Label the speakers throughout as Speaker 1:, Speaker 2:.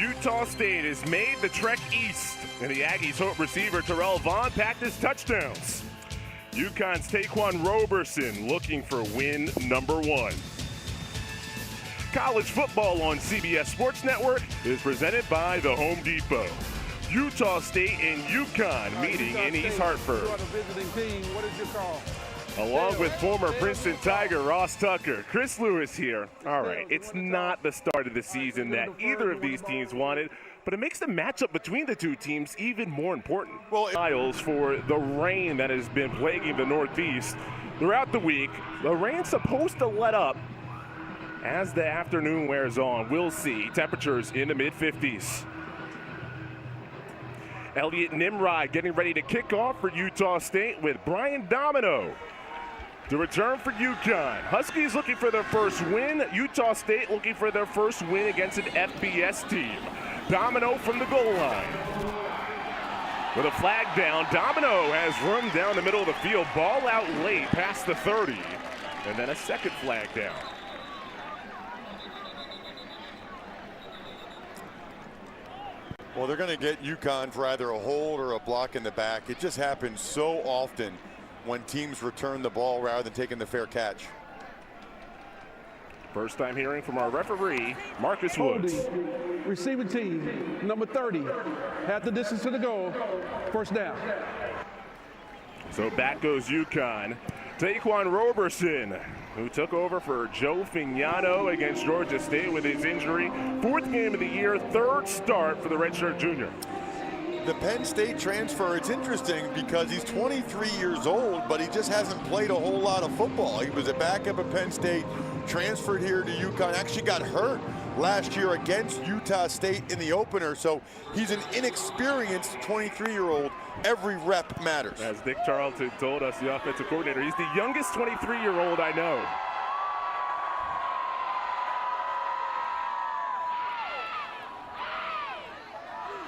Speaker 1: Utah State has made the trek east, and the Aggies' hope receiver Terrell Vaughn packed his touchdowns. UConn's Taquan Roberson looking for win number 1. College football on CBS Sports Network is presented by the Home Depot. Utah State and UConn meeting in East Hartford.
Speaker 2: You are the visiting team. What is your call?
Speaker 1: Along with former Princeton Tiger Ross Tucker, Chris Lewis here. All right, it's not the start of the season that either of these teams wanted, but it makes the matchup between the two teams even more important. Well, trials for the rain that has been plaguing the Northeast throughout the week. The rain's supposed to let up as the afternoon wears on. We'll see. Temperatures in the mid-50s. Elliot Nimrod getting ready to kick off for Utah State with Brian Domino to return for UConn. Huskies looking for their first win. Utah State looking for their first win against an FBS team. Domino from the goal line. With a flag down, Domino has room down the middle of the field. Ball out late past the 30. And then a second flag down.
Speaker 3: Well, they're going to get UConn for either a hold or a block in the back. It just happens so often when teams return the ball rather than taking the fair catch.
Speaker 1: First time hearing from our referee, Marcus Woods.
Speaker 2: Receiving team, number 30, half the distance to the goal, first down.
Speaker 1: So back goes UConn. Taquan Roberson, who took over for Joe Fignano against Georgia State with his injury. 4th game of the year, 3rd start for the redshirt junior.
Speaker 3: The Penn State transfer, it's interesting because he's 23 years old, but he just hasn't played a whole lot of football. He was a backup at Penn State, transferred here to UConn, actually got hurt last year against Utah State in the opener, so he's an inexperienced 23-year-old. Every rep matters.
Speaker 1: As Dick Charlton told us, the offensive coordinator, he's the youngest 23-year-old I know.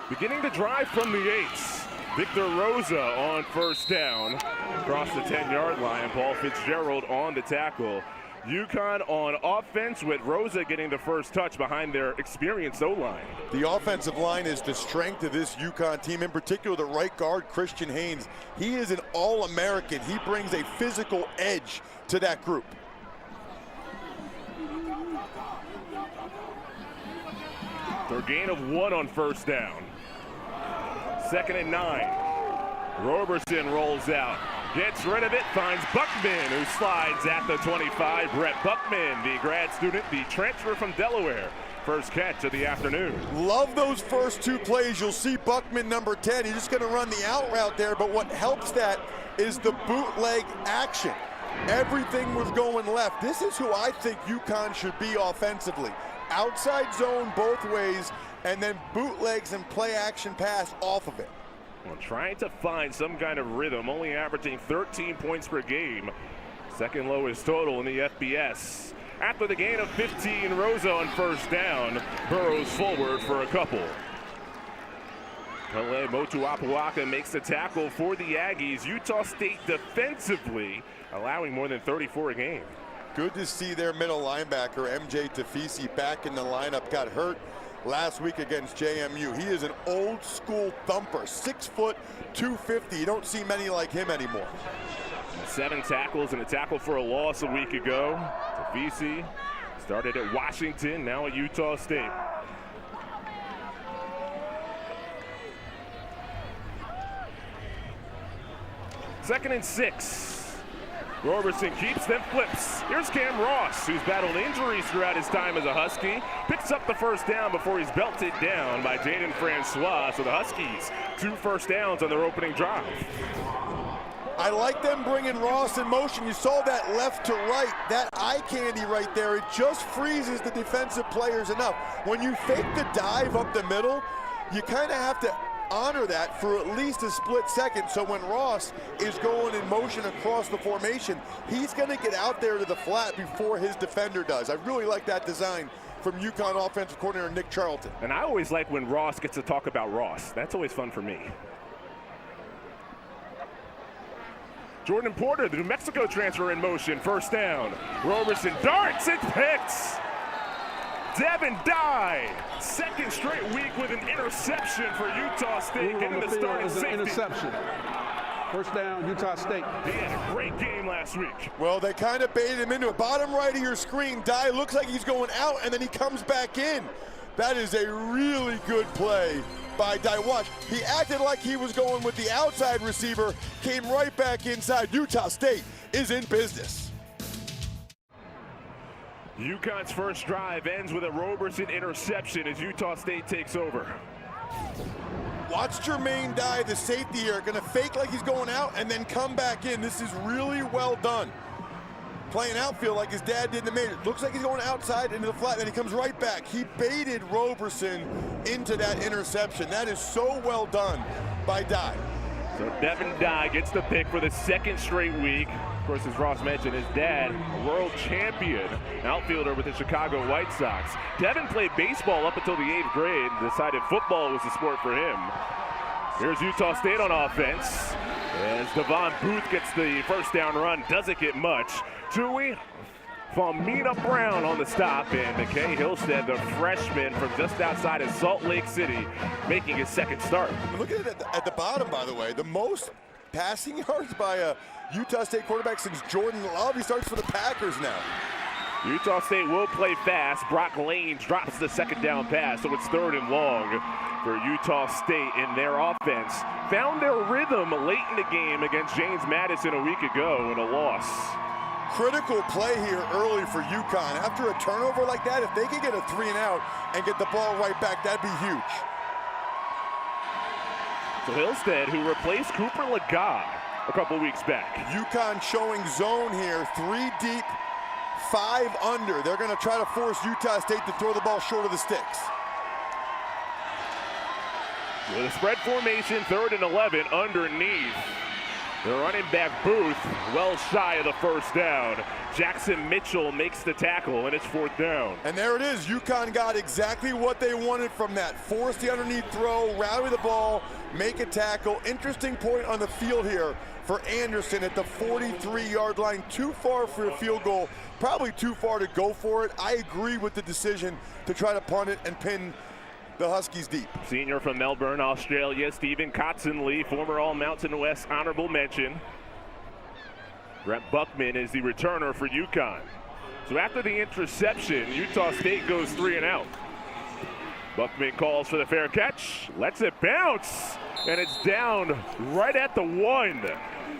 Speaker 1: Beginning to drive from the 8s. Victor Rosa on first down across the 10-yard line. Paul Fitzgerald on the tackle. UConn on offense with Rosa getting the first touch behind their experienced O-line.
Speaker 3: The offensive line is the strength of this UConn team, in particular the right guard, Christian Haynes. He is an All-American. He brings a physical edge to that group.
Speaker 1: Their gain of 1 on first down. 2nd and 9. Roberson rolls out. Gets rid of it, finds Buckman, who slides at the 25. Brett Buckman, the grad student, the transfer from Delaware. First catch of the afternoon.
Speaker 3: Love those first 2 plays. You'll see Buckman, number 10. He's just going to run the out route there, but what helps that is the bootleg action. Everything was going left. This is who I think UConn should be offensively. Outside zone both ways, and then bootlegs and play action pass off of it.
Speaker 1: Well, trying to find some kind of rhythm, only averaging 13 points per game. 2nd lowest total in the FBS. After the gain of 15, Rosa on first down, burrows forward for a couple. Kale Motuapuaka makes the tackle for the Aggies. Utah State defensively allowing more than 34 a game.
Speaker 3: Good to see their middle linebacker, MJ Tafisi, back in the lineup. Got hurt last week against JMU. He is an old school thumper, 6 foot, 250. You don't see many like him anymore.
Speaker 1: 7 tackles and a tackle for a loss a week ago. Tafisi started at Washington, now at Utah State. Second and 6. Roberson keeps, then flips. Here's Cam Ross, who's battled injuries throughout his time as a Husky. Picks up the first down before he's belted down by Jaden Francois. So the Huskies, 2 first downs on their opening drive.
Speaker 3: I like them bringing Ross in motion. You saw that left to right, that eye candy right there. It just freezes the defensive players enough. When you fake the dive up the middle, you kind of have to honor that for at least a split second. So when Ross is going in motion across the formation, he's going to get out there to the flat before his defender does. I really like that design from UConn offensive coordinator Nick Charlton.
Speaker 1: And I always like when Ross gets to talk about Ross. That's always fun for me. Jordan Porter, the New Mexico transfer, in motion. First down. Roberson darts and picks. Devin Dye, second straight straight week with an interception for Utah State, getting the starting safety.
Speaker 2: Interception. First down, Utah State.
Speaker 1: He had a great game last week.
Speaker 3: Well, they kind of baited him into it. Bottom right of your screen, Dye looks like he's going out, and then he comes back in. That is a really good play by Dye. Watch, he acted like he was going with the outside receiver, came right back inside. Utah State is in business.
Speaker 1: UConn's first drive ends with a Roberson interception as Utah State takes over.
Speaker 3: Watch Jermaine Dye, the safety here, gonna fake like he's going out and then come back in. This is really well done. Playing outfield like his dad did in the major. Looks like he's going outside into the flat, then he comes right back. He baited Roberson into that interception. That is so well done by Dye.
Speaker 1: So Devin Dye gets the pick for the second straight week. Of course, as Ross mentioned, his dad, world champion outfielder with the Chicago White Sox. Devin played baseball up until the 8th grade and decided football was the sport for him. Here's Utah State on offense as Devon Booth gets the first down run. Doesn't get much. Tui Famina Brown on the stop, and McKay Hillstead, the freshman from just outside of Salt Lake City, making his second start.
Speaker 3: Look at it at the bottom, by the way. The most passing yards by a Utah State quarterback since Jordan Love. He starts for the Packers now.
Speaker 1: Utah State will play fast. Brock Lanes drops the second down pass, so it's 3rd and long for Utah State in their offense. Found their rhythm late in the game against James Madison a week ago in a loss.
Speaker 3: Critical play here early for UConn. After a turnover like that, if they could get a 3-and-out and get the ball right back, that'd be huge.
Speaker 1: So Hillstead, who replaced Cooper Legard a couple weeks back.
Speaker 3: UConn showing zone here, 3 deep, 5 under. They're going to try to force Utah State to throw the ball short of the sticks.
Speaker 1: With a spread formation, 3rd and 11 underneath. The running back Booth well shy of the first down. Jackson Mitchell makes the tackle, and it's 4th down.
Speaker 3: And there it is. UConn got exactly what they wanted from that. Force the underneath throw, rally the ball, make a tackle. Interesting point on the field here for Anderson at the 43-yard line. Too far for a field goal, probably too far to go for it. I agree with the decision to try to punt it and pin the Huskies deep.
Speaker 1: Senior from Melbourne, Australia, Stephen Cottonley, former All-Mountain West honorable mention. Brett Buckman is the returner for UConn. So after the interception, Utah State goes 3-and-out. Buckman calls for the fair catch, lets it bounce, and it's down right at the 1.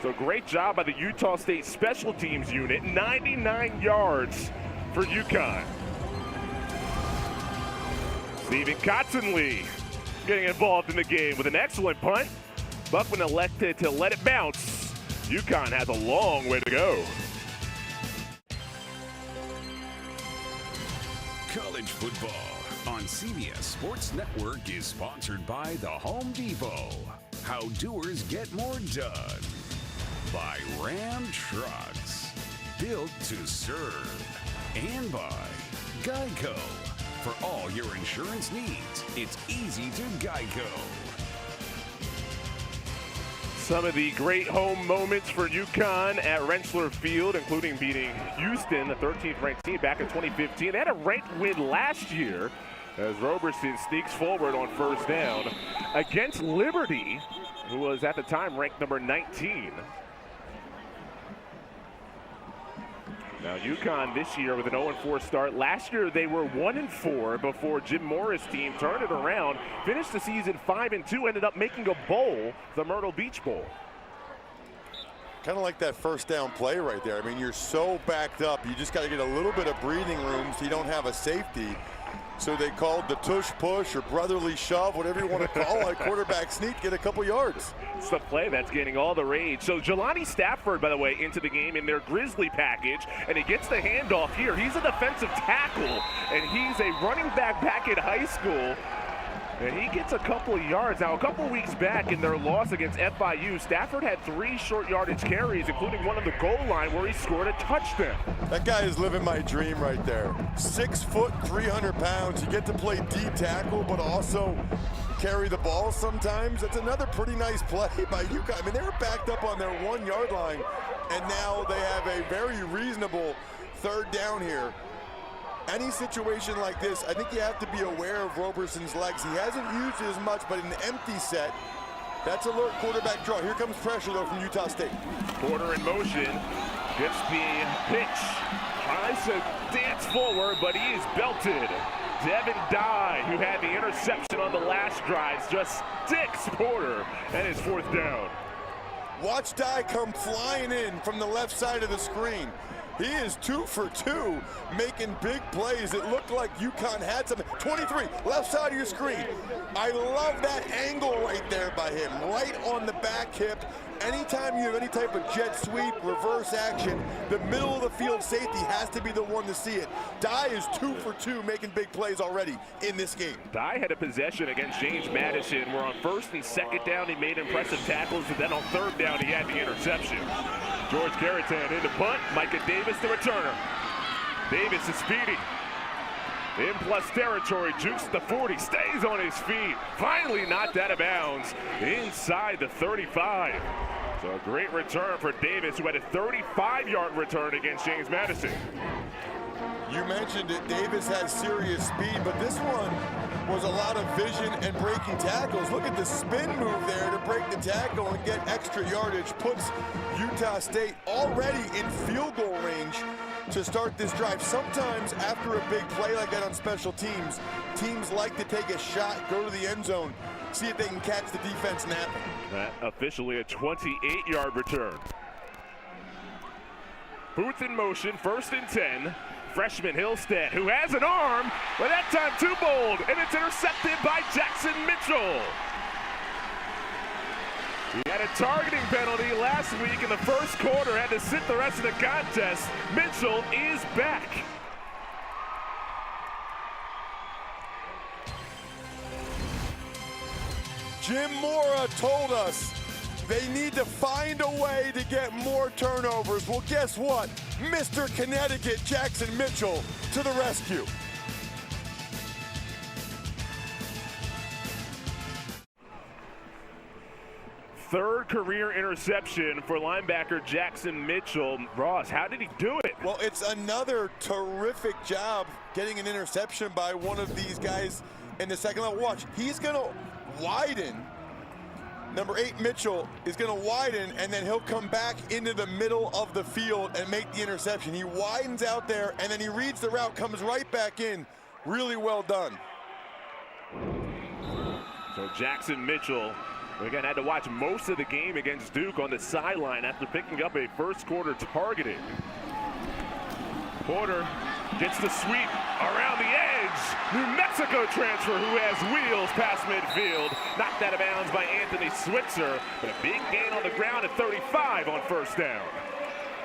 Speaker 1: So great job by the Utah State special teams unit, 99 yards for UConn. Stephen Cottonley getting involved in the game with an excellent punt. Buckman elected to let it bounce. UConn has a long way to go.
Speaker 4: College football on CBS Sports Network is sponsored by the Home Depot. How doers get more done. By Ram Trucks. Built to serve. And by Geico. For all your insurance needs, it's easy to Geico.
Speaker 1: Some of the great home moments for UConn at Rensselaer Field, including beating Houston, the 13th ranked team, back in 2015. They had a ranked win last year as Roberson sneaks forward on first down against Liberty, who was at the time ranked number 19. Now UConn this year with an 0-4 start. Last year they were 1-4 before Jim Morris' team turned it around, finished the season 5-2, ended up making a bowl, the Myrtle Beach Bowl.
Speaker 3: Kind of like that first down play right there. I mean, you're so backed up, you just got to get a little bit of breathing room so you don't have a safety. So they called the tush push or brotherly shove, whatever you want to call it, quarterback sneak, get a couple yards.
Speaker 1: It's the play that's getting all the rage. So Jelani Stafford, by the way, into the game in their Grizzly package, and he gets the handoff here. He's a defensive tackle, and he's a running back in high school. And he gets a couple of yards. Now, a couple of weeks back in their loss against FIU, Stafford had 3 short yardage carries, including one on the goal line where he scored a touchdown.
Speaker 3: That guy is living my dream right there. 6 foot, 300 pounds. You get to play D tackle, but also carry the ball sometimes. That's another pretty nice play by UConn. I mean, they were backed up on their 1-yard line, and now they have a very reasonable 3rd down here. any situation like this, I think you have to be aware of Roberson's legs. He hasn't used it as much, but in an empty set, that's alert quarterback draw. Here comes pressure, though, from Utah State.
Speaker 1: Porter in motion, gets the pitch, tries to dance forward, but he is belted. Devin Dye, who had the interception on the last drive, just sticks Porter, and his 4th down.
Speaker 3: Watch Dye come flying in from the left side of the screen. He is 2 for 2, making big plays. It looked like UConn had something. 23, left side of your screen. I love that angle right there by him, right on the back hip. Anytime you have any type of jet sweep, reverse action, the middle of the field safety has to be the one to see it. Dye is 2 for 2, making big plays already in this game.
Speaker 1: Dye had a possession against James Madison where on 1st and 2nd down he made impressive tackles, and then on 3rd down he had the interception. George Garrett in the punt, Micah Davis the returner. Davis is speedy. In plus territory, jukes the 40, stays on his feet. Finally knocked out of bounds inside the 35. So a great return for Davis, who had a 35-yard return against James Madison.
Speaker 3: You mentioned it, Davis has serious speed, but this one was a lot of vision and breaking tackles. Look at the spin move there to break the tackle and get extra yardage. Puts Utah State already in field goal range to start this drive. Sometimes after a big play like that on special teams, teams like to take a shot, go to the end zone, see if they can catch the defense napping.
Speaker 1: That officially a 28-yard return. Booth in motion, 1st and 10. Freshman Hillstead, who has an arm, but that time too bold, and it's intercepted by Jackson Mitchell. He had a targeting penalty last week in the 1st quarter, had to sit the rest of the contest. Mitchell is back.
Speaker 3: Jim Mora told us they need to find a way to get more turnovers. Well, guess what? Mr. Connecticut, Jackson Mitchell, to the rescue.
Speaker 1: Third career interception for linebacker Jackson Mitchell. Ross, how did he do it?
Speaker 3: Well, it's another terrific job getting an interception by one of these guys in the second level. Watch, he's going to widen. Number 8, Mitchell, is going to widen, and then he'll come back into the middle of the field and make the interception. He widens out there, and then he reads the route, comes right back in. Really well done.
Speaker 1: So Jackson Mitchell, again, had to watch most of the game against Duke on the sideline after picking up a 1st quarter targeting. Porter gets the sweep around the edge. New Mexico transfer who has wheels past midfield. Knocked out of bounds by Anthony Switzer. But a big gain on the ground at 35 on 1st down.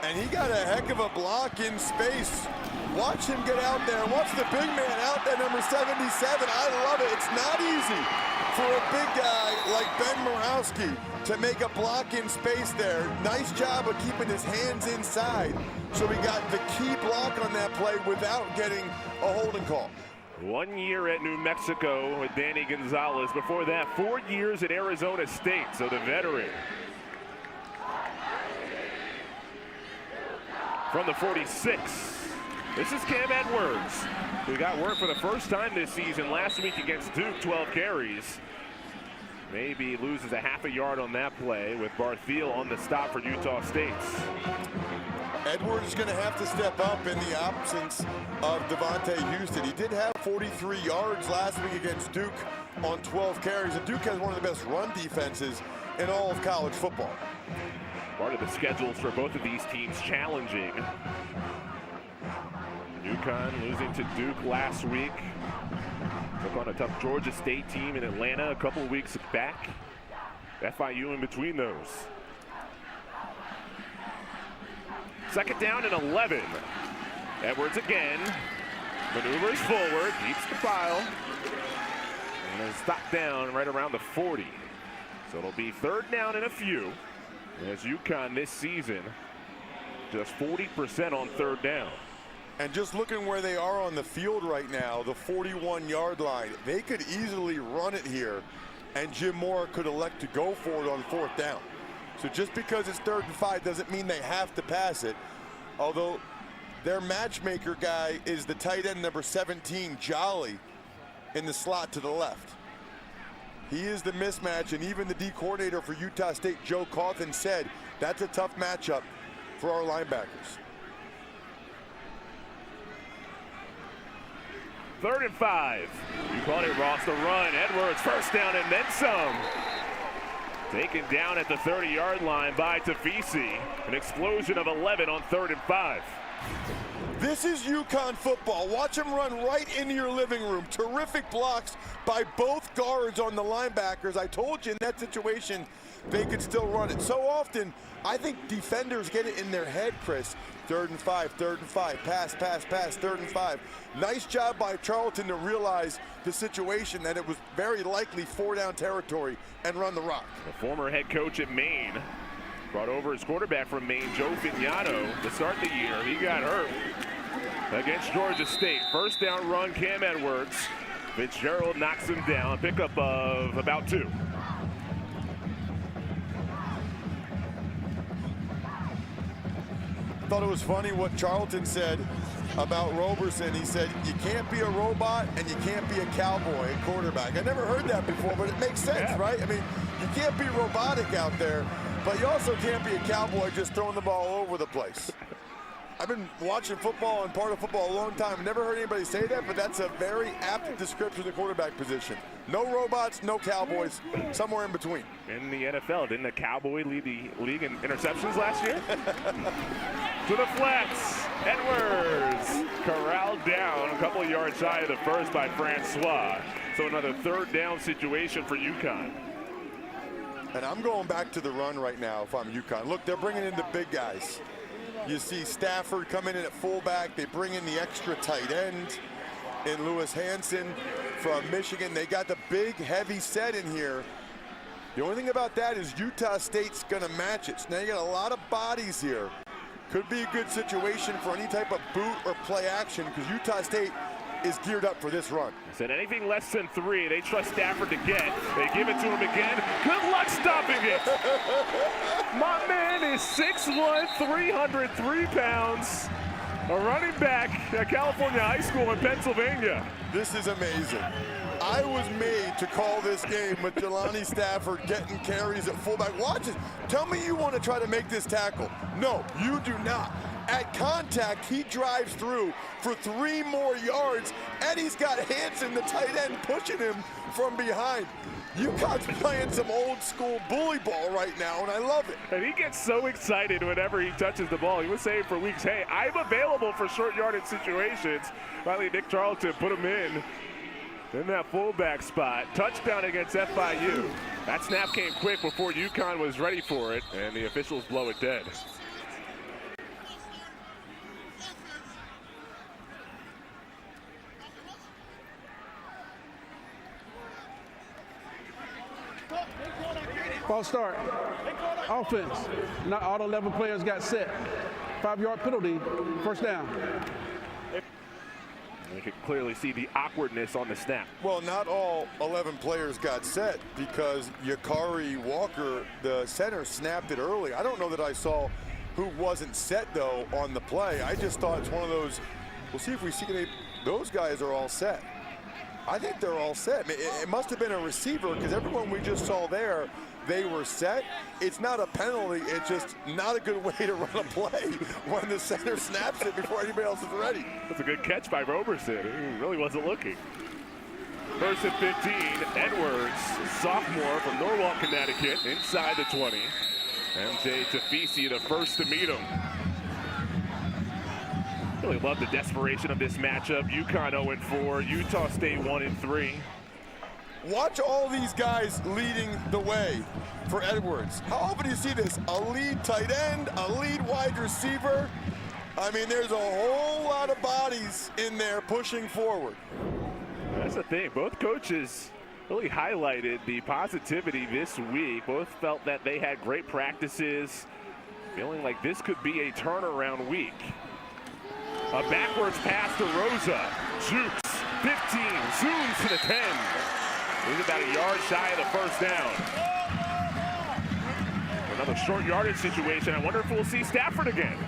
Speaker 3: And he got a heck of a block in space. Watch him get out there. Watch the big man out there, number 77. I love it. It's not easy for a big guy like Ben Morawski to make a block in space there. Nice job of keeping his hands inside. So we got the key block on that play without getting a holding call.
Speaker 1: 1 year at New Mexico with Danny Gonzalez. Before that, 4 years at Arizona State, so the veteran. From the 46, this is Cam Edwards, who got work for the first time this season last week against Duke, 12 carries. Maybe loses a half a yard on that play with Bartheel on the stop for Utah State.
Speaker 3: Edwards is going to have to step up in the absence of Devontae Houston. He did have 43 yards last week against Duke on 12 carries, and Duke has one of the best run defenses in all of college football.
Speaker 1: Part of the schedules for both of these teams challenging. UConn losing to Duke last week. Took on a tough Georgia State team in Atlanta a couple of weeks back. FIU in between those. 2nd down and 11. Edwards again. Maneuvers forward, keeps the file. And then stopped down right around the 40. So it'll be 3rd down and a few. As UConn this season, just 40% on 3rd down.
Speaker 3: And just looking where they are on the field right now, the 41-yard line, they could easily run it here, and Jim Mora could elect to go for it on 4th down. So just because it's 3rd and 5 doesn't mean they have to pass it. Although Their matchmaker guy is the tight end number 17, Jolly, in the slot to the left. He is the mismatch, and even the D coordinator for Utah State, Joe Cawthon, said that's a tough matchup for our linebackers.
Speaker 1: 3rd and 5. UConn it, Ross the run. Edwards first down and then some. Taken down at the 30-yard line by Tafisi. An explosion of 11 on 3rd and 5.
Speaker 3: This is UConn football. Watch them run right into your living room. Terrific blocks by both guards on the linebackers. I told you in that situation they could still run it. So often, I think defenders get it in their head, Chris. 3rd and 5, 3rd and 5, pass, pass, pass, 3rd and 5. Nice job by Charlton to realize the situation, that it was very likely 4-down territory, and run the rock.
Speaker 1: The former head coach at Maine brought over his quarterback from Maine, Joe Fignano, to start the year. He got hurt against Georgia State. First down run, Cam Edwards. Fitzgerald knocks him down. Pickup of about 2.
Speaker 3: Thought it was funny what Charlton said about Roberson. He said, you can't be a robot and you can't be a cowboy at quarterback. I never heard that before, but it makes sense, right? I mean, you can't be robotic out there, but you also can't be a cowboy just throwing the ball all over the place. I've been watching football and part of football a long time. Never heard anybody say that, but that's a very apt description of the quarterback position. No robots, no cowboys, somewhere in between.
Speaker 1: In the NFL, didn't the Cowboy lead the league in interceptions last year? To the flats, Edwards corralled down a couple of yards shy of the first by Francois. So another 3rd down situation for UConn.
Speaker 3: And I'm going back to the run right now if I'm UConn. Look, they're bringing in the big guys. You see Stafford coming in at fullback. They bring in the extra tight end in Lewis Hansen from Michigan. They got the big, heavy set in here. The only thing about that is Utah State's going to match it. So now you got a lot of bodies here. Could be a good situation for any type of boot or play action, because Utah State is geared up for this run.
Speaker 1: I said anything less than 3, they trust Stafford to get. They give it to him again. Good luck stopping it. My man is 6'1", 303 pounds. A running back at California High School in Pennsylvania.
Speaker 3: This is amazing. I was made to call this game with Jelani Stafford getting carries at fullback. Watch it. Tell me you want to try to make this tackle. No, you do not. At contact, he drives through for 3 more yards, and he's got Hansen, the tight end, pushing him from behind. UConn's playing some old school bully ball right now, and I love it.
Speaker 1: And he gets so excited whenever he touches the ball. He was saying for weeks, hey, I'm available for short yardage situations. Finally, Nick Charlton put him in that fullback spot. Touchdown against FIU. That snap came quick before UConn was ready for it, and the officials blow it dead.
Speaker 2: False start. Offense. Not all 11 players got set. 5-yard penalty. First down.
Speaker 1: You can clearly see the awkwardness on the snap.
Speaker 3: Well, not all 11 players got set, because Yakari Walker, the center, snapped it early. I don't know that I saw who wasn't set, though, on the play. I just thought it's one of those, we'll see if we see any, those guys are all set. I think they're all set. It must have been a receiver, because everyone we just saw there, they were set. It's not a penalty. It's just not a good way to run a play when the center snaps it before anybody else is ready.
Speaker 1: That's a good catch by Roberson. He really wasn't looking. First and 15, Edwards, sophomore from Norwalk, Connecticut, inside the 20. MJ Tafisi, the first to meet him. Really love the desperation of this matchup. UConn 0-4, Utah State 1-3.
Speaker 3: Watch all these guys leading the way for Edwards. How often do you see this? A lead tight end, a lead wide receiver. I mean, there's a whole lot of bodies in there pushing forward.
Speaker 1: That's the thing. Both coaches really highlighted the positivity this week. Both felt that they had great practices, feeling like this could be a turnaround week. A backwards pass to Rosa. Jukes, 15, zooms to the 10. He's about a yard shy of the first down. Another short yardage situation. I wonder if we'll see Stafford again.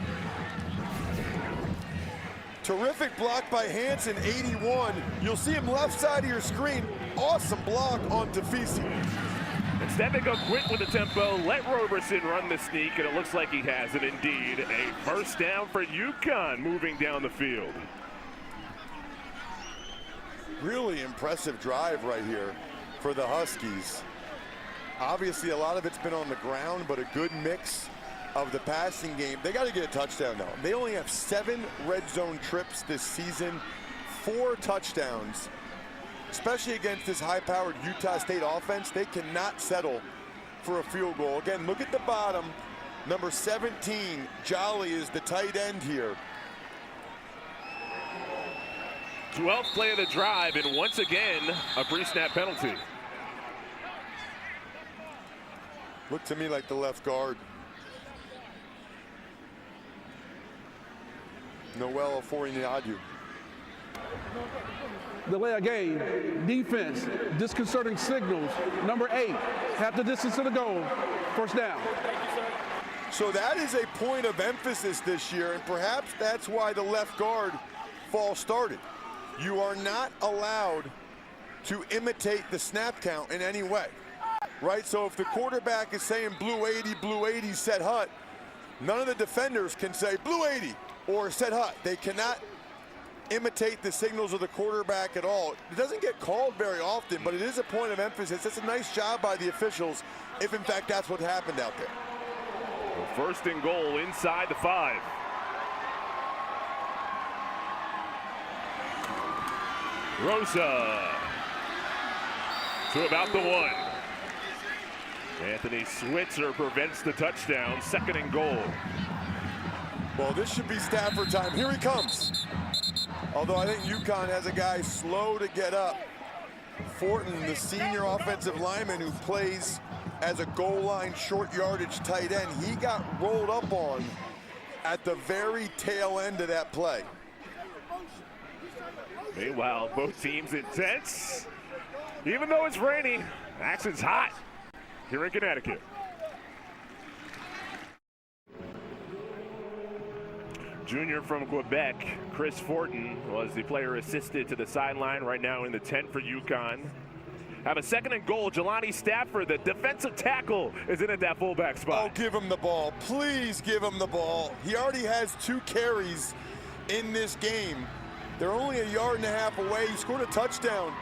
Speaker 3: Terrific block by Hansen, 81. You'll see him left side of your screen. Awesome block on Tafisi.
Speaker 1: Instead, they go quick with the tempo, let Roberson run the sneak, and it looks like he has it indeed. A first down for UConn moving down the field.
Speaker 3: Really impressive drive right here for the Huskies. Obviously, a lot of it's been on the ground, but a good mix of the passing game. They got to get a touchdown now. They only have 7 red zone trips this season, 4 touchdowns. Especially against this high-powered Utah State offense, they cannot settle for a field goal. Again, look at the bottom. Number 17, Jolly, is the tight end here.
Speaker 1: 12th play of the drive, and once again, a pre-snap penalty.
Speaker 3: Looked to me like the left guard. Noel Aforinyadu.
Speaker 2: Delay a game, defense, disconcerting signals. Number 8, half the distance to the goal, first down.
Speaker 3: So that is a point of emphasis this year, and perhaps that's why the left guard fall started. You are not allowed to imitate the snap count in any way, right? So if the quarterback is saying blue 80, set hut, none of the defenders can say blue 80 or set hut. They cannot imitate the signals of the quarterback at all. It doesn't get called very often, but it is a point of emphasis. It's a nice job by the officials, if in fact that's what happened out there.
Speaker 1: Well, first and goal inside the 5. Rosa to about the 1. Anthony Switzer prevents the touchdown, second and goal.
Speaker 3: Well, this should be Stafford time. Here he comes. Although I think UConn has a guy slow to get up. Fortin, the senior offensive lineman who plays as a goal line short yardage tight end, he got rolled up on at the very tail end of that play.
Speaker 1: Meanwhile, both teams intense. Even though it's raining, action's hot here in Connecticut. Junior from Quebec, Chris Fortin, was the player assisted to the sideline, right now in the tent for UConn. Have a second and goal. Jelani Stafford, the defensive tackle, is in at that fullback spot.
Speaker 3: Oh, give him the ball. Please give him the ball. He already has 2 carries in this game. They're only a yard and a half away. He scored a touchdown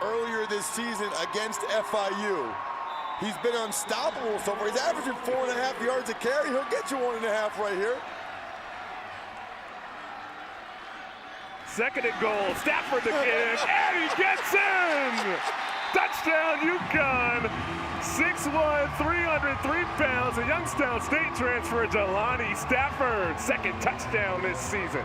Speaker 3: earlier this season against FIU. He's been unstoppable so far. He's averaging 4.5 yards a carry. He'll get you 1.5 right here.
Speaker 1: Second and goal, Stafford the kick, and he gets in! Touchdown, UConn! 6'1", 303 pounds, a Youngstown State transfer, Jelani Stafford. Second touchdown this season.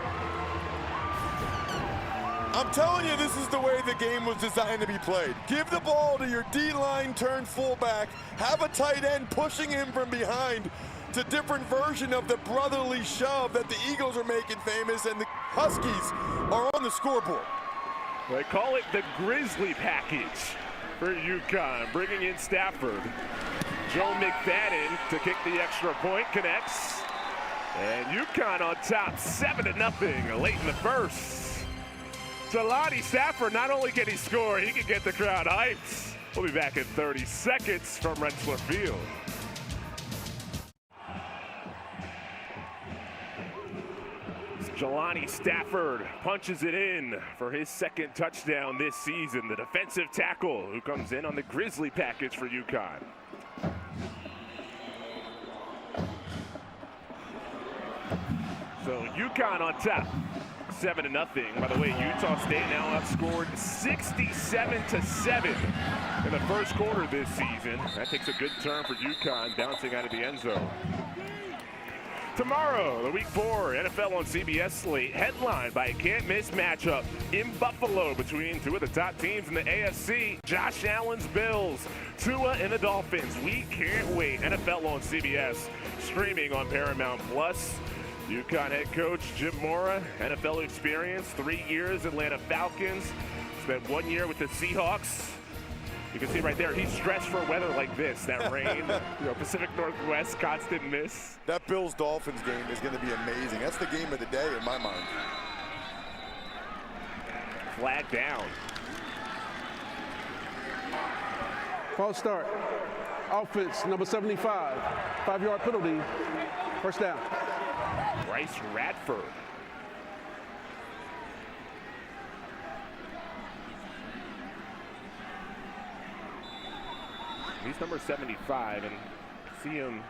Speaker 3: I'm telling you, this is the way the game was designed to be played. Give the ball to your D-line turned fullback, have a tight end pushing him from behind. It's a different version of the brotherly shove that the Eagles are making famous, and the Huskies are on the scoreboard.
Speaker 1: They call it the Grizzly package for UConn, bringing in Stafford. Joe McFadden to kick the extra point, connects. And UConn on top, 7-0 late in the first. Jelani Stafford, not only can he score, he can get the crowd hyped. We'll be back in 30 seconds from Rensselaer Field. Jelani Stafford punches it in for his second touchdown this season. The defensive tackle who comes in on the Grizzly package for UConn. So UConn on top, 7-0. By the way, Utah State now outscored 67-7 in the first quarter this season. That takes a good turn for UConn, bouncing out of the end zone. Tomorrow, the Week 4 NFL on CBS slate, headlined by a can't-miss matchup in Buffalo between 2 of the top teams in the AFC, Josh Allen's Bills, Tua and the Dolphins. We can't wait. NFL on CBS, streaming on Paramount+. UConn head coach Jim Mora, NFL experience, 3 years, Atlanta Falcons, spent 1 year with the Seahawks. You can see right there, he's stressed for weather like this, that rain, Pacific Northwest, constant miss.
Speaker 3: That Bills-Dolphins game is going to be amazing. That's the game of the day in my mind.
Speaker 1: flag down.
Speaker 2: False start. Offense, number 75. 5-yard penalty. First down.
Speaker 1: Bryce Radford. He's number 75, and see him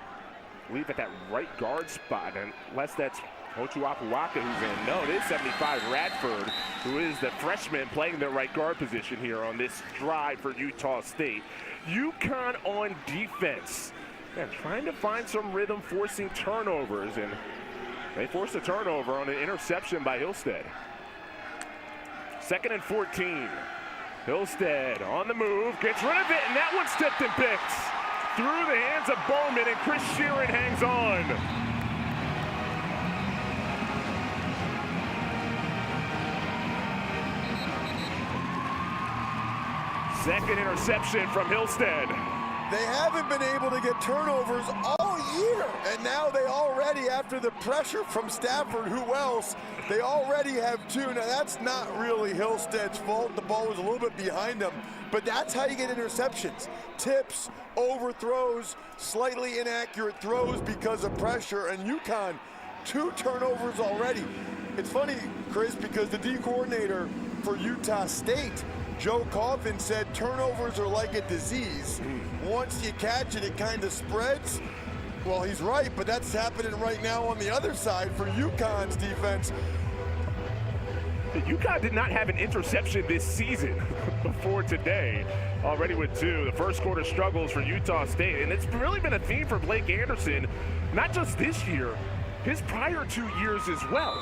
Speaker 1: leave at that right guard spot, unless that's Ochuapuaka who's in. No, it is 75 Radford, who is the freshman playing the right guard position here on this drive for Utah State. UConn on defense. They're trying to find some rhythm, forcing turnovers, and they forced a turnover on an interception by Hillstead. 2nd and 14. Hillstead on the move, gets rid of it, and that one's tipped and picked through the hands of Bowman, and Chris Sheeran hangs on. Second interception from Hillstead.
Speaker 3: They haven't been able to get turnovers all year, and now they already, after the pressure from Stafford, who else, they already have 2. Now that's not really Hillstead's fault. The ball was a little bit behind him, but that's how you get interceptions. Tips, overthrows, slightly inaccurate throws because of pressure, and UConn, 2 turnovers already. It's funny, Chris, because the D coordinator for Utah State, Joe Coffin, said turnovers are like a disease. Once you catch it, it kind of spreads. Well, he's right, but that's happening right now on the other side for UConn's defense.
Speaker 1: UConn did not have an interception this season before today, already with 2. The first quarter struggles for Utah State, and it's really been a theme for Blake Anderson, not just this year, his prior 2 years as well.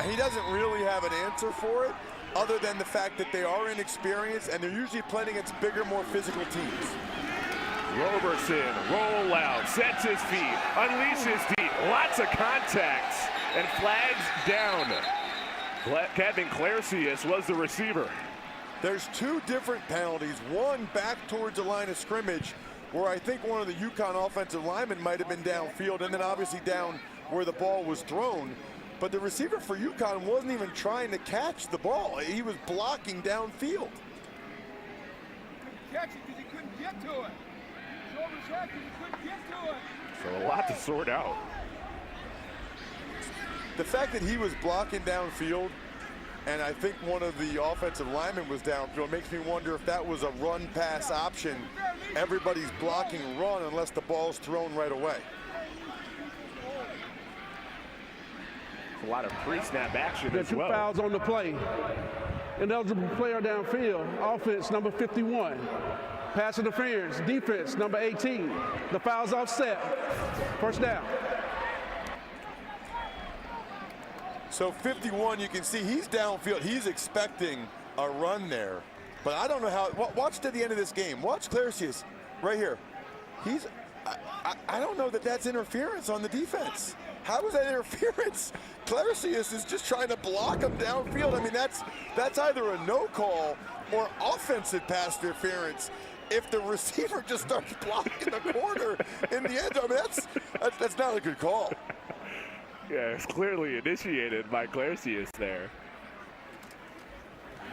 Speaker 3: He doesn't really have an answer for it, other than the fact that they are inexperienced and they're usually playing against bigger, more physical teams.
Speaker 1: Roberson, roll out, sets his feet, unleashes deep, lots of contacts, and flags down. Kevin Clarcius was the receiver.
Speaker 3: There's 2 different penalties, one back towards the line of scrimmage, where I think one of the UConn offensive linemen might have been downfield, and then obviously down where the ball was thrown. But the receiver for UConn wasn't even trying to catch the ball. He was blocking downfield.
Speaker 5: Catch it because he couldn't get to it.
Speaker 1: So a lot to sort out.
Speaker 3: The fact that he was blocking downfield, and I think one of the offensive linemen was downfield, makes me wonder if that was a run-pass option. Everybody's blocking run unless the ball's thrown right away.
Speaker 1: A lot of pre-snap action
Speaker 2: There are
Speaker 1: as
Speaker 2: 2
Speaker 1: well.
Speaker 2: fouls on the play. Ineligible player downfield. Offense, number 51. Pass interference. Defense, number 18. The foul's offset. First down.
Speaker 3: So 51, you can see he's downfield. He's expecting a run there. But I don't know how. Watch to the end of this game. Watch Clarcius right here. I don't know that that's interference on the defense. How is that interference? Clarcius is just trying to block him downfield. I mean, that's either a no call or offensive pass interference. If the receiver just starts blocking the corner in the end zone, that's not a good call.
Speaker 1: Yeah, it's clearly initiated by Clarcius there.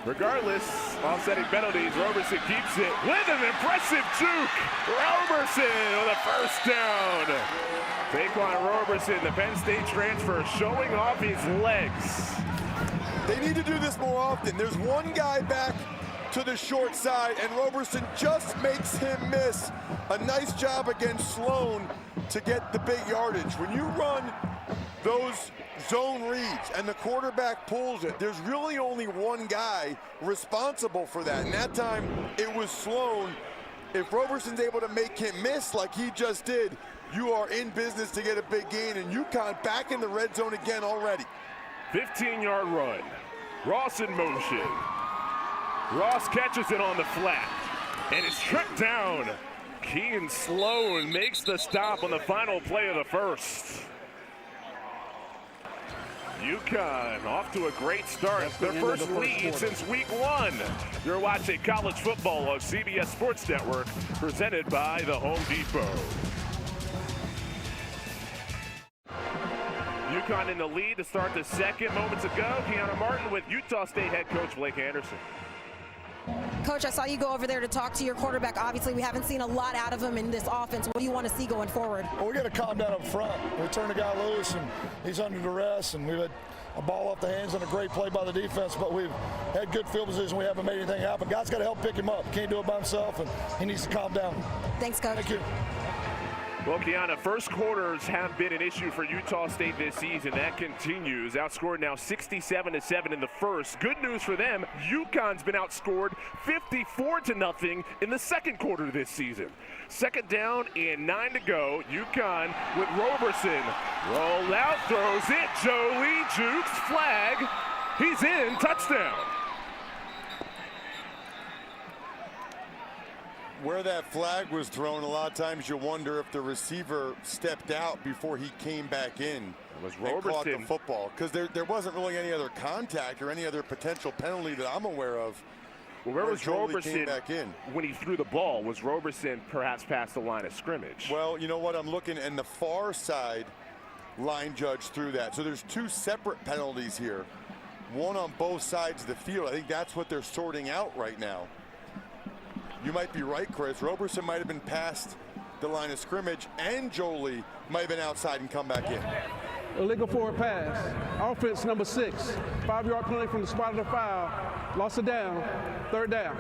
Speaker 1: Regardless, offsetting penalties, Roberson keeps it with an impressive juke. Roberson with a first down. Taquan Roberson, the Penn State transfer, showing off his legs.
Speaker 3: They need to do this more often. There's one guy back to the short side, and Roberson just makes him miss. A nice job against Sloan to get the big yardage. When you run those zone reads and the quarterback pulls it, there's really only one guy responsible for that, and that time it was Sloan. If Roberson's able to make him miss like he just did, you are in business to get a big gain, and UConn back in the red zone again already.
Speaker 1: 15-yard run. Ross in motion. Ross catches it on the flat and is tripped down. Kean Sloan makes the stop on the final play of the first. UConn off to a great start. Their first lead since week 1. You're watching college football on CBS Sports Network, presented by the Home Depot. UConn in the lead to start the second. Moments ago, Keanu Martin with Utah State head coach Blake Anderson.
Speaker 6: Coach, I saw you go over there to talk to your quarterback. Obviously, we haven't seen a lot out of him in this offense. What do you want to see going forward?
Speaker 7: Well, we got to calm down up front. We turned the guy loose, and he's under duress, and we've had a ball off the hands and a great play by the defense, but we've had good field position. We haven't made anything happen. Guys got to help pick him up. He can't do it by himself, and he needs to calm down.
Speaker 6: Thanks, Coach.
Speaker 7: Thank you.
Speaker 1: Well, Kiana, first quarters have been an issue for Utah State this season. That continues. Outscored now 67-7 in the first. Good news for them, UConn's been outscored 54-0 in the second quarter this season. Second down and 9 to go. UConn with Roberson. Roll out, throws it. Jolie jukes, flag. He's in, touchdown.
Speaker 3: Where that flag was thrown, a lot of times you wonder if the receiver stepped out before he came back in.
Speaker 1: It was
Speaker 3: and caught the
Speaker 1: Roberson.
Speaker 3: football, because there wasn't really any other contact or any other potential penalty that I'm aware of.
Speaker 1: Well, where was
Speaker 3: Jolie
Speaker 1: Roberson
Speaker 3: came back in
Speaker 1: when he threw the ball? Was Roberson perhaps past the line of scrimmage?
Speaker 3: Well, you know what? I'm looking, and the far side line judge threw that. So there's two separate penalties here, one on both sides of the field. I think that's what they're sorting out right now. You might be right, Chris. Roberson might have been past the line of scrimmage, and Jolie might have been outside and come back in.
Speaker 2: Illegal forward pass. Offense number 6. 5-yard penalty from the spot of the foul. Lost it down. Third down.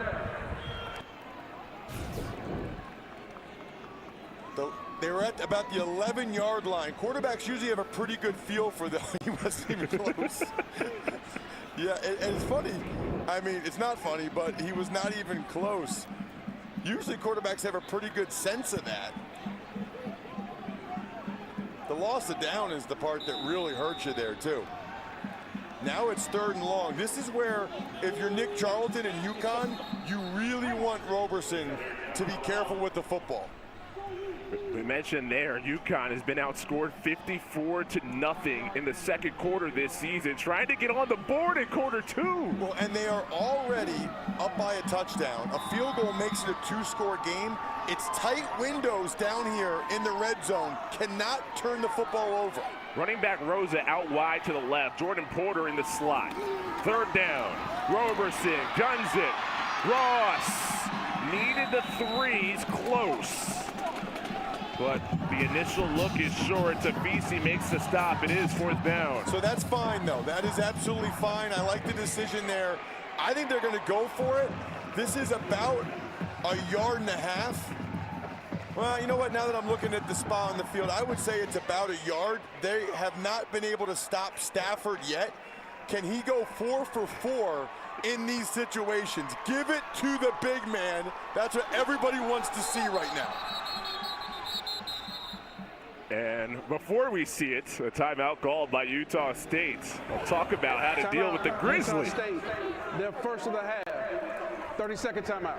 Speaker 3: They were at about the 11-yard line. Quarterbacks usually have a pretty good feel for them. He wasn't even close. Yeah, and it's funny. I mean, it's not funny, but he was not even close. Usually quarterbacks have a pretty good sense of that. The loss of down is the part that really hurts you there, too. Now it's 3rd and long. This is where, if you're Nick Charlton and UConn, you really want Roberson to be careful with the football.
Speaker 1: We mentioned there, UConn has been outscored 54-0 in the second quarter this season, trying to get on the board in quarter 2.
Speaker 3: Well, and they are already up by a touchdown. A field goal makes it a 2-score game. It's tight windows down here in the red zone. Cannot turn the football over.
Speaker 1: Running back Rosa out wide to the left. Jordan Porter in the slot. 3rd down. Roberson guns it. Ross needed the 3s close. But the initial look is short. Tafisi makes the stop. It is 4th down.
Speaker 3: So that's fine, though. That is absolutely fine. I like the decision there. I think they're going to go for it. This is about a 1.5 yards. Well, you know what? Now that I'm looking at the spot on the field, I would say it's about 1 yard. They have not been able to stop Stafford yet. Can he go 4 for 4 in these situations? Give it to the big man. That's what everybody wants to see right now.
Speaker 1: And before we see it, a timeout called by Utah State. We'll talk about how to deal with the Grizzlies.
Speaker 2: Utah State, their first of the half. 30-second timeout.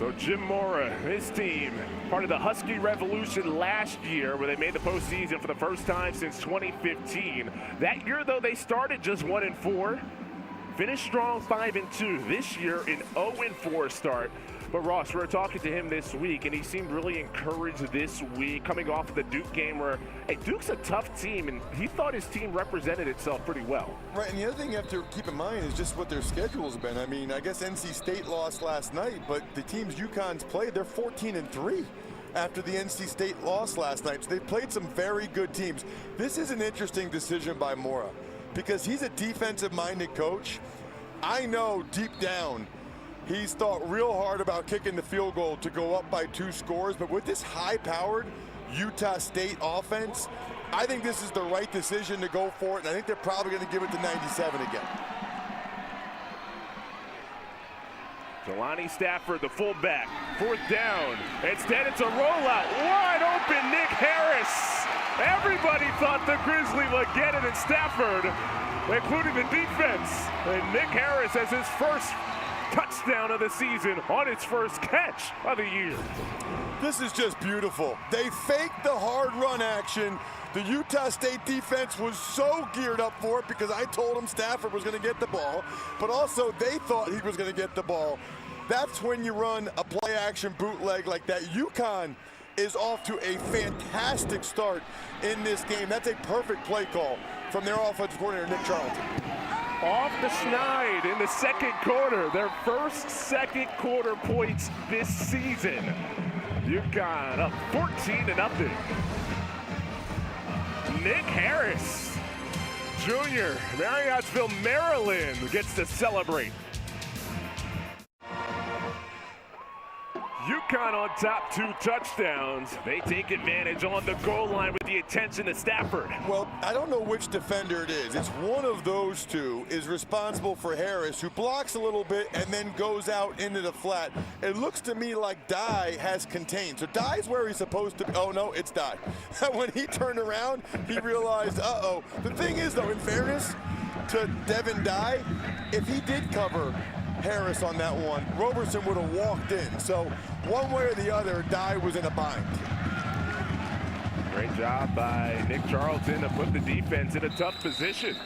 Speaker 1: So Jim Mora, his team, part of the Husky Revolution last year, where they made the postseason for the first time since 2015. That year, though, they started just 1-4, finished strong 5-2. This year, an 0-4 start. But Ross, we were talking to him this week, and he seemed really encouraged this week, coming off of the Duke game where, hey, Duke's a tough team, and he thought his team represented itself pretty well.
Speaker 3: Right, and the other thing you have to keep in mind is just what their schedule's been. I mean, I guess NC State lost last night, but the teams UConn's played, they're 14-3 after the NC State loss last night. So they've played some very good teams. This is an interesting decision by Mora because he's a defensive-minded coach. I know deep down he's thought real hard about kicking the field goal to go up by 2 scores, but with this high-powered Utah State offense, I think this is the right decision to go for it, and I think they're probably going to give it to 97 again.
Speaker 1: Jelani Stafford, the fullback, 4th down. Instead, it's a rollout. Wide open, Nick Harris. Everybody thought the Grizzlies would get it, and Stafford, including the defense. And Nick Harris has his first touchdown of the season on its first catch of the year.
Speaker 3: This is just beautiful. They faked the hard run action. The Utah State defense was so geared up for it because I told them Stafford was going to get the ball, but also they thought he was going to get the ball. That's when you run a play action bootleg like that. UConn is off to a fantastic start in this game. That's a perfect play call from their offensive coordinator, Nick Charlton.
Speaker 1: Off the schneid in the second quarter. Their first second quarter points this season. UConn up 14-0. Nick Harris, Jr., Marriottsville, Maryland, gets to celebrate. UConn on top, 2 touchdowns. They take advantage on the goal line with the attention to Stafford.
Speaker 3: Well, I don't know which defender it is. It's one of those two is responsible for Harris, who blocks a little bit and then goes out into the flat. It looks to me like Dye has contained. So Dye's where he's supposed to be. Oh, no, it's Dye. When he turned around, he realized, uh-oh. The thing is, though, in fairness to Devin Dye, if he did cover Harris on that one, Roberson would have walked in. So one way or the other, Dye was in a bind.
Speaker 1: Great job by Nick Charlton to put the defense in a tough position.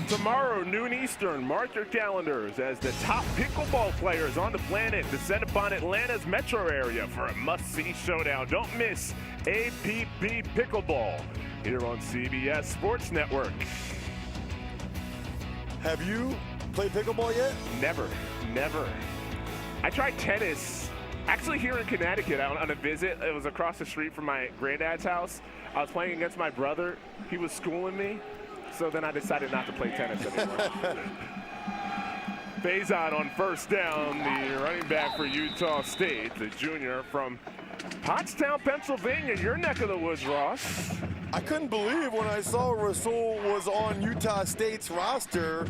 Speaker 1: Tomorrow, noon Eastern, mark your calendars as the top pickleball players on the planet descend upon Atlanta's metro area for a must-see showdown. Don't miss APP Pickleball here on CBS Sports Network.
Speaker 3: Have you played pickleball yet?
Speaker 1: Never. I tried tennis, actually here in Connecticut on a visit. It was across the street from my granddad's house. I was playing against my brother. He was schooling me, so then I decided not to play tennis anymore. Faison on first down, the running back for Utah State, the junior from Pottstown, Pennsylvania, your neck of the woods, Ross.
Speaker 3: I couldn't believe when I saw Rasul was on Utah State's roster.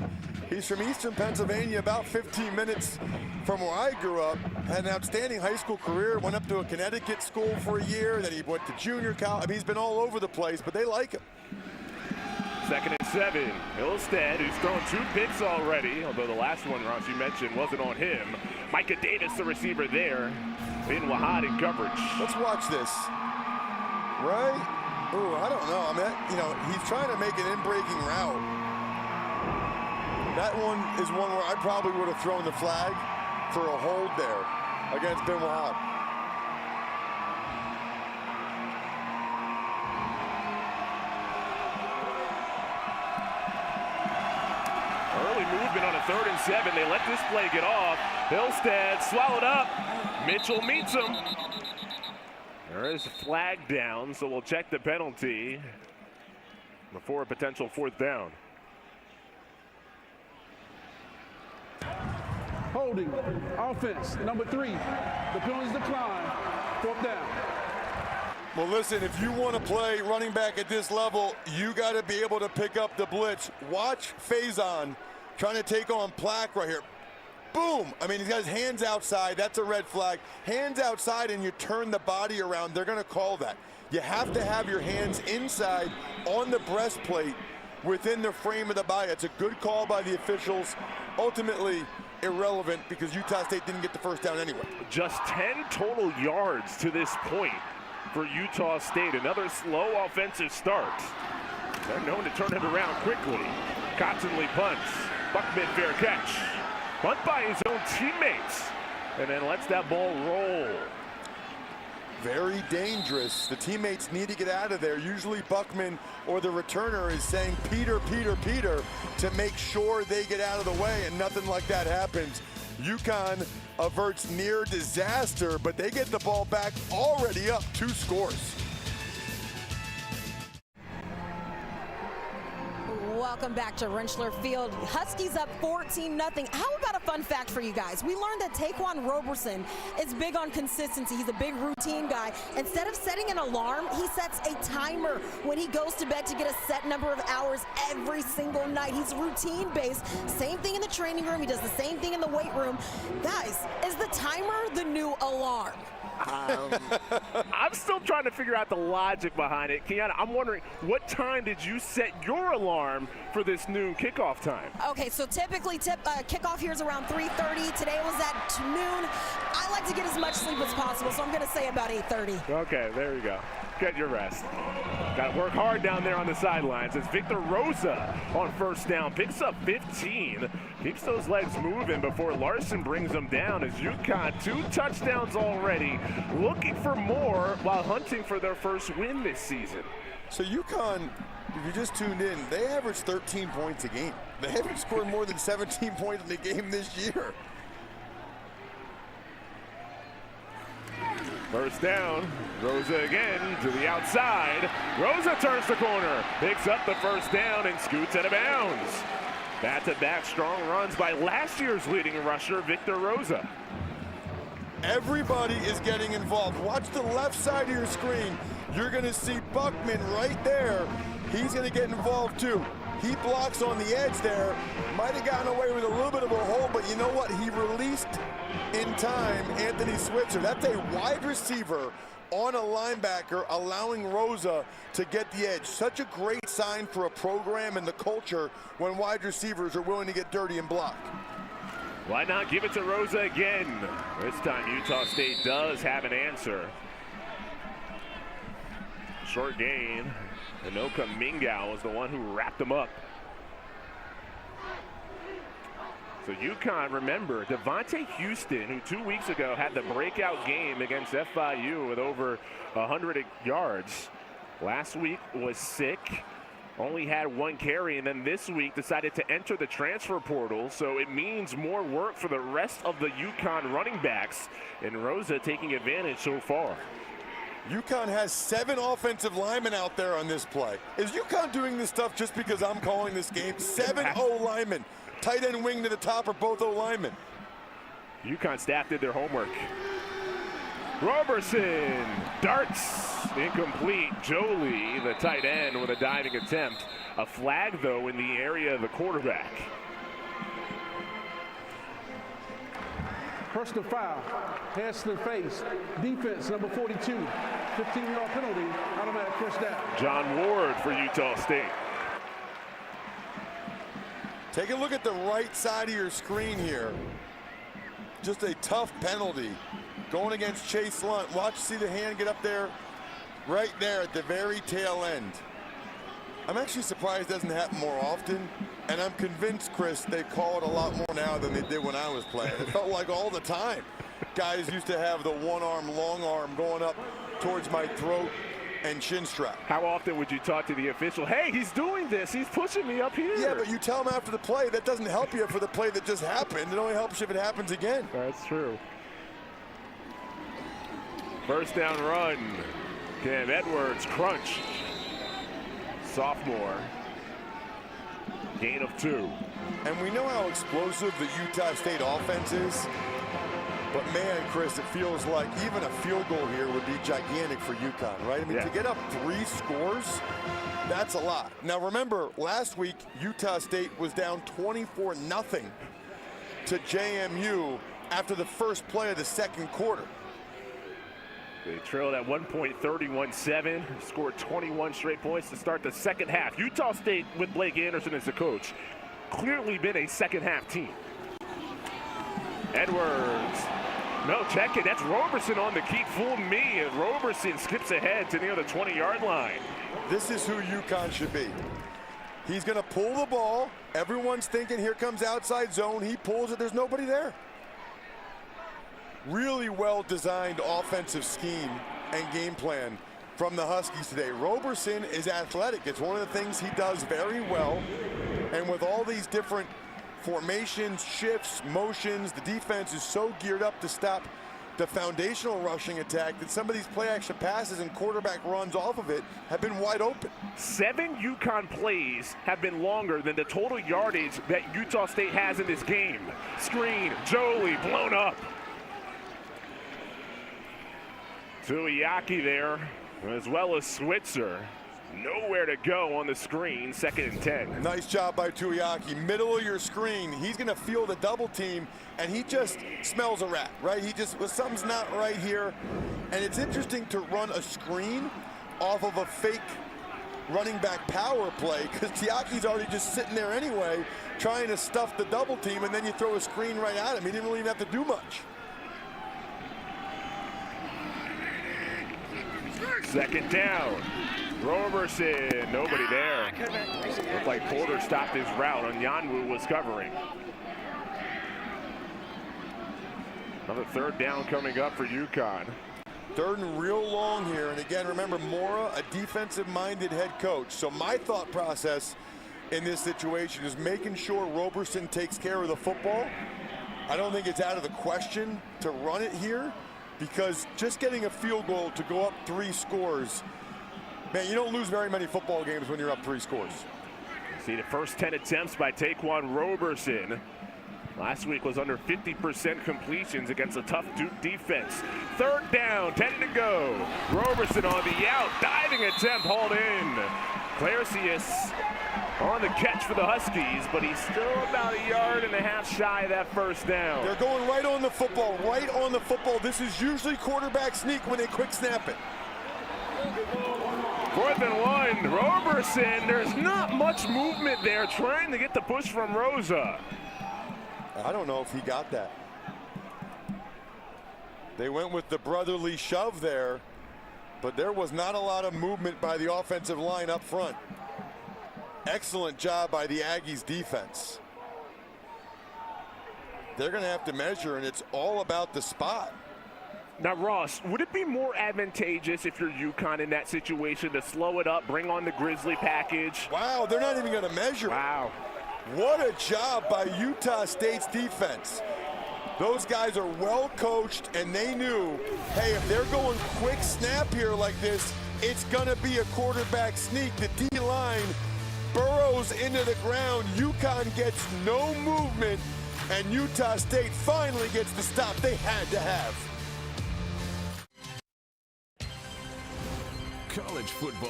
Speaker 3: He's from Eastern Pennsylvania, about 15 minutes from where I grew up. Had an outstanding high school career, went up to a Connecticut school for a year, then he went to junior college. I mean, he's been all over the place, but they like him.
Speaker 1: 2nd and 7. Hillstead, who's thrown 2 picks already, although the last one, Ross, you mentioned, wasn't on him. Micah Davis, the receiver there. Bin Wahad in coverage.
Speaker 3: Let's watch this. Right? Ooh, I don't know. I mean, he's trying to make an in-breaking route. That one is one where I probably would have thrown the flag for a hold there against Bin Wahad.
Speaker 1: Early movement on a 3rd and 7. They let this play get off. Hillstead swallowed up. Mitchell meets him. There is a flag down, so we'll check the penalty before a potential 4th down.
Speaker 2: Holding, offense, number 3. The penalties decline, 4th down.
Speaker 3: Well, listen, if you want to play running back at this level, you got to be able to pick up the blitz. Watch Faison trying to take on Plack right here. Boom! I mean, he's got his hands outside. That's a red flag. Hands outside and you turn the body around, they're going to call that. You have to have your hands inside on the breastplate within the frame of the body. It's a good call by the officials. Ultimately irrelevant because Utah State didn't get the 1st down anyway.
Speaker 1: Just 10 total yards to this point for Utah State. Another slow offensive start. They're known to turn it around quickly. Cottonley punts. Buckman fair catch. Bunt by his own teammates. And then lets that ball roll.
Speaker 3: Very dangerous. The teammates need to get out of there. Usually Buckman or the returner is saying Peter, Peter, Peter to make sure they get out of the way, and nothing like that happens. UConn averts near disaster, but they get the ball back already up 2 scores.
Speaker 6: Welcome back to Rentschler Field. Huskies up 14-0. How about a fun fact for you guys? We learned that Taquan Roberson is big on consistency. He's a big routine guy. Instead of setting an alarm, he sets a timer when he goes to bed to get a set number of hours every single night. He's routine-based. Same thing in the training room. He does the same thing in the weight room. Guys, is the timer the new alarm?
Speaker 1: I'm still trying to figure out the logic behind it. Kiana, I'm wondering, what time did you set your alarm for this noon kickoff time?
Speaker 6: Okay, so typically kickoff here is around 3:30. Today was at noon. I like to get as much sleep as possible, so I'm going to say about 8:30.
Speaker 1: Okay, there you go. Get your rest. Got to work hard down there on the sidelines as Victor Rosa on 1st down picks up 15 Keeps those legs moving before Larson brings them down as UConn 2 touchdowns already, looking for more while hunting for their first win this season.
Speaker 3: So UConn, if you just tuned in, they average 13 points a game. They haven't scored more than 17 points in the game this year.
Speaker 1: First down, Rosa again to the outside. Rosa turns the corner, picks up the first down and scoots out of bounds. Back-to-back strong runs by last year's leading rusher, Victor Rosa.
Speaker 3: Everybody is getting involved. Watch the left side of your screen. You're going to see Buckman right there. He's going to get involved too. He blocks on the edge there. Might have gotten away with a little bit of a hole, but you know what? He released in time Anthony Switzer. That's a wide receiver on a linebacker, allowing Rosa to get the edge. Such a great sign for a program and the culture when wide receivers are willing to get dirty and block.
Speaker 1: Why not give it to Rosa again? This time Utah State does have an answer. Short gain. Anoka Mingau was the one who wrapped him up. So UConn, remember, Devontae Houston, who 2 weeks ago had the breakout game against FIU with over 100 yards. Last week was sick, only had 1 carry, and then this week decided to enter the transfer portal. So it means more work for the rest of the UConn running backs, and Rosa taking advantage so far.
Speaker 3: UConn has 7 offensive linemen out there on this play. Is UConn doing this stuff just because I'm calling this game? 7 O-linemen. Tight end wing to the top are both O-linemen.
Speaker 1: UConn staff did their homework. Roberson darts incomplete. Jolie, the tight end, with a diving attempt. A flag, though, in the area of the quarterback.
Speaker 2: Personal foul, hands to the face, defense number 42, 15-yard penalty, automatic first down.
Speaker 1: John Ward for Utah State.
Speaker 3: Take a look at the right side of your screen here. Just a tough penalty going against Chase Lunt. Watch, see the hand get up there, right there at the very tail end. I'm actually surprised it doesn't happen more often, and I'm convinced, Chris, they call it a lot more now than they did when I was playing. It felt like all the time guys used to have the one arm, long arm going up towards my throat and chin strap.
Speaker 1: How often would you talk to the official? Hey, he's doing this. He's pushing me up here.
Speaker 3: Yeah, but you tell him after the play. That doesn't help you for the play that just happened. It only helps you if it happens again.
Speaker 1: That's true. First down run. Cam Edwards, crunch. Sophomore. Gain of 2.
Speaker 3: And we know how explosive the Utah State offense is. But man, Chris, it feels like even a field goal here would be gigantic for UConn, right? I mean, to get up 3 scores, that's a lot. Now remember, last week, Utah State was down 24-0 to JMU after the first play of the second quarter.
Speaker 1: They trailed at 1 point, 31-7, scored 21 straight points to start the second half. Utah State, with Blake Anderson as the coach, clearly been a second half team. Edwards. No, check it. That's Roberson on the keep. Fooled me. And Roberson skips ahead to near the 20-yard line.
Speaker 3: This is who UConn should be. He's going to pull the ball. Everyone's thinking, here comes outside zone. He pulls it. There's nobody there. Really well-designed offensive scheme and game plan from the Huskies today. Roberson is athletic. It's one of the things he does very well. And with all these different formations, shifts, motions, the defense is so geared up to stop the foundational rushing attack that some of these play action passes and quarterback runs off of it have been wide open.
Speaker 1: 7 UConn plays have been longer than the total yardage that Utah State has in this game. Screen, Jolie blown up. Tuiaki there, as well as Switzer. Nowhere to go on the screen, 2nd and 10.
Speaker 3: Nice job by Tuiaki. Middle of your screen. He's going to feel the double team, and he just smells a rat, right? He just, well, something's not right here. And it's interesting to run a screen off of a fake running back power play because Tuiaki's already just sitting there anyway, trying to stuff the double team, and then you throw a screen right at him. He didn't really even have to do much.
Speaker 1: 2nd down. Roberson, nobody there. Looked like Porter stopped his route. Onyanwu was covering. Another third down coming up for UConn.
Speaker 3: Third and real long here. And again, remember, Mora, a defensive-minded head coach. So my thought process in this situation is making sure Roberson takes care of the football. I don't think it's out of the question to run it here, because just getting a field goal to go up 3 scores, man, you don't lose very many football games when you're up 3 scores.
Speaker 1: See the first 10 attempts by Taquan Roberson. Last week was under 50% completions against a tough Duke defense. Third down, 10 to go. Roberson on the out, diving attempt hauled in. Clarcius on the catch for the Huskies, but he's still about 1.5 yards shy of that first down.
Speaker 3: They're going right on the football, right on the football. This is usually quarterback sneak when they quick snap it.
Speaker 1: 4th and 1, Roberson. There's not much movement there, trying to get the push from Rosa.
Speaker 3: I don't know if he got that. They went with the brotherly shove there, but there was not a lot of movement by the offensive line up front. Excellent job by the Aggies defense. They're going to have to measure, and it's all about the spot.
Speaker 1: Now, Ross, would it be more advantageous if you're UConn in that situation to slow it up, bring on the Grizzly package?
Speaker 3: Wow, they're not even going to measure.
Speaker 1: Wow.
Speaker 3: What a job by Utah State's defense. Those guys are well coached, and they knew, hey, if they're going quick snap here like this, it's going to be a quarterback sneak. The D-line burrows into the ground. UConn gets no movement, and Utah State finally gets the stop they had to have.
Speaker 4: College football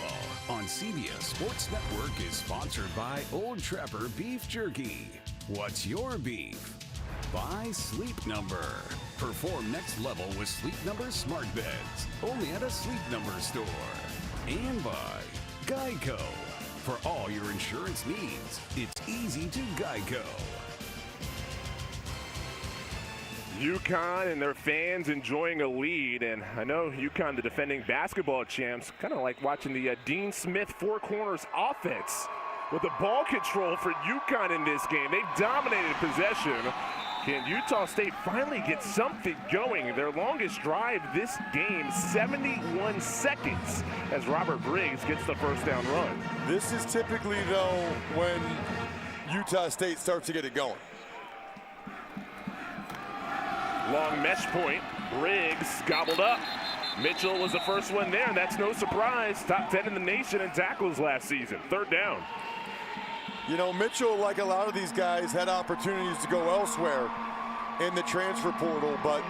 Speaker 4: on CBS Sports Network is sponsored by Old Trapper Beef Jerky. What's your beef? By Sleep Number. Perform next level with Sleep Number smart beds. Only at a Sleep Number store. And by Geico. For all your insurance needs, it's easy to Geico.
Speaker 1: UConn and their fans enjoying a lead, and I know UConn, the defending basketball champs, kind of like watching the Dean Smith Four Corners offense with the ball control for UConn in this game. They've dominated possession. Can Utah State finally get something going? Their longest drive this game, 71 seconds, as Robert Briggs gets the first down run.
Speaker 3: This is typically, though, when Utah State starts to get it going.
Speaker 1: Long mesh point, Briggs gobbled up. Mitchell was the first one there, and that's no surprise. Top 10 in the nation in tackles last season. Third down.
Speaker 3: You know, Mitchell, like a lot of these guys, had opportunities to go elsewhere in the transfer portal, but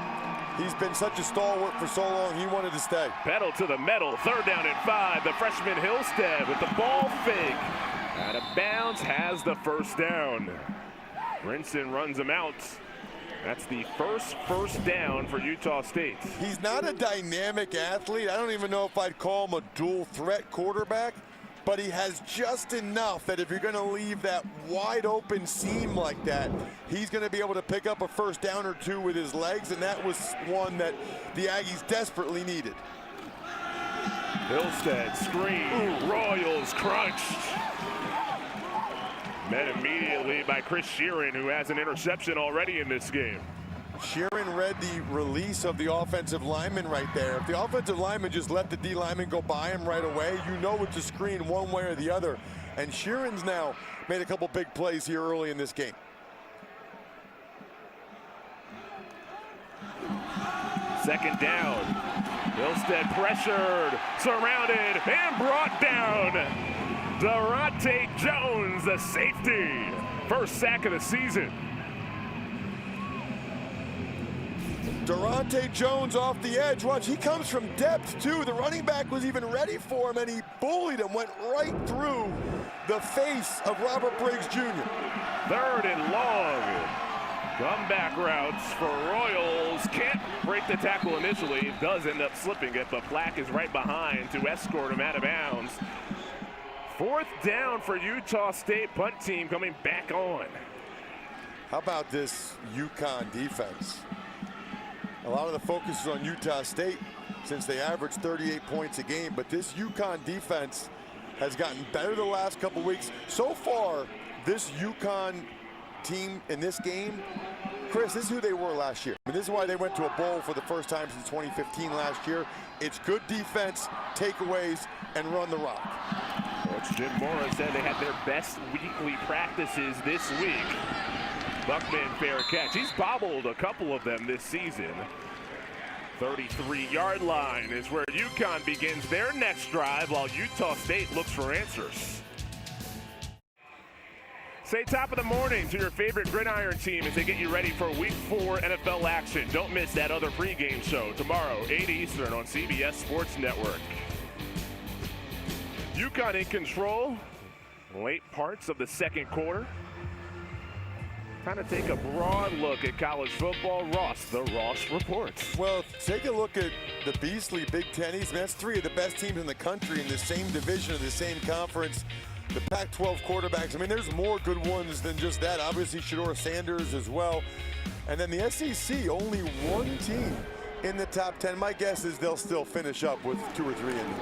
Speaker 3: he's been such a stalwart for so long, he wanted to stay.
Speaker 1: Pedal to the metal, 3rd down and 5. The freshman Hillstead with the ball fake. Out of bounds, has the first down. Brinson runs him out. That's the first down for Utah State.
Speaker 3: He's not a dynamic athlete. I don't even know if I'd call him a dual threat quarterback, but he has just enough that if you're going to leave that wide open seam like that, he's going to be able to pick up a first down or two with his legs, and that was one that the Aggies desperately needed.
Speaker 1: Hillstead screen. Royals crunched. Met immediately by Chris Sheeran, who has an interception already in this game.
Speaker 3: Sheeran read the release of the offensive lineman right there. If the offensive lineman just let the D lineman go by him right away, you know it's a screen one way or the other. And Sheeran's now made a couple big plays here early in this game.
Speaker 1: Second down. Hillstead pressured, surrounded, and brought down. Durante Jones, the safety. First sack of the season.
Speaker 3: Durante Jones off the edge. Watch, he comes from depth, too. The running back was even ready for him, and he bullied him, went right through the face of Robert Briggs Jr.
Speaker 1: 3rd and long. Comeback routes for Royals. Can't break the tackle initially. Does end up slipping it, but Black is right behind to escort him out of bounds. 4th down for Utah State. Punt team coming back on.
Speaker 3: How about this UConn defense? A lot of the focus is on Utah State since they average 38 points a game, but this UConn defense has gotten better the last couple weeks. So far, this UConn team in this game Chris, this is who they were last year. I mean, this is why they went to a bowl for the first time since 2015 last year. It's good defense, takeaways, and run the rock.
Speaker 1: Coach Jim Morris said they had their best weekly practices this week. Buckman, fair catch. He's bobbled a couple of them this season. 33-yard line is where UConn begins their next drive while Utah State looks for answers. Say top of the morning to your favorite gridiron team as they get you ready for Week 4 NFL action. Don't miss that other pregame show tomorrow, 8 Eastern on CBS Sports Network. UConn in control, late parts of the second quarter. Kind of take a broad look at college football. The Ross reports.
Speaker 3: Well, take a look at the beastly Big Ten East. That's three of the best teams in the country in the same division of the same conference. The Pac-12 quarterbacks, I mean, there's more good ones than just that. Obviously, Shedeur Sanders as well. And then the SEC, only one team in the top 10. My guess is they'll still finish up with 2 or 3 in them.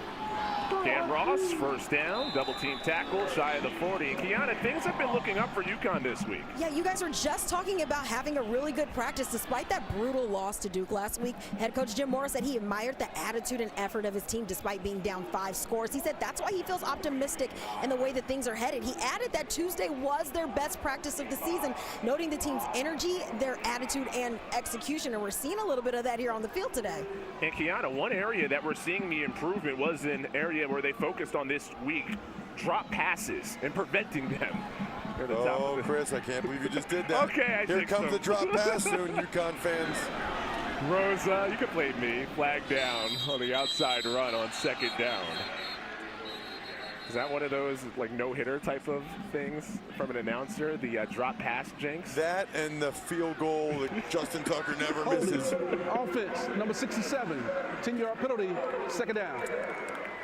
Speaker 1: Cam Ross, first down, double team tackle, shy of the 40. And Kiana, things have been looking up for UConn this week.
Speaker 6: Yeah, you guys were just talking about having a really good practice despite that brutal loss to Duke last week. Head coach Jim Morris said he admired the attitude and effort of his team despite being down 5 scores. He said that's why he feels optimistic in the way that things are headed. He added that Tuesday was their best practice of the season, noting the team's energy, their attitude, and execution. And we're seeing a little bit of that here on the field today.
Speaker 1: And Kiana, one area that we're seeing the improvement was an area where they focused on this week, drop passes and preventing them.
Speaker 3: Oh, Chris, I can't believe you just did that.
Speaker 1: Okay,
Speaker 3: Here comes the drop pass soon, UConn fans.
Speaker 1: Rosa, you can blame me. Flag down on the outside run on second down. Is that one of those like no-hitter type of things from an announcer? The drop pass jinx?
Speaker 3: That and the field goal that Justin Tucker never misses.
Speaker 2: Offense, number 67, 10-yard penalty, second down.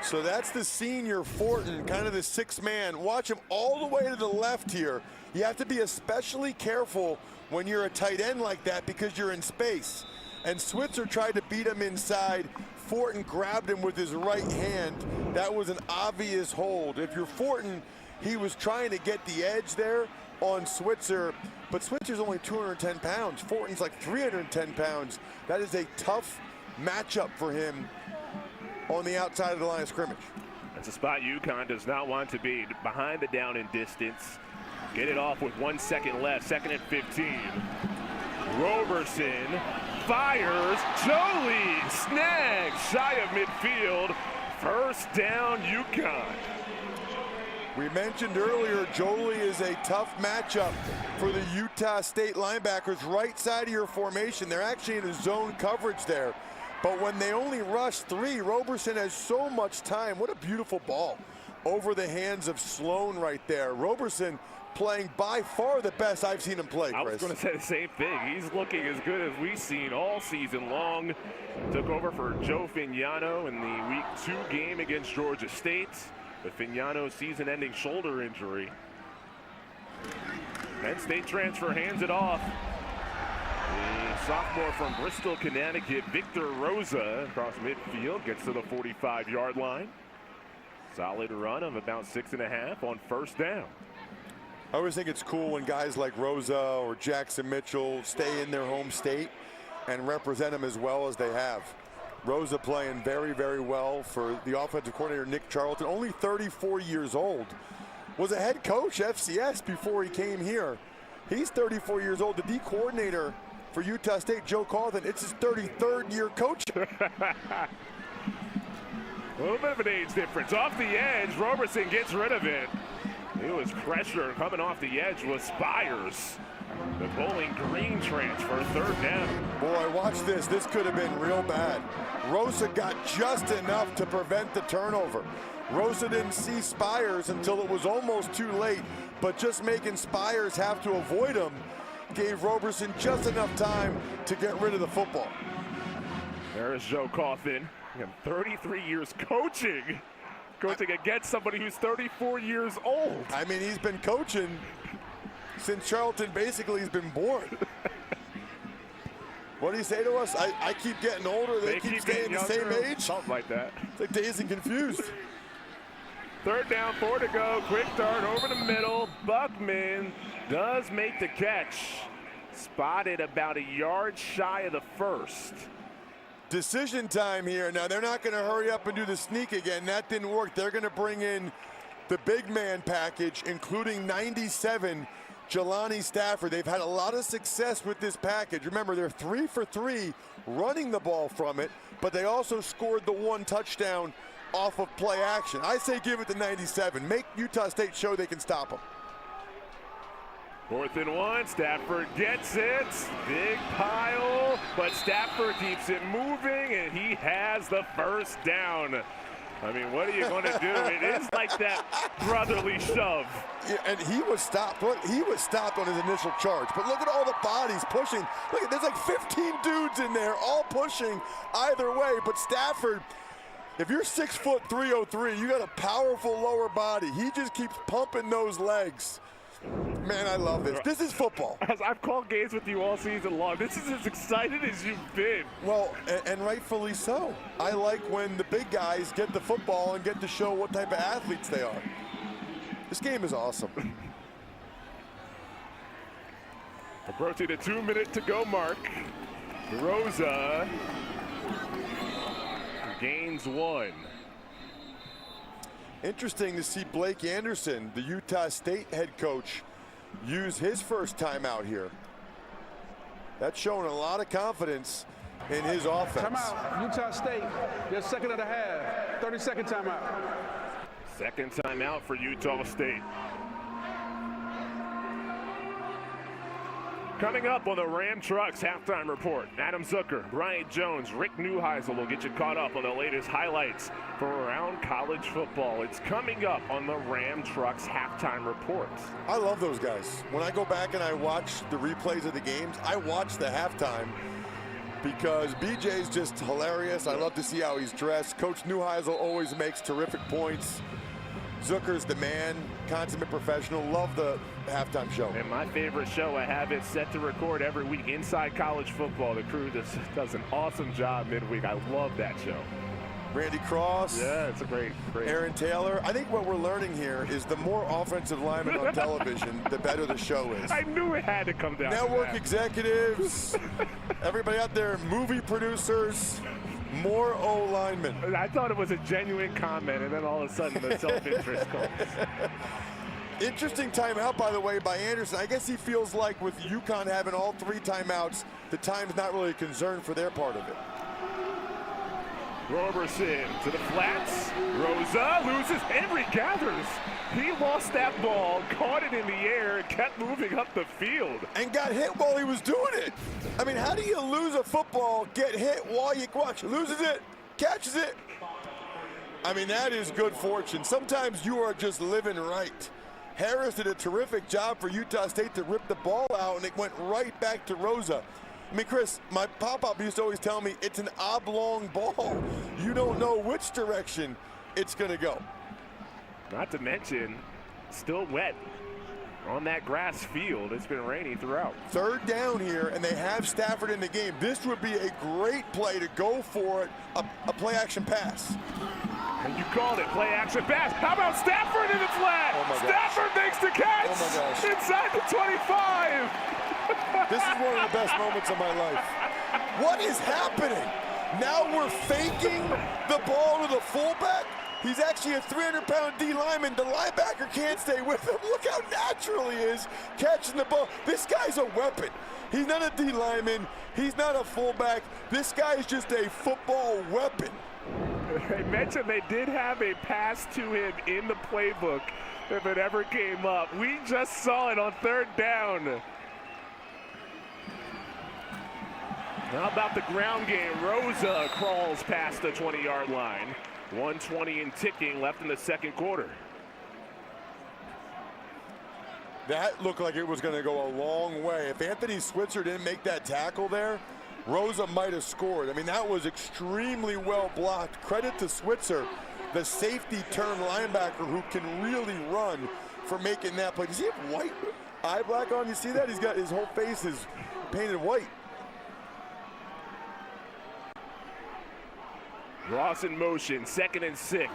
Speaker 3: So that's the senior Fortin, kind of the 6th man. Watch him all the way to the left here. You have to be especially careful when you're a tight end like that because you're in space. And Switzer tried to beat him inside. Fortin grabbed him with his right hand. That was an obvious hold. If you're Fortin, he was trying to get the edge there on Switzer, but Switzer's only 210 pounds. Fortin's like 310 pounds. That is a tough matchup for him on the outside of the line of scrimmage.
Speaker 1: That's a spot UConn does not want to be. Behind the down and distance. Get it off with 1 second left. 2nd and 15. Roberson fires. Jolie snags shy of midfield. First down, UConn.
Speaker 3: We mentioned earlier, Jolie is a tough matchup for the Utah State linebackers. Right side of your formation. They're actually in a zone coverage there. But when they only rush 3, Roberson has so much time. What a beautiful ball over the hands of Sloan right there. Roberson playing by far the best I've seen him play, Chris.
Speaker 1: I was going to say the same thing. He's looking as good as we've seen all season long. Took over for Joe Fignano in the Week 2 game against Georgia State. The Fignano season-ending shoulder injury. Penn State transfer hands it off. The sophomore from Bristol, Connecticut, Victor Rosa, across midfield, gets to the 45-yard line. Solid run of about 6.5 on first down.
Speaker 3: I always think it's cool when guys like Rosa or Jackson Mitchell stay in their home state and represent them as well as they have. Rosa playing very, very well for the offensive coordinator, Nick Charlton, only 34 years old. Was a head coach, FCS, before he came here. He's 34 years old. The D coordinator for Utah State, Joe Carlton, it's his 33rd year coaching.
Speaker 1: A little bit of an age difference. Off the edge, Roberson gets rid of it. It was pressure coming off the edge with Spires. The Bowling Green transfer, third down.
Speaker 3: Boy, watch this. This could have been real bad. Rosa got just enough to prevent the turnover. Rosa didn't see Spires until it was almost too late, but just making Spires have to avoid him gave Roberson just enough time to get rid of the football.
Speaker 1: There's Joe Coffin. 33 years coaching against somebody who's 34 years old.
Speaker 3: I mean, he's been coaching since Charlton basically has been born. What do you say to us? I keep getting older, they keep staying the same age?
Speaker 1: Something like that.
Speaker 3: It's like Dazed and Confused.
Speaker 1: Third down, 4 to go. Quick dart over the middle. Buckman does make the catch. Spotted about a yard shy of the first.
Speaker 3: Decision time here. Now, they're not going to hurry up and do the sneak again. That didn't work. They're going to bring in the big man package, including 97, Jelani Stafford. They've had a lot of success with this package. Remember, they're 3 for 3 running the ball from it, but they also scored the 1 touchdown off of play action. I say give it to 97. Make Utah State show they can stop them.
Speaker 1: 4th and 1, Stafford gets it, big pile, but Stafford keeps it moving, and he has the first down. I mean, what are you going to do? It is like that brotherly shove.
Speaker 3: Yeah, and he was stopped. He was stopped on his initial charge. But look at all the bodies pushing. Look at, there's like 15 dudes in there, all pushing either way. But Stafford, if you're 6 foot 303, you got a powerful lower body. He just keeps pumping those legs. Man, I love this. This is football.
Speaker 1: As I've called games with you all season long, this is as excited as you've been.
Speaker 3: Well, and rightfully so. I like when the big guys get the football and get to show what type of athletes they are. This game is awesome.
Speaker 1: Approaching the 2-minute to go mark. Rosa gains 1.
Speaker 3: Interesting to see Blake Anderson, the Utah State head coach, use his first timeout here. That's showing a lot of confidence in his offense.
Speaker 2: Timeout, Utah State, their second of the half, 30-second timeout.
Speaker 1: Second timeout for Utah State. Coming up on the Ram Trucks halftime report, Adam Zucker, Brian Jones, Rick Neuheisel will get you caught up on the latest highlights from around college football. It's coming up on the Ram Trucks halftime report.
Speaker 3: I love those guys. When I go back and I watch the replays of the games, I watch the halftime because BJ's just hilarious. I love to see how he's dressed. Coach Neuheisel always makes terrific points. Zucker's the man, consummate professional. Love the halftime show.
Speaker 1: And my favorite show, I have it set to record every week, Inside College Football. The crew does an awesome job midweek. I love that show.
Speaker 3: Randy Cross.
Speaker 1: Yeah, it's a great.
Speaker 3: Aaron Taylor. I think what we're learning here is the more offensive linemen on television, the better the show is.
Speaker 1: I knew it had to come down
Speaker 3: Network
Speaker 1: to that.
Speaker 3: Executives, everybody out there, movie producers, more O-linemen.
Speaker 1: I thought it was a genuine comment, and then all of a sudden the self-interest comes.
Speaker 3: Interesting timeout, by the way, by Anderson. I guess he feels like with UConn having all 3 timeouts, the time's not really a concern for their part of it.
Speaker 1: Roberson to the flats. Rosa loses and regathers. He lost that ball, caught it in the air, and kept moving up the field.
Speaker 3: And got hit while he was doing it. I mean, how do you lose a football, get hit while you watch? Loses it, catches it. I mean, that is good fortune. Sometimes you are just living right. Harris did a terrific job for Utah State to rip the ball out, and it went right back to Rosa. I mean, Chris, my pop-up used to always tell me it's an oblong ball. You don't know which direction it's going to go.
Speaker 1: Not to mention, still wet on that grass field. It's been rainy throughout.
Speaker 3: 3rd down here, and they have Stafford in the game. This would be a great play to go for it, a play-action pass.
Speaker 1: And you called it play-action pass. How about Stafford in the flat?
Speaker 3: Oh my
Speaker 1: Stafford makes the catch.
Speaker 3: Oh my gosh.
Speaker 1: Inside the 25.
Speaker 3: This is one of the best moments of my life. What is happening? Now we're faking the ball to the fullback. He's actually a 300-pound D lineman. The linebacker can't stay with him. Look how natural he is catching the ball. This guy's a weapon. He's not a D lineman. He's not a fullback. This guy is just a football weapon.
Speaker 1: I mentioned they did have a pass to him in the playbook if it ever came up. We just saw it on 3rd down. How about the ground game? Rosa crawls past the 20-yard line. 1:20 and ticking left in the 2nd quarter.
Speaker 3: That looked like it was going to go a long way. If Anthony Switzer didn't make that tackle there, Rosa might have scored. I mean, that was extremely well blocked. Credit to Switzer, the safety turn linebacker who can really run, for making that play. Does he have white eye black on? You see that? He's got his whole face is painted white.
Speaker 1: Ross in motion, 2nd and 6.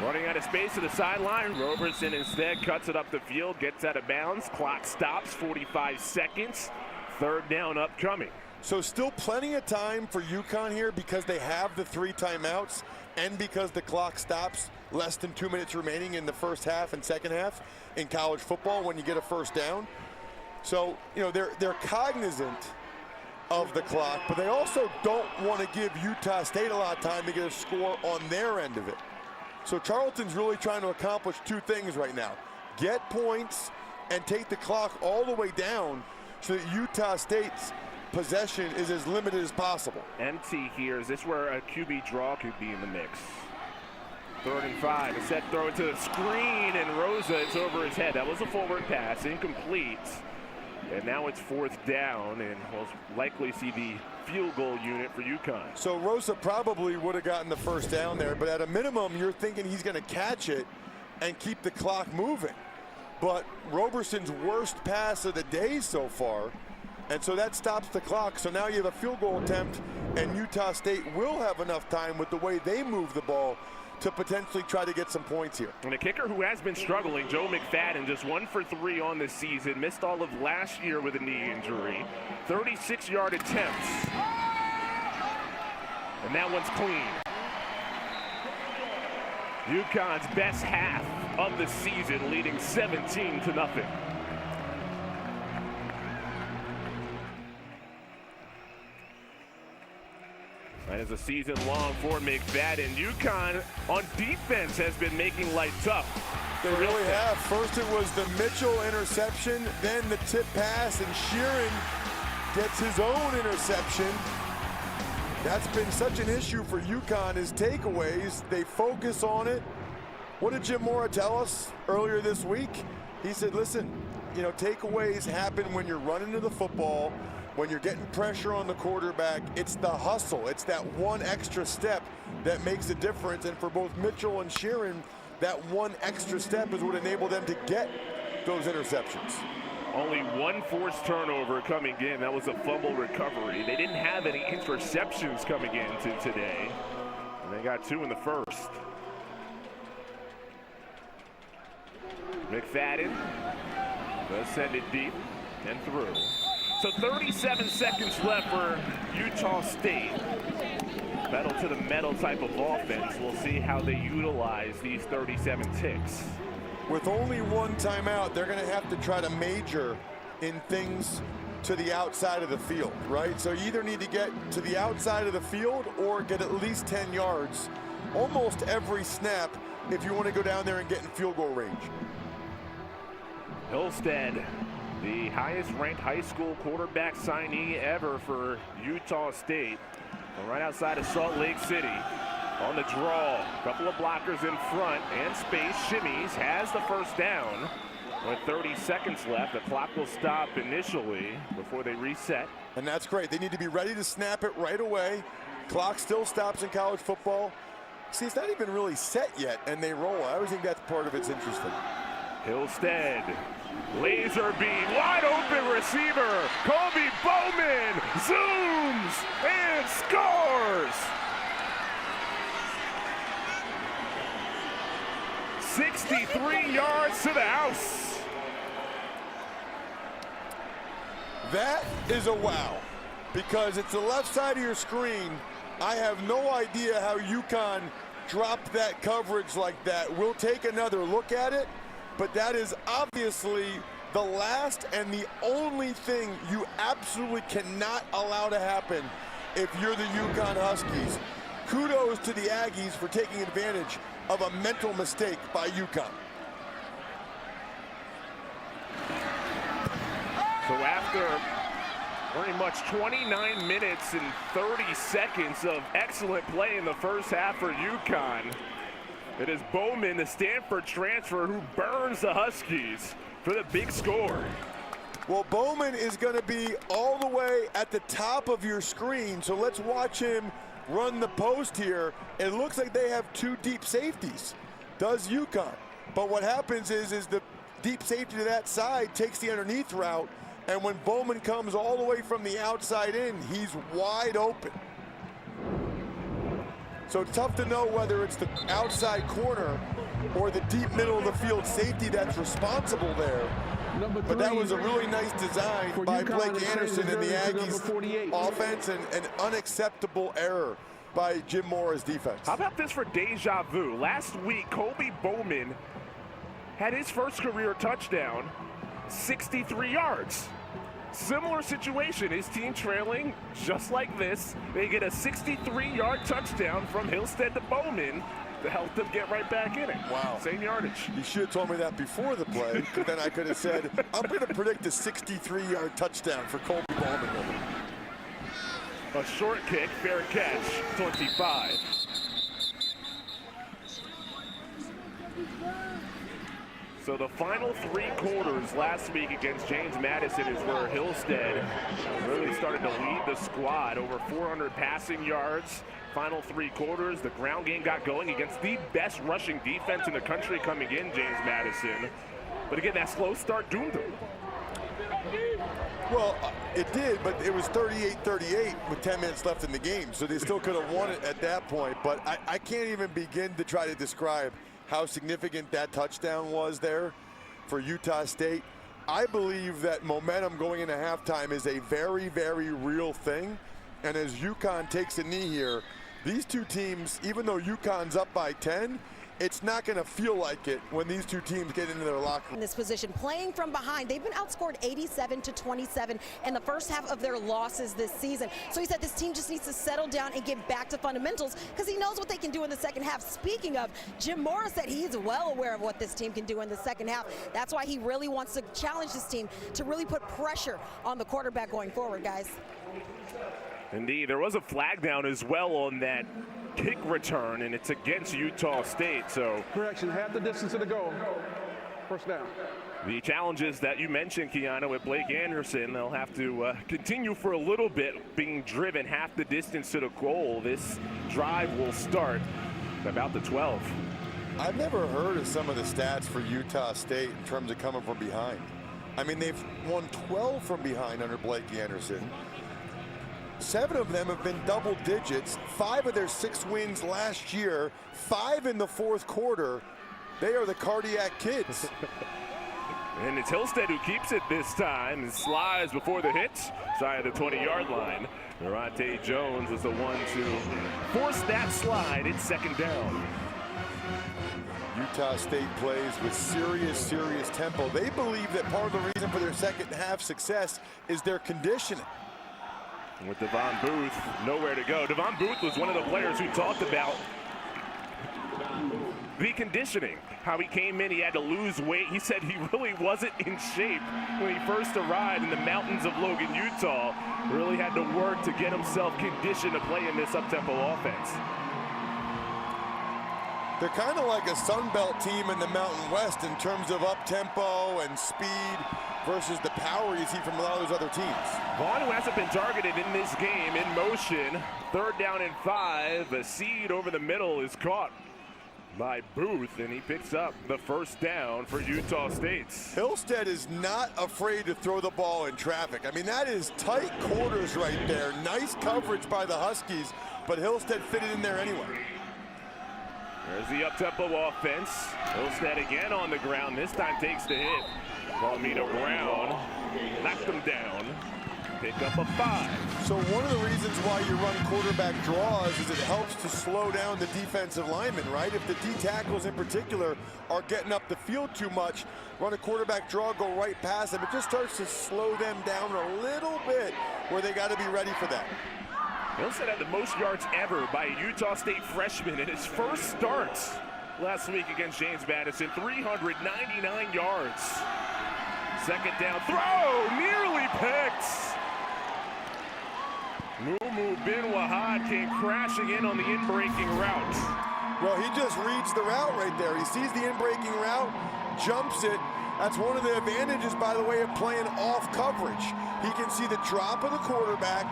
Speaker 1: Running out of space to the sideline. Roberson instead cuts it up the field, gets out of bounds. Clock stops, 45 seconds. Third down upcoming.
Speaker 3: So still plenty of time for UConn here because they have the 3 timeouts and because the clock stops less than 2 minutes remaining in the first half and second half in college football when you get a first down. So, you know, they're cognizant of the clock, but they also don't want to give Utah State a lot of time to get a score on their end of it. So Charlton's really trying to accomplish 2 things right now. Get points and take the clock all the way down so that Utah State's possession is as limited as possible.
Speaker 1: Empty here. Is this where a QB draw could be in the mix? 3rd and 5. A set throw to the screen, and Rosa, it's over his head. That was a forward pass, incomplete. And now it's 4th down, and we'll likely see the field goal unit for UConn.
Speaker 3: So Rosa probably would have gotten the first down there, but at a minimum, you're thinking he's going to catch it and keep the clock moving. But Roberson's worst pass of the day so far, and so that stops the clock. So now you have a field goal attempt, and Utah State will have enough time with the way they move the ball to potentially try to get some points here.
Speaker 1: And a kicker who has been struggling, Joe McFadden, just 1 for 3 on the season, missed all of last year with a knee injury. 36-yard attempts. And that one's clean. UConn's best half of the season, leading 17-0. That is a season long for McFadden. UConn on defense has been making life tough.
Speaker 3: They really have. First it was the Mitchell interception, then the tip pass, and Sheeran gets his own interception. That's been such an issue for UConn is takeaways. They focus on it. What did Jim Mora tell us earlier this week? He said, listen, you know, takeaways happen when you're running to the football, when you're getting pressure on the quarterback. It's the hustle. It's that one extra step that makes a difference. And for both Mitchell and Sheeran, that one extra step is what enabled them to get those interceptions.
Speaker 1: Only 1 forced turnover coming in. That was a fumble recovery. They didn't have any interceptions coming into today. And they got 2 in the first. McFadden does send it deep and through. So 37 seconds left for Utah State. Metal to the metal type of offense. We'll see how they utilize these 37 ticks.
Speaker 3: With only 1 timeout, they're going to have to try to major in things to the outside of the field, right? So you either need to get to the outside of the field or get at least 10 yards almost every snap if you want to go down there and get in field goal range.
Speaker 1: Hillstead, the highest ranked high school quarterback signee ever for Utah State. Right outside of Salt Lake City. On the draw, a couple of blockers in front and space, shimmies, has the first down. With 30 seconds left, the clock will stop initially before they reset.
Speaker 3: And that's great. They need to be ready to snap it right away. Clock still stops in college football. See, it's not even really set yet, and they roll. I always think that's part of it's interesting.
Speaker 1: Hillstead, laser beam, wide open receiver. Kobe Bowman zooms and scores. 63 yards to the house.
Speaker 3: That is a wow, because it's the left side of your screen. I have no idea how UConn dropped that coverage like that. We'll take another look at it, but that is obviously the last and the only thing you absolutely cannot allow to happen if you're the UConn Huskies. Kudos to the Aggies for taking advantage of a mental mistake by UConn.
Speaker 1: So after pretty much 29 minutes and 30 seconds of excellent play in the first half for UConn, it is Bowman, the Stanford transfer, who burns the Huskies for the big score.
Speaker 3: Well, Bowman is going to be all the way at the top of your screen, so let's watch him run the post here. It looks like they have 2 deep safeties, does UConn. But what happens is the deep safety to that side takes the underneath route, and when Bowman comes all the way from the outside in, he's wide open. So it's tough to know whether it's the outside corner or the deep middle of the field safety that's responsible there. But that was a really nice design by Blake Anderson and the Aggies offense, and an unacceptable error by Jim Mora's defense.
Speaker 1: How about this for deja vu? Last week, Kobe Bowman had his first career touchdown, 63 yards. Similar situation, his team trailing just like this. They get a 63-yard touchdown from Hillstead to Bowman to help them get right back in it.
Speaker 3: Wow.
Speaker 1: Same yardage.
Speaker 3: You should have told me that before the play, because then I could have said, I'm going to predict a 63-yard touchdown for Kobe Bowman.
Speaker 1: A short kick, fair catch, 25. So the final 3 quarters last week against James Madison is where Hillstead really started to lead the squad. Over 400 passing yards. Final 3 quarters, the ground game got going against the best rushing defense in the country coming in, James Madison. But again, that slow start doomed them.
Speaker 3: Well, it did, but it was 38-38 with 10 minutes left in the game, so they still could have won it at that point. But I can't even begin to try to describe how significant that touchdown was there for Utah State. I believe that momentum going into halftime is a very, very real thing. And as UConn takes a knee here, these two teams, even though UConn's up by 10, it's not going to feel like it when these two teams get into their locker room.
Speaker 6: In this position, playing from behind, they've been outscored 87-27 in the first half of their losses this season. So he said this team just needs to settle down and get back to fundamentals because he knows what they can do in the second half. Speaking of, Jim Mora said he is well aware of what this team can do in the second half. That's why he really wants to challenge this team to really put pressure on the quarterback going forward, guys.
Speaker 1: Indeed, there was a flag down as well on that kick return, and it's against Utah State. So
Speaker 2: correction, half the distance to the goal. First down.
Speaker 1: The challenges that you mentioned, Kiana, with Blake Anderson, they'll have to continue for a little bit, being driven half the distance to the goal. This drive will start about the 12.
Speaker 3: I've never heard of some of the stats for Utah State in terms of coming from behind. I mean, they've won 12 from behind under Blake Anderson. 7 of them have been double digits. 5 of their 6 wins last year, 5 in the fourth quarter. They are the cardiac kids.
Speaker 1: And it's Hillstead who keeps it this time and slides before the hit, side of the 20-yard line. Durante Jones was the one to force that slide. It's second down.
Speaker 3: Utah State plays with serious tempo. They believe that part of the reason for their second half success is their conditioning.
Speaker 1: With Devon Booth, nowhere to go. Devon Booth was one of the players who talked about the conditioning, how he came in, he had to lose weight. He said he really wasn't in shape when he first arrived in the mountains of Logan, Utah. Really had to work to get himself conditioned to play in this up-tempo offense.
Speaker 3: They're kind of like a Sun Belt team in the Mountain West in terms of up-tempo and speed versus the power you see from a lot of those other teams.
Speaker 1: Vaughn, who hasn't been targeted in this game, in motion. 3rd down and 5. A seed over the middle is caught by Booth, and he picks up the first down for Utah State.
Speaker 3: Hillstead is not afraid to throw the ball in traffic. I mean, that is tight quarters right there. Nice coverage by the Huskies, but Hillstead fit it in there anyway.
Speaker 1: There's the up-tempo offense. Hillstead again on the ground. This time takes the hit. Palmito Brown knocked him down. Pick up a 5.
Speaker 3: So one of the reasons why you run quarterback draws is it helps to slow down the defensive linemen, right? If the D tackles in particular are getting up the field too much, run a quarterback draw, go right past them. It just starts to slow them down a little bit where they got to be ready for that.
Speaker 1: Hillstead had the most yards ever by a Utah State freshman in his first starts last week against James Madison. 399 yards. Second down throw, nearly picked. Mumu bin Wahad came crashing in on the in-breaking route.
Speaker 3: Well, he just reads the route right there. He sees the in-breaking route, jumps it. That's one of the advantages, by the way, of playing off coverage. He can see the drop of the quarterback,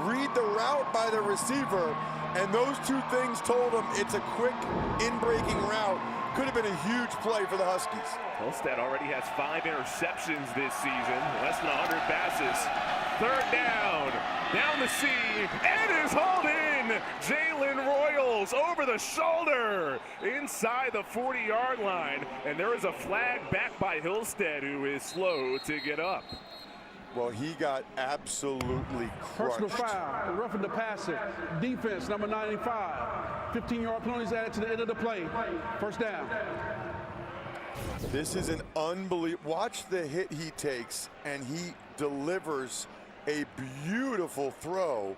Speaker 3: read the route by the receiver, and those two things told him it's a quick in-breaking route. Could have been a huge play for the Huskies.
Speaker 1: Hillstead already has 5 interceptions this season, less than 100 passes. 3rd down, down the seam, and is hauled in. again. Jalen Royals over the shoulder inside the 40-yard line. And there is a flag back by Hillstead, who is slow to get up.
Speaker 3: Well, he got absolutely crushed.
Speaker 2: Personal foul, roughing the passer. Defense, number 95. 15-yard penalties added to the end of the play. First down.
Speaker 3: This is an unbelievable. Watch the hit he takes, and he delivers a beautiful throw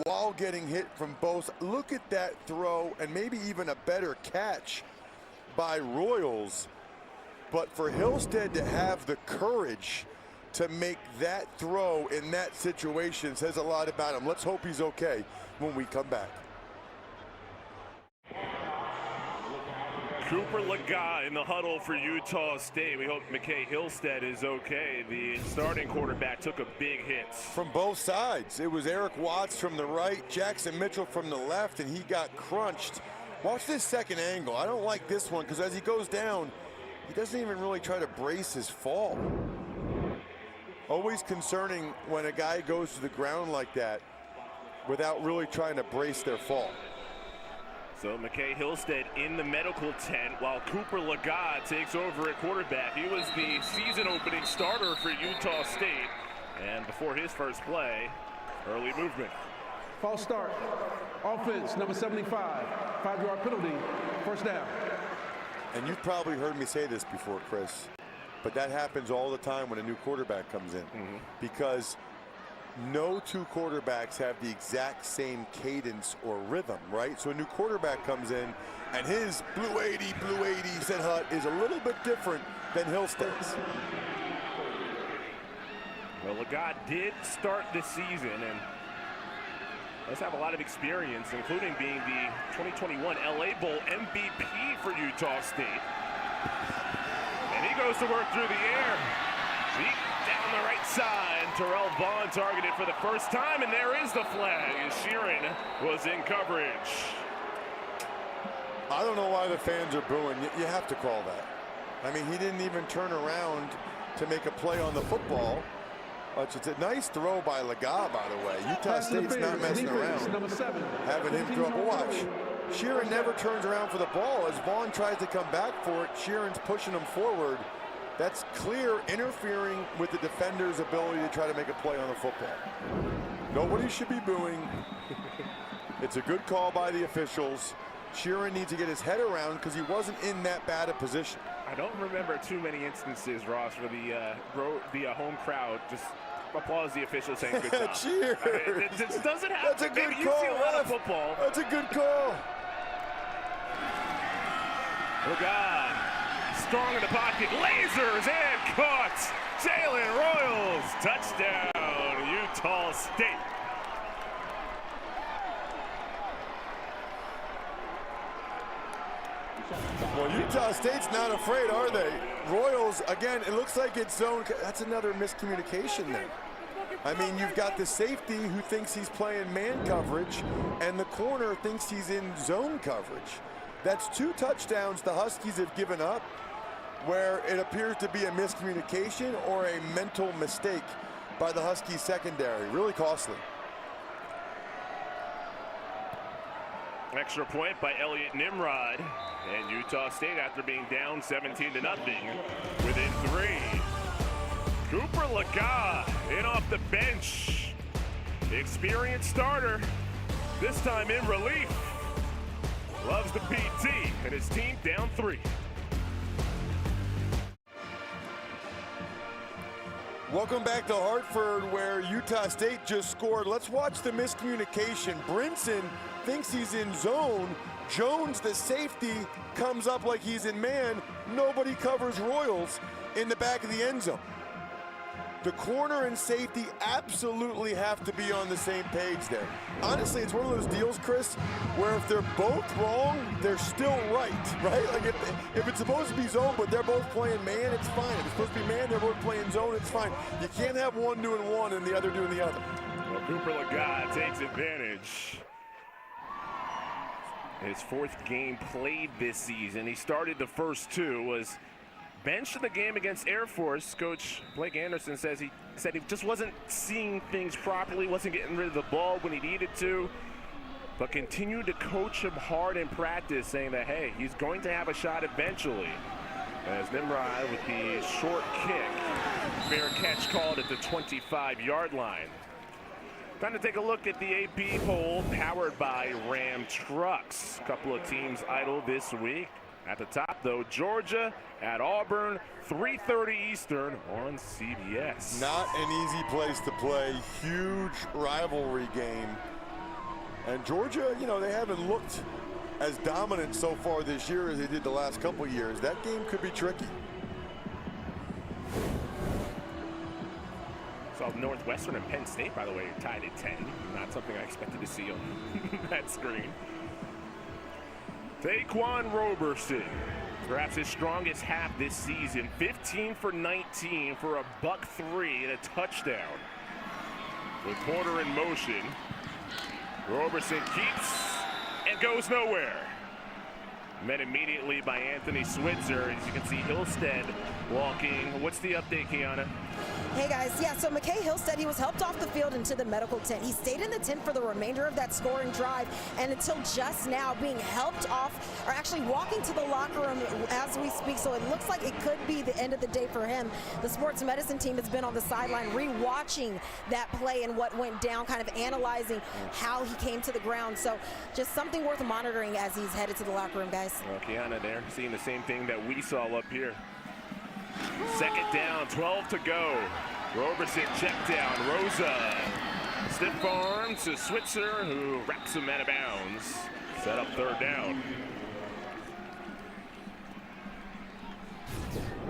Speaker 3: while getting hit from both. Look at that throw, and maybe even a better catch by Royals. But for Hillstead to have the courage to make that throw in that situation says a lot about him. Let's hope he's okay when we come back.
Speaker 1: Cooper Lagat in the huddle for Utah State. We hope McKay Hillstead is okay. The starting quarterback took a big hit.
Speaker 3: From both sides. It was Eric Watts from the right, Jackson Mitchell from the left, and he got crunched. Watch this second angle. I don't like this one because as he goes down, he doesn't even really try to brace his fall. Always concerning when a guy goes to the ground like that without really trying to brace their fall.
Speaker 1: So McKay Hillstead in the medical tent while Cooper Lagat takes over at quarterback. He was the season opening starter for Utah State. And before his first play, early movement.
Speaker 2: False start. Offense, number 75. 5-yard penalty. First down.
Speaker 3: And you've probably heard me say this before, Chris, but that happens all the time when a new quarterback comes in. Because no two quarterbacks have the exact same cadence or rhythm, right? So a new quarterback comes in, and his blue 80, said Hutt, is a little bit different than Hillstead's.
Speaker 1: Well, Lagat did start this season and does have a lot of experience, including being the 2021 LA Bowl MVP for Utah State. And he goes to work through the air. Deep down the right side. Terrell Vaughn targeted for the first time, and there is the flag as Sheeran was in coverage.
Speaker 3: I don't know why the fans are booing. You have to call that. I mean, he didn't even turn around to make a play on the football. It's a nice throw by Lagat, by the way. Utah State's not messing around.
Speaker 2: Number 7.
Speaker 3: Having him throw up. Watch. Sheeran never turns around for the ball. As Vaughn tries to come back for it, Sheeran's pushing him forward. That's clear interfering with the defender's ability to try to make a play on the football. Nobody should be booing. It's a good call by the officials. Sheeran needs to get his head around because he wasn't in that bad a position.
Speaker 1: I don't remember too many instances, Ross, where the home crowd just applauds the official saying good job.
Speaker 3: Cheers.
Speaker 1: It doesn't happen.
Speaker 3: That's a good
Speaker 1: Maybe
Speaker 3: call.
Speaker 1: You see a lot of football.
Speaker 3: That's a good call.
Speaker 1: Lagat, strong in the pocket, lasers and caught. Jalen Royals, touchdown, Utah State.
Speaker 3: Well, Utah State's not afraid, are they? Royals, again, it looks like it's zone. That's another miscommunication there. I mean, you've got the safety who thinks he's playing man coverage, and the corner thinks he's in zone coverage. That's 2 touchdowns the Huskies have given up, where it appears to be a miscommunication or a mental mistake by the Huskies secondary. Really costly.
Speaker 1: Extra point by Elliott Nimrod, and Utah State, after being down 17-0, within 3. Cooper Lagat in off the bench. Experienced starter, this time in relief. Loves the PT, and his team down 3.
Speaker 3: Welcome back to Hartford, where Utah State just scored. Let's watch the miscommunication. Brinson thinks he's in zone. Jones, the safety, comes up like he's in man. Nobody covers Royals in the back of the end zone. The corner and safety absolutely have to be on the same page there. Honestly, it's one of those deals, Chris, where if they're both wrong, they're still right? Like if it's supposed to be zone, but they're both playing man, it's fine. If it's supposed to be man, they're both playing zone, it's fine. You can't have one doing one and the other doing the other.
Speaker 1: Well, Cooper Lagat takes advantage. His 4th game played this season. He started the first 2, was benched in the game against Air Force. Coach Blake Anderson said he just wasn't seeing things properly, wasn't getting rid of the ball when he needed to. but continued to coach him hard in practice, saying that, hey, he's going to have a shot eventually. As Nimrod with the short kick. Fair catch called at the 25-yard line. Time to take a look at the AP poll powered by Ram Trucks. A couple of teams idle this week. At the top, though, Georgia at Auburn, 3:30 Eastern on CBS.
Speaker 3: Not an easy place to play. Huge rivalry game. And Georgia, you know, they haven't looked as dominant so far this year as they did the last couple years. That game could be tricky.
Speaker 1: Saw Northwestern and Penn State, by the way, tied at 10. Not something I expected to see on that screen. Taquan Roberson, perhaps his strongest half this season. 15 for 19 for a $103 and a touchdown. With Porter in motion, Roberson keeps and goes nowhere. Met immediately by Anthony Switzer. As you can see, Hillstead walking. What's the update, Kiana?
Speaker 6: Hey guys, yeah, so McKay Hillstead, he was helped off the field into the medical tent. He stayed in the tent for the remainder of that scoring drive, and until just now being helped off, or actually walking to the locker room as we speak, so it looks like it could be the end of the day for him. The sports medicine team has been on the sideline re-watching that play and what went down, kind of analyzing how he came to the ground. So just something worth monitoring as he's headed to the locker room, guys.
Speaker 1: Well, Kiana there, seeing the same thing that we saw up here. Second down, 12 to go. Roberson check down. Rosa stiff arm to Switzer, who wraps him out of bounds. Set up third down.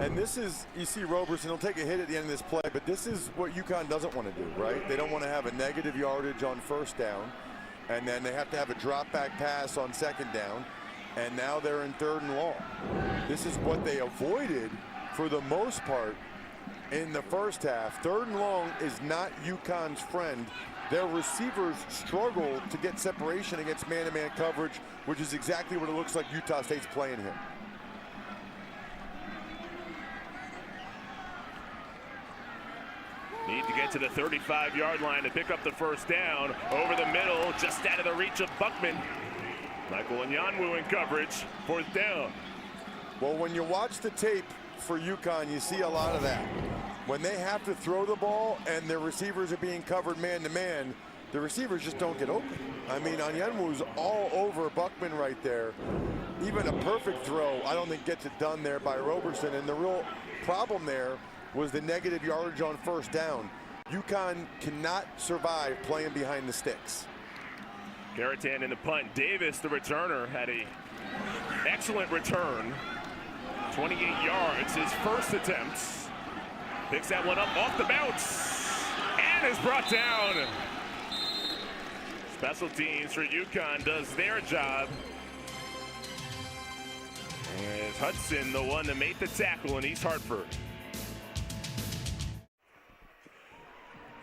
Speaker 3: And this is, you see Roberson, he'll take a hit at the end of this play, but this is what UConn doesn't want to do, right? They don't want to have a negative yardage on first down, and then they have to have a drop back pass on second down, and now they're in third and long. This is what they avoided for the most part in the first half. Third and long is not UConn's friend. Their receivers struggle to get separation against man-to-man coverage, which is exactly what it looks like Utah State's playing here.
Speaker 1: Need to get to the 35-yard line to pick up the first down. Over the middle, just out of the reach of Buckman. Michael Onyanwu in coverage, fourth down.
Speaker 3: Well, when you watch the tape for UConn, you see a lot of that. When they have to throw the ball and their receivers are being covered man-to-man, the receivers just don't get open. I mean, Onyanwu's all over Buckman right there. Even a perfect throw, I don't think gets it done there by Roberson. And the real problem there was the negative yardage on first down. UConn cannot survive playing behind the sticks.
Speaker 1: Garrett in the punt. Davis, the returner, had a excellent return. 28 yards, his first attempt. Picks that one up off the bounce and is brought down. Special teams for UConn does their job. And it's Hudson, the one to make the tackle in East Hartford.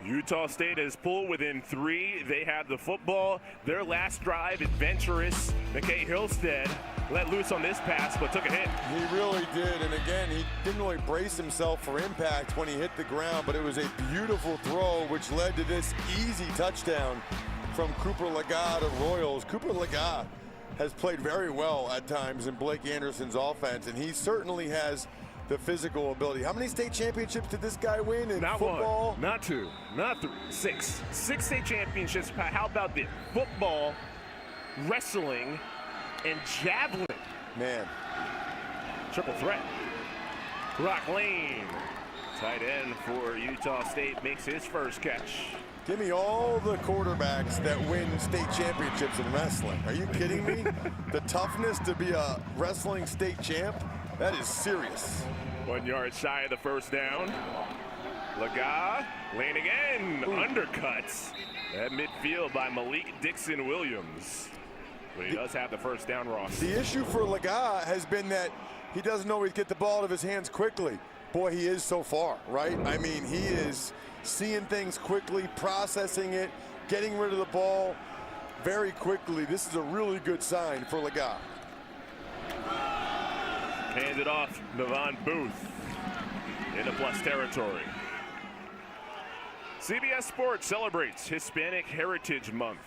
Speaker 1: Utah State has pulled within 3. They have the football. Their last drive, adventurous. McKay Hillstead let loose on this pass, but took a hit.
Speaker 3: He really did, and again, he didn't really brace himself for impact when he hit the ground, but it was a beautiful throw, which led to this easy touchdown from Cooper Legas of Royals. Cooper Legas has played very well at times in Blake Anderson's offense, and he certainly has the physical ability. How many state championships did this guy win in football?
Speaker 1: Not 1, not 2, not 3, 6. 6 state championships. How about the football, wrestling, and javelin?
Speaker 3: Man.
Speaker 1: Triple threat. Brock Lane, tight end for Utah State, makes his first catch.
Speaker 3: Give me all the quarterbacks that win state championships in wrestling. Are you kidding me? The toughness to be a wrestling state champ? That is serious.
Speaker 1: 1 yard shy of the first down. Legas, Lane again, undercuts at midfield by Malik Dixon Williams. But he does have the first down, Ross.
Speaker 3: The issue for Legas has been that he doesn't always get the ball out of his hands quickly. Boy, he is so far, right? I mean, he is seeing things quickly, processing it, getting rid of the ball very quickly. This is a really good sign for Legas.
Speaker 1: Handed off, Devon Booth into plus territory. CBS Sports celebrates Hispanic Heritage Month.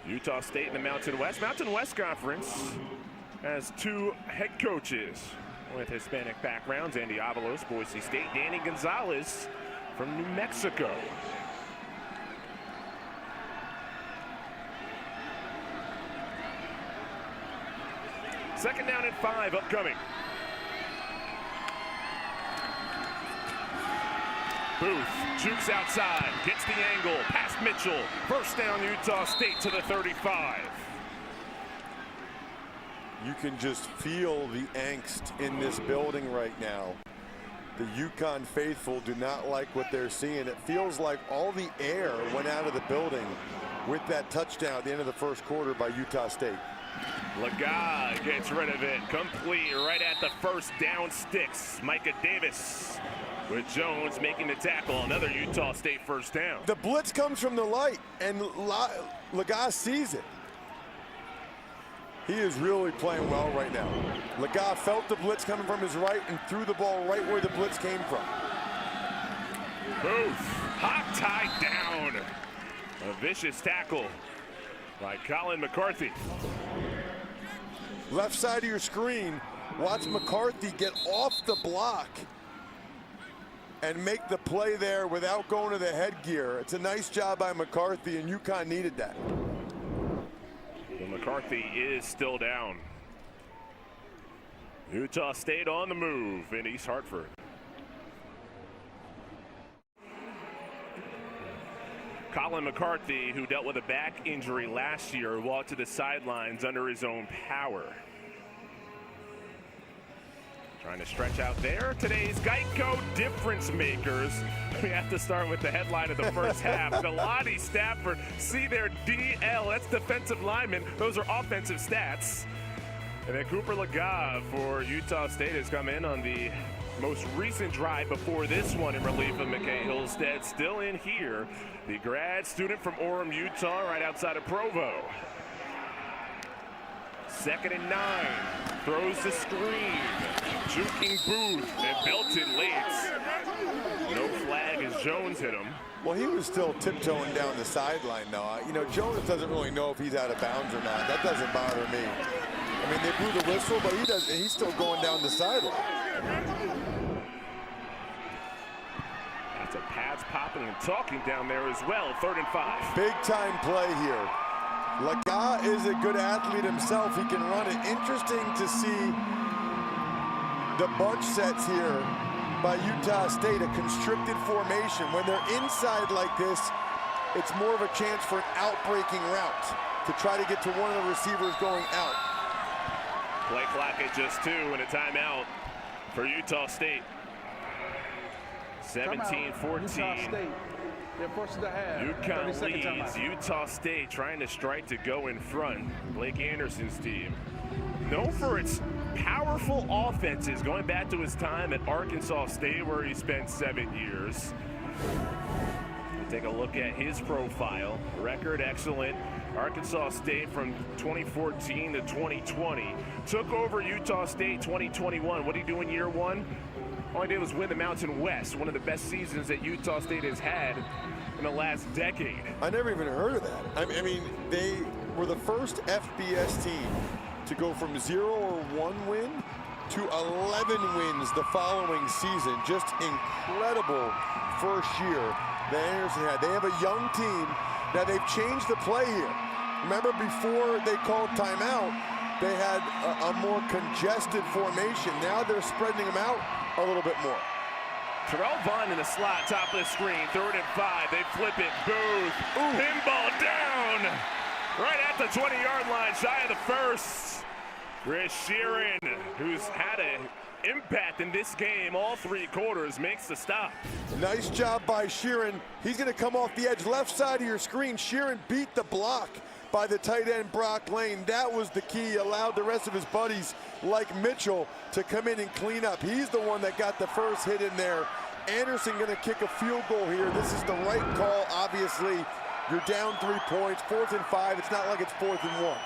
Speaker 1: Utah State in the Mountain West. Mountain West Conference has 2 head coaches with Hispanic backgrounds. Andy Avalos, Boise State. Danny Gonzalez from New Mexico. Second down and 5 upcoming. Booth jukes outside, gets the angle, past Mitchell. First down, Utah State to the 35.
Speaker 3: You can just feel the angst in this building right now. The UConn faithful do not like what they're seeing. It feels like all the air went out of the building with that touchdown at the end of the first quarter by Utah State.
Speaker 1: Laga gets rid of it, complete right at the first down sticks. Micah Davis with Jones making the tackle. Another Utah State first down.
Speaker 3: The blitz comes from the light, and Laga sees it. He is really playing well right now. Laga felt the blitz coming from his right and threw the ball right where the blitz came from.
Speaker 1: Booth, hot tied down. A vicious tackle by Colin McCarthy.
Speaker 3: Left side of your screen, watch McCarthy get off the block and make the play there without going to the headgear. It's a nice job by McCarthy, and UConn needed that.
Speaker 1: Well, McCarthy is still down. Utah State on the move in East Hartford. Colin McCarthy, who dealt with a back injury last year, walked to the sidelines under his own power. Trying to stretch out there. Today's Geico difference makers. We have to start with the headline of the first half. Galati Stafford, see their DL. That's defensive lineman. Those are offensive stats. And then Cooper Laga for Utah State has come in on the most recent drive before this one in relief of McKay Hillstead. Still in here, the grad student from Orem, Utah, right outside of Provo. 2nd and 9, throws the screen, juking Booth, and belted late. No flag as Jones hit him.
Speaker 3: Well, he was still tiptoeing down the sideline, though. You know, Jones doesn't really know if he's out of bounds or not. That doesn't bother me. I mean, they blew the whistle, but he's still going down the sideline.
Speaker 1: That's a pads popping and talking down there as well. 3rd and 5.
Speaker 3: Big time play here. Laga is a good athlete himself. He can run it. Interesting to see the bunch sets here by Utah State, a constricted formation. When they're inside like this, it's more of a chance for an out-breaking route to try to get to one of the receivers going out.
Speaker 1: Play clock at just 2 and a timeout for Utah State. 17-14. UConn leads. Utah State trying to strike to go in front. Blake Anderson's team, known for its powerful offenses, going back to his time at Arkansas State where he spent 7 years. Take a look at his profile. Record excellent. Arkansas State from 2014 to 2020. Took over Utah State 2021. What did he do in year 1? All he did was win the Mountain West, one of the best seasons that Utah State has had in the last decade.
Speaker 3: I never even heard of that. I mean, they were the first FBS team to go from 0 or 1 win to 11 wins the following season. Just incredible first year that Anderson had. They have a young team. Now they've changed the play here. Remember, before they called timeout, they had a more congested formation. Now they're spreading them out a little bit more.
Speaker 1: Terrell Vaughn in the slot, top of the screen, 3rd and 5. They flip it. Booth, pinball down, right at the 20-yard line, shy of the first. Chris Sheeran, who's had an impact in this game all 3 quarters, makes the stop.
Speaker 3: Nice job by Sheeran. He's going to come off the edge, left side of your screen. Sheeran beat the block by the tight end Brock Lane. That was the key. Allowed the rest of his buddies like Mitchell to come in and clean up. He's the one that got the first hit in there. Anderson going to kick a field goal here. This is the right call, obviously. You're down 3 points, 4th and 5. It's not like it's 4th and 1.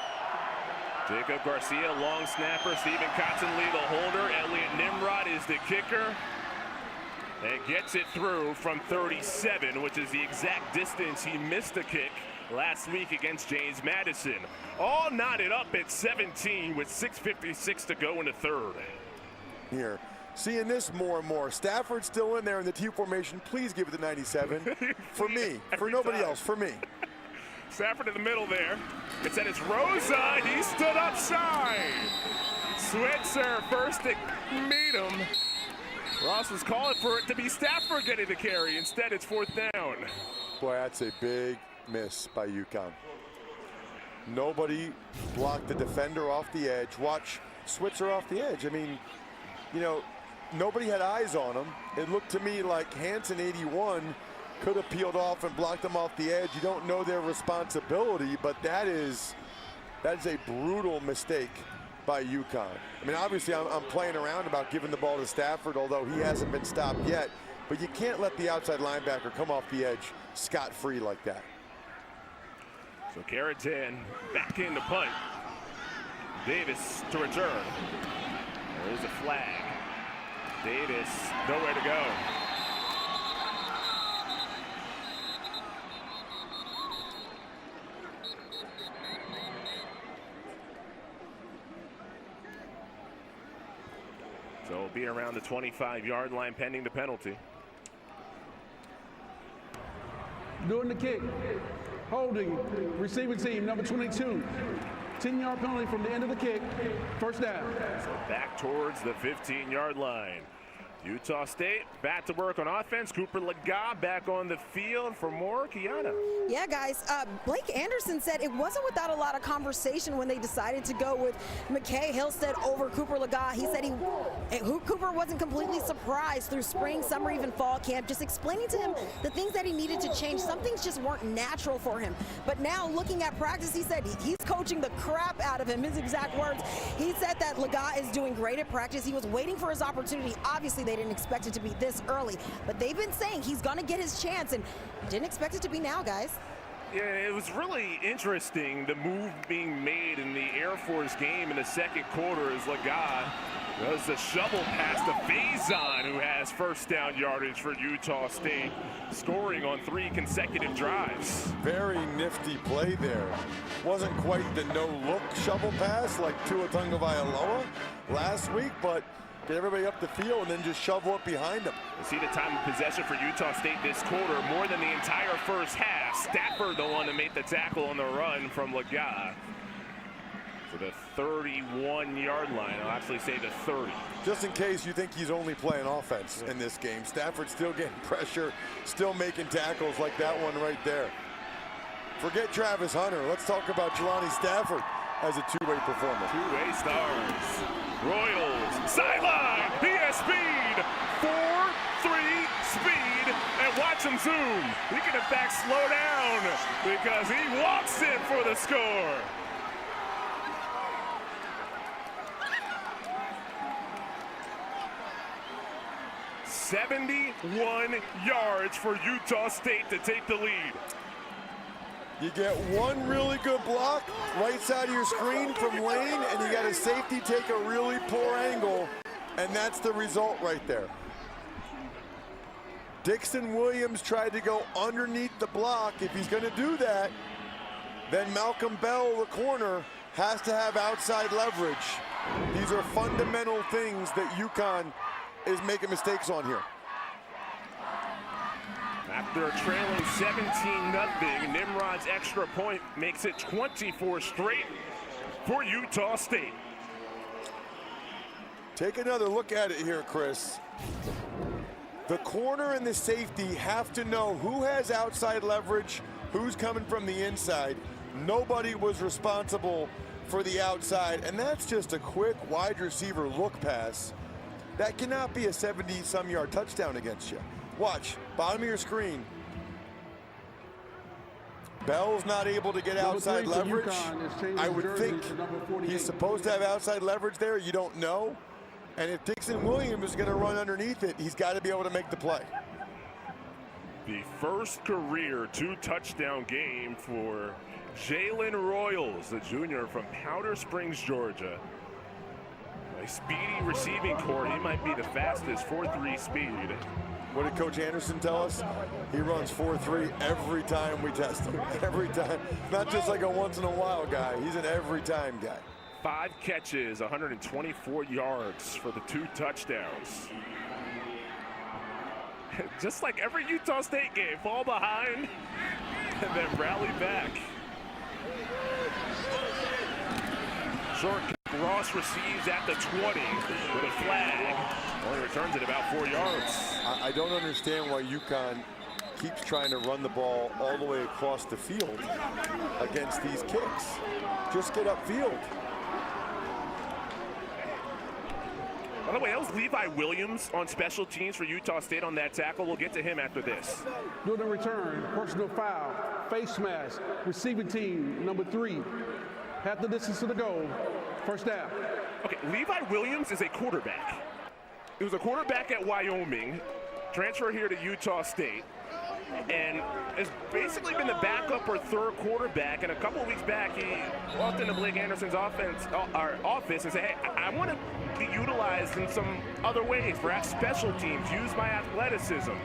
Speaker 1: Jacob Garcia, long snapper. Stephen Cottonlee, the holder. Elliot Nimrod is the kicker. And gets it through from 37, which is the exact distance he missed the kick last week against James Madison. All knotted up at 17 with 6:56 to go in the third.
Speaker 3: Here, seeing this more and more. Stafford still in there in the T formation. Please give it the 97. For me, for nobody else, for me.
Speaker 1: Stafford in the middle there. It's at his Rosa. He stood upside. Switzer first to meet him. Ross was calling for it to be Stafford getting the carry. Instead, it's fourth down.
Speaker 3: Boy, that's a big miss by UConn. Nobody blocked the defender off the edge. Watch Switzer off the edge. I mean, you know, nobody had eyes on him. It looked to me like Hansen, 81, could have peeled off and blocked them off the edge. You don't know their responsibility, but that is a brutal mistake by UConn. I mean, obviously, I'm playing around about giving the ball to Stafford, although he hasn't been stopped yet. But you can't let the outside linebacker come off the edge scot-free like that.
Speaker 1: So Carrington back in to punt. Davis to return. There's a flag. Davis nowhere to go. So it'll be around the 25-yard line pending the penalty.
Speaker 2: Doing the kick. Holding. Receiving team, number 22. 10-yard penalty from the end of the kick. First down.
Speaker 1: So back towards the 15-yard line. Utah State back to work on offense. Cooper Laga back on the field for more. Kiana.
Speaker 6: Yeah, guys, Blake Anderson said it wasn't without a lot of conversation when they decided to go with McKay Hillstead over Cooper Laga. He said Cooper wasn't completely surprised through spring, summer, even fall camp, just explaining to him the things that he needed to change. Some things just weren't natural for him. But now looking at practice, he said he's coaching the crap out of him, his exact words. He said that Laga is doing great at practice. He was waiting for his opportunity. Obviously, they didn't expect it to be this early, but they've been saying he's going to get his chance, and didn't expect it to be now, guys.
Speaker 1: Yeah, it was really interesting, the move being made in the Air Force game in the second quarter as Laga does the shovel pass to Faison, who has first down yardage for Utah State, scoring on 3 consecutive drives.
Speaker 3: Very nifty play there. Wasn't quite the no-look shovel pass like Tua Tagovailoa last week, but get everybody up the field and then just shovel it behind them.
Speaker 1: You see the time of possession for Utah State this quarter, more than the entire first half. Stafford the one to make the tackle on the run from Laga. To the 31-yard line. I'll actually say the 30.
Speaker 3: Just in case you think he's only playing offense in this game. Stafford still getting pressure, still making tackles like that one right there. Forget Travis Hunter. Let's talk about Jelani Stafford as a two-way performer.
Speaker 1: Two-way stars. Royals, sideline, he has speed, 4-3 speed, and watch him zoom. He can in fact slow down because he walks in for the score. "71 yards for Utah State to take the lead."
Speaker 3: You get one really good block right side of your screen from Lane, and you got a safety take a really poor angle, and that's the result right there. Dixon Williams tried to go underneath the block. If he's going to do that, then Malcolm Bell, the corner, has to have outside leverage. These are fundamental things that UConn is making mistakes on here.
Speaker 1: After trailing 17-0, Nimrod's extra point makes it 24 straight for Utah State.
Speaker 3: Take another look at it here, Chris. The corner and the safety have to know who has outside leverage, who's coming from the inside. Nobody was responsible for the outside, and that's just a quick wide receiver look pass. That cannot be a 70-some yard touchdown against you. Watch, bottom of your screen. Bell's not able to get outside leverage. I would think he's supposed to have outside leverage there. You don't know. And if Dixon Williams is going to run underneath it, he's got to be able to make the play.
Speaker 1: The first career 2-touchdown game for Jalen Royals, the junior from Powder Springs, Georgia. A speedy receiving core. He might be the fastest 4.3 speed
Speaker 3: What did Coach Anderson tell us? He runs 4.3 every time we test him. Every time. Not just like a once in a while guy. He's an every time guy.
Speaker 1: 5 catches, 124 yards for the 2 touchdowns. Just like every Utah State game, fall behind and then rally back. Short kick, Ross receives at the 20 with a flag. Only returns it about 4 yards.
Speaker 3: I don't understand why UConn keeps trying to run the ball all the way across the field against these kicks. Just get upfield.
Speaker 1: By the way, that was Levi Williams on special teams for Utah State on that tackle. We'll get to him after this.
Speaker 2: Doing a return, personal foul, face mask, receiving team, number 3. Half the distance to the goal, first down.
Speaker 1: Okay, Levi Williams is a quarterback. He was a quarterback at Wyoming, transferred here to Utah State, and has basically been the backup or third quarterback. And a couple of weeks back, he walked into Blake Anderson's office and said, hey, I want to be utilized in some other ways, perhaps special teams, use my athleticism.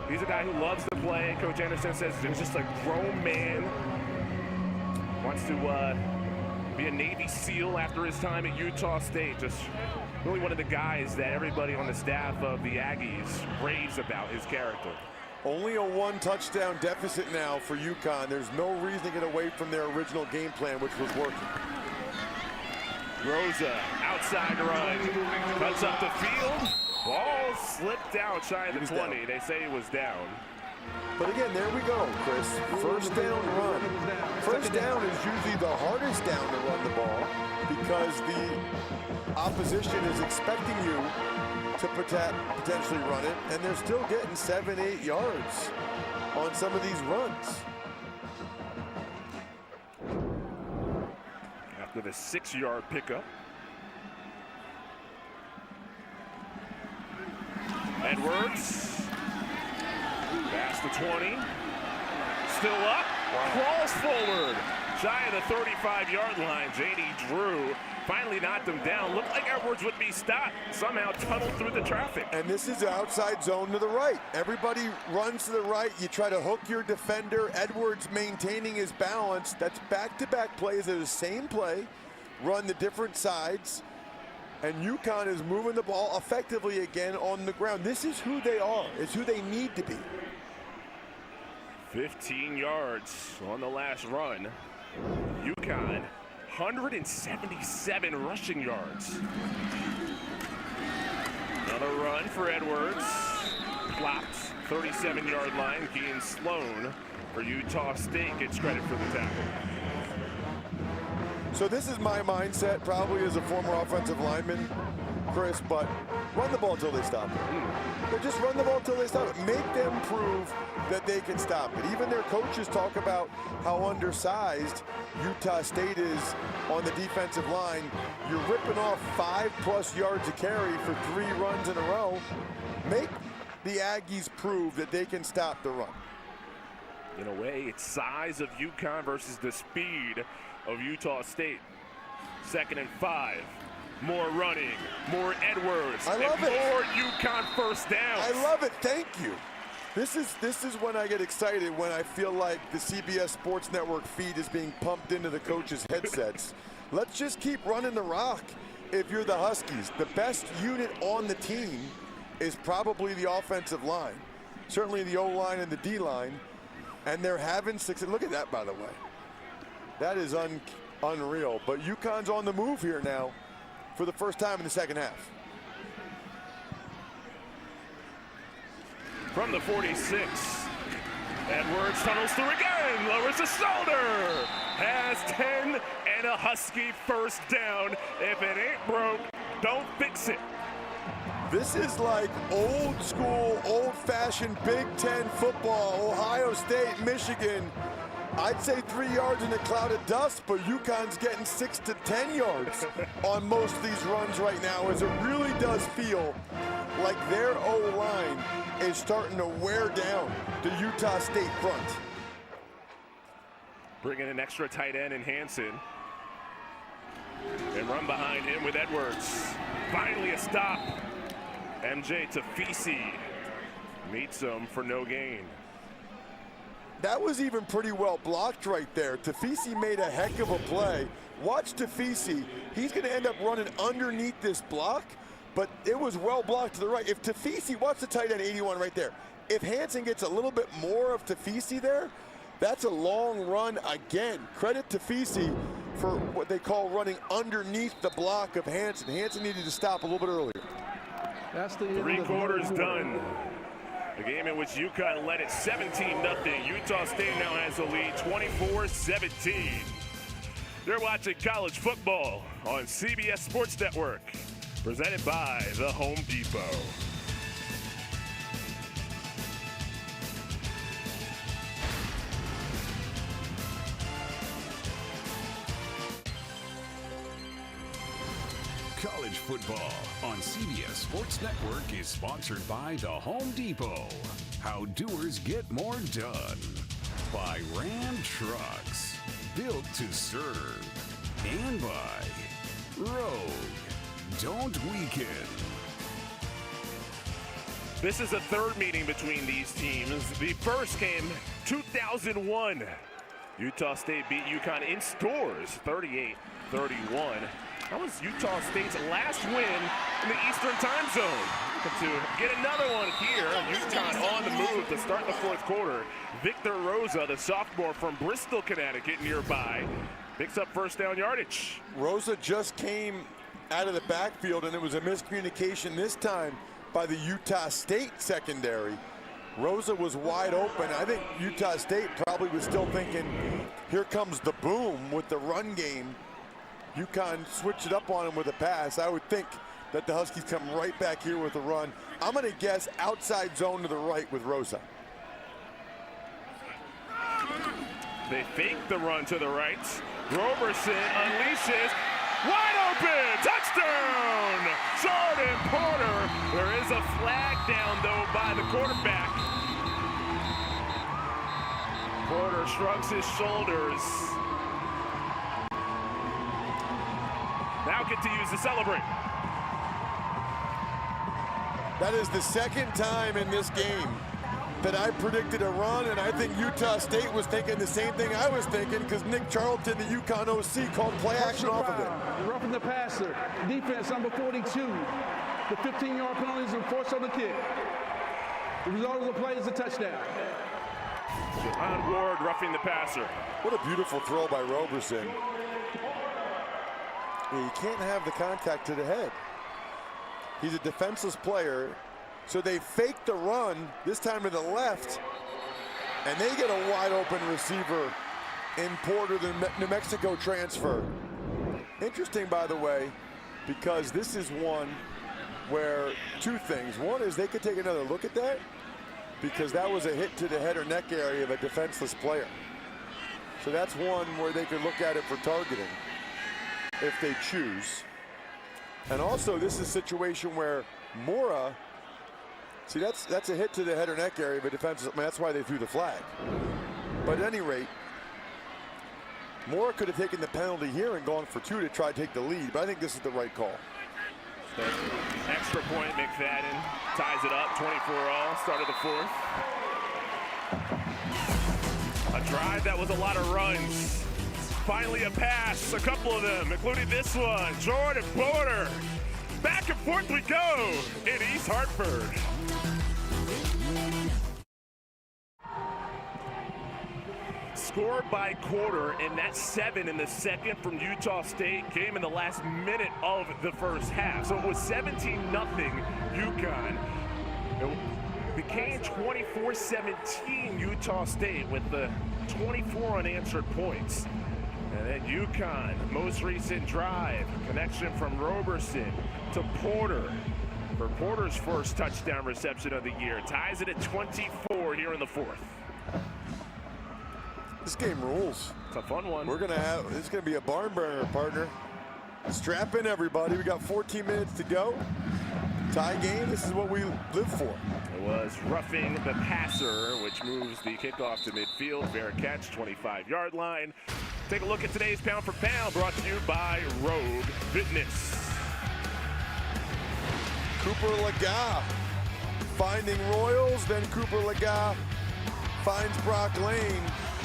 Speaker 1: He's a guy who loves to play. Coach Anderson says he's just a grown man, wants to be a Navy SEAL after his time at Utah State. Just really one of the guys that everybody on the staff of the Aggies raves about his character.
Speaker 3: Only a 1 touchdown deficit now for UConn. There's no reason to get away from their original game plan, which was working.
Speaker 1: Rosa, outside run, cuts up the field. Ball slipped down shy of the 20. They say he was down.
Speaker 3: But again, there we go, Chris. First down run. First down is usually the hardest down to run the ball because the opposition is expecting you to potentially run it, and they're still getting 7-8 yards on some of these runs.
Speaker 1: After the 6-yard pickup. Edwards. Past the 20. Still up. Wow. Crawls forward. Shy of the 35-yard line. J.D. Drew finally knocked him down. Looked like Edwards would be stopped. Somehow tunneled through the traffic.
Speaker 3: And this is the outside zone to the right. Everybody runs to the right. You try to hook your defender. Edwards maintaining his balance. That's back-to-back plays. They're the same play. Run the different sides. And UConn is moving the ball effectively again on the ground. This is who they are. It's who they need to be.
Speaker 1: 15 yards on the last run. UConn, 177 rushing yards. Another run for Edwards. Flopped, 37-yard line. Kean Sloan for Utah State gets credit for the tackle.
Speaker 3: So this is my mindset, probably as a former offensive lineman, Chris, but run the ball until they stop it. They just run the ball until they stop it. Make them prove that they can stop it. Even their coaches talk about how undersized Utah State is on the defensive line. You're ripping off 5+ yards a carry for 3 runs in a row. Make the Aggies prove that they can stop the run.
Speaker 1: In a way, it's size of UConn versus the speed of Utah State. 2nd and 5. More running, more Edwards,
Speaker 3: I love
Speaker 1: and more UConn first downs.
Speaker 3: I love it. Thank you. This is when I get excited, when I feel like the CBS Sports Network feed is being pumped into the coaches' headsets. Let's just keep running the rock if you're the Huskies. The best unit on the team is probably the offensive line. Certainly the O-line and the D-line. And they're having success. Look at that, by the way. That is unreal. But UConn's on the move here now for the first time in the second half.
Speaker 1: From the 46, Edwards tunnels through again, lowers the shoulder, has 10 and a Husky first down. If it ain't broke, don't fix it.
Speaker 3: This is like old school, old-fashioned Big Ten football, Ohio State, Michigan. I'd say 3 yards in a cloud of dust, but UConn's getting 6 to 10 yards on most of these runs right now, as it really does feel like their O-line is starting to wear down the Utah State front.
Speaker 1: Bringing an extra tight end in Hansen. And run behind him with Edwards. Finally a stop. MJ Tafisi Meets him for no gain.
Speaker 3: That was even pretty well blocked right there. Tafisi made a heck of a play. Watch Tafisi. He's going to end up running underneath this block, but it was well blocked to the right. If Tafisi, watch the tight end 81 right there. If Hansen gets a little bit more of Tafisi there, that's a long run again. Credit Tafisi for what they call running underneath the block of Hansen. Hansen needed to stop a little bit earlier.
Speaker 2: That's the end
Speaker 1: 3
Speaker 2: of the
Speaker 1: quarters
Speaker 2: quarter.
Speaker 1: done. A game in which UConn led it 17-0. Utah State now has the lead 24-17. You're watching college football on CBS Sports Network, presented by the Home Depot.
Speaker 4: College football on CBS Sports Network is sponsored by the Home Depot. How doers get more done. By Ram Trucks, built to serve. And by Rogue, don't weaken.
Speaker 1: This is the third meeting between these teams. The first came 2001. Utah State beat UConn in stores 38-31. That was Utah State's last win in the Eastern Time Zone. To get another one here, UConn on the move to start the fourth quarter. Victor Rosa, the sophomore from Bristol, Connecticut, nearby, picks up first down yardage.
Speaker 3: Rosa just came out of the backfield, and it was a miscommunication this time by the Utah State secondary. Rosa was wide open. I think Utah State probably was still thinking, here comes the boom with the run game. UConn switched it up on him with a pass. I would think that the Huskies come right back here with a run. I'm going to guess outside zone to the right with Rosa.
Speaker 1: They fake the run to the right. Roberson unleashes. Wide open! Touchdown! Jordan Porter. There is a flag down, though, by the quarterback. Porter shrugs his shoulders. Now continues to celebrate.
Speaker 3: That is the second time in this game that I predicted a run, and I think Utah State was thinking the same thing I was thinking, because Nick Charlton, the UConn OC, called play action off of it.
Speaker 2: Roughing the passer. Defense number 42. The 15-yard penalty is enforced on the kick. The result of the play is a touchdown.
Speaker 1: On Ward roughing the passer.
Speaker 3: What a beautiful throw by Roberson. You can't have the contact to the head. He's a defenseless player, so they fake the run, this time to the left, and they get a wide open receiver in Porter, the New Mexico transfer. Interesting, by the way, because this is one where two things. One is they could take another look at that, because that was a hit to the head or neck area of a defenseless player. So that's one where they could look at it for targeting if they choose. And also, this is a situation where Mora, see, that's a hit to the head or neck area of a defenseless. I mean, that's why they threw the flag. But at any rate, Mora could have taken the penalty here and gone for 2 to try to take the lead, but I think this is the right call.
Speaker 1: Extra point, McFadden ties it up, 24-all, start of the fourth. A drive that was a lot of runs. Finally a pass, a couple of them, including this one. Jordan Porter. Back and forth we go in East Hartford. Scored by quarter, and that 7 in the second from Utah State came in the last minute of the first half. So it was 17-0 UConn. It became 24-17 Utah State with the 24 unanswered points. And then UConn, most recent drive, connection from Roberson to Porter for Porter's first touchdown reception of the year. Ties it at 24 here in the fourth.
Speaker 3: This game rules.
Speaker 1: It's a fun one.
Speaker 3: It's gonna be a barn burner, partner. Strap in, everybody. We got 14 minutes to go. Tie game, this is what we live for.
Speaker 1: It was roughing the passer, which moves the kickoff to midfield. Fair catch, 25-yard line. Take a look at today's Pound for Pound, brought to you by Rogue Fitness.
Speaker 3: Cooper Laga finding Royals, then Cooper Lega finds Brock Lane,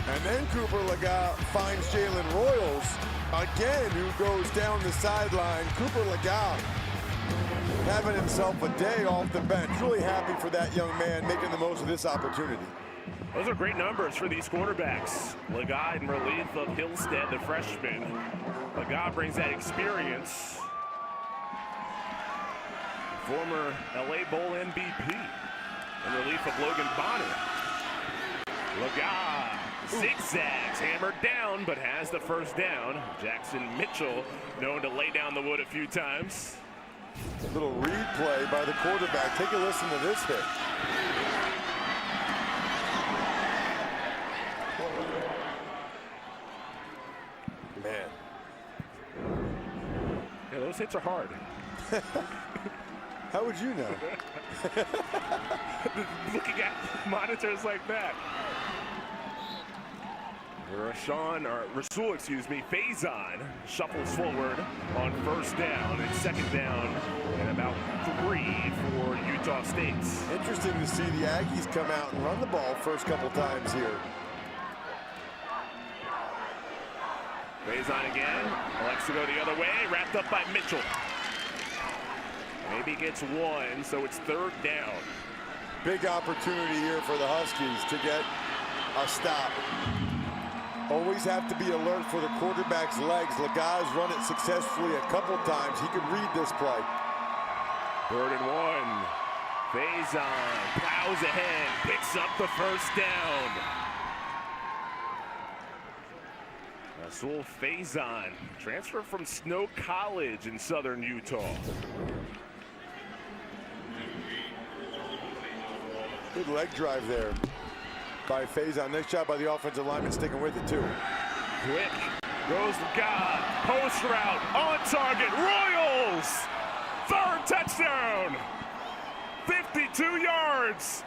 Speaker 3: and then Cooper Lega finds Jalen Royals, again, who goes down the sideline. Cooper Lega having himself a day off the bench. Really happy for that young man making the most of this opportunity.
Speaker 1: Those are great numbers for these quarterbacks. Lega in relief of Hillstead, the freshman. Lega brings that experience. Former LA Bowl MVP in relief of Logan Bonner. Lega zigzags, hammered down, but has the first down. Jackson Mitchell known to lay down the wood a few times.
Speaker 3: A little read play by the quarterback. Take a listen to this hit. Man.
Speaker 1: Yeah, those hits are hard.
Speaker 3: How would you know?
Speaker 1: Looking at monitors like that. Rasul, Faison shuffles forward on first down and second down and about 3 for Utah State.
Speaker 3: Interesting to see the Aggies come out and run the ball first couple times here.
Speaker 1: Faison again, elects to go the other way, wrapped up by Mitchell. Maybe gets one, so it's third down.
Speaker 3: Big opportunity here for the Huskies to get a stop. Always have to be alert for the quarterback's legs. Lega's run it successfully a couple times. He could read this play.
Speaker 1: 3rd and 1. Faison plows ahead, picks up the first down. Rasul Faison, transfer from Snow College in southern Utah.
Speaker 3: Good leg drive there by Faison. Nice job by the offensive lineman sticking with it too.
Speaker 1: Quick goes God. Post route on target. Royals! 3rd touchdown! 52 yards!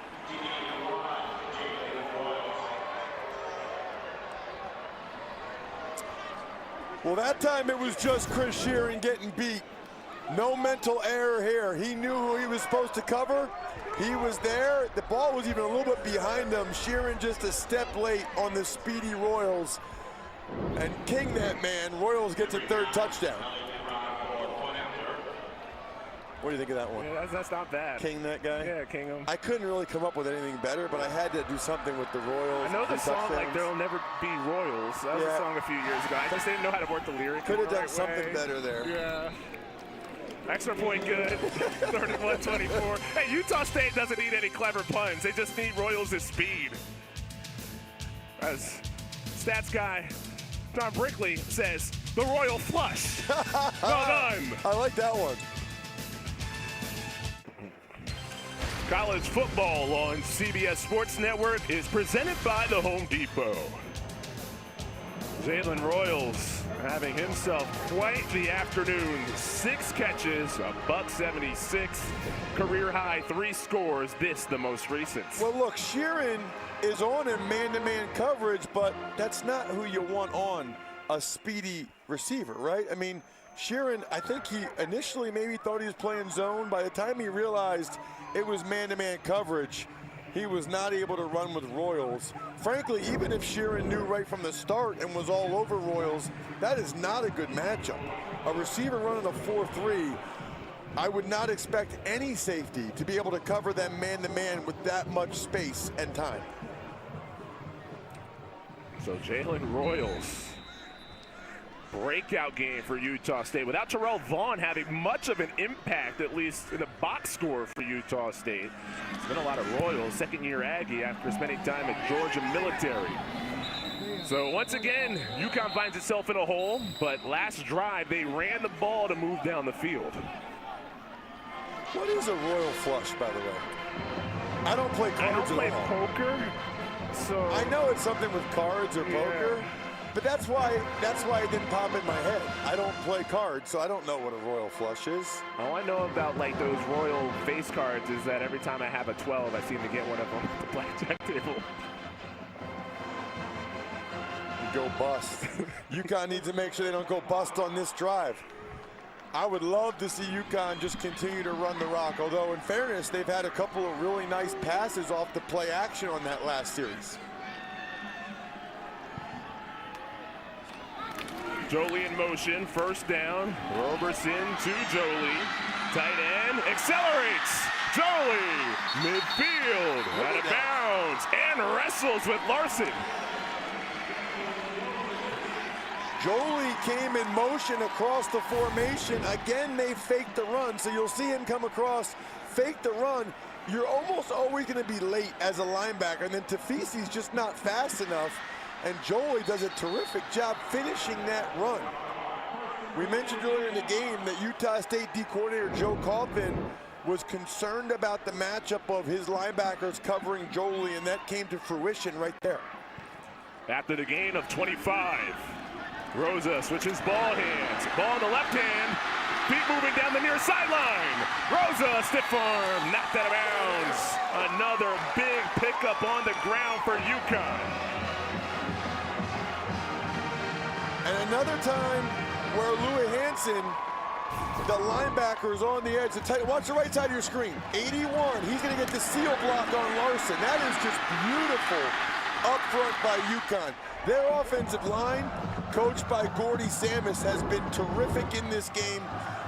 Speaker 3: Well, that time it was just Chris Sheeran getting beat. No mental error here. He knew who he was supposed to cover. He was there. The ball was even a little bit behind him. Sheeran just a step late on the speedy Royals. And king that man. Royals gets a 3rd touchdown. What do you think of that one?
Speaker 1: Yeah, that's not bad.
Speaker 3: King that guy?
Speaker 1: Yeah, king him.
Speaker 3: I couldn't really come up with anything better, but I had to do something with the Royals.
Speaker 1: I know the song, like, There'll Never Be Royals. That was a song a few years ago. I just didn't know how to work the lyrics.
Speaker 3: Could have done something better there.
Speaker 1: Yeah. Extra point good. 3rd and 124. Hey, Utah State doesn't need any clever puns. They just need Royals' speed. As stats guy John Brinkley says, the Royal Flush. Well done.
Speaker 3: I like that one.
Speaker 1: College football on CBS Sports Network is presented by the Home Depot. Jalen Royals having himself quite the afternoon. 6 catches, $176, career high 3 scores. This the most recent.
Speaker 3: Well, look, Sheeran is on in man-to-man coverage, but that's not who you want on a speedy receiver, right? I mean, Sheeran, I think he initially maybe thought he was playing zone. By the time he realized it was man-to-man coverage, he was not able to run with Royals. Frankly, even if Sheeran knew right from the start and was all over Royals, that is not a good matchup. A receiver running a 4-3, I would not expect any safety to be able to cover them man-to-man with that much space and time.
Speaker 1: So Jalen Royals, breakout game for Utah State without Terrell Vaughn having much of an impact, at least in the box score for Utah State. It's been a lot of Royals, second-year Aggie after spending time at Georgia Military. So once again, UConn finds itself in a hole, but last drive they ran the ball to move down the field.
Speaker 3: What is a Royal Flush, by the way? I don't play cards
Speaker 1: I don't
Speaker 3: at all.
Speaker 1: play poker, so
Speaker 3: I know it's something with cards or poker. But that's why it didn't pop in my head. I don't play cards, so I don't know what a Royal Flush is.
Speaker 1: All I know about like those Royal face cards is that every time I have a 12, I seem to get one of them at the blackjack table.
Speaker 3: You go bust. UConn needs to make sure they don't go bust on this drive. I would love to see UConn just continue to run the rock, although in fairness, they've had a couple of really nice passes off the play action on that last series.
Speaker 1: Jolie in motion, first down. Roberson to Jolie. Tight end, accelerates. Jolie, midfield, out of bounds, and wrestles with Larson.
Speaker 3: Jolie came in motion across the formation. Again, they faked the run, so you'll see him come across, fake the run. You're almost always going to be late as a linebacker, and then Tafisi's just not fast enough, and Jolie does a terrific job finishing that run. We mentioned earlier in the game that Utah State D coordinator Joe Coffin was concerned about the matchup of his linebackers covering Jolie, and that came to fruition right there.
Speaker 1: After the gain of 25, Rosa switches ball hands. Ball in the left hand. Feet moving down the near sideline. Rosa, stiff arm, knocked out of bounds. Another big pickup on the ground for UConn.
Speaker 3: And another time where Louis Hansen, the linebacker, is on the edge. Watch the right side of your screen. 81, he's going to get the seal block on Larson. That is just beautiful up front by UConn. Their offensive line, coached by Gordy Samus, has been terrific in this game.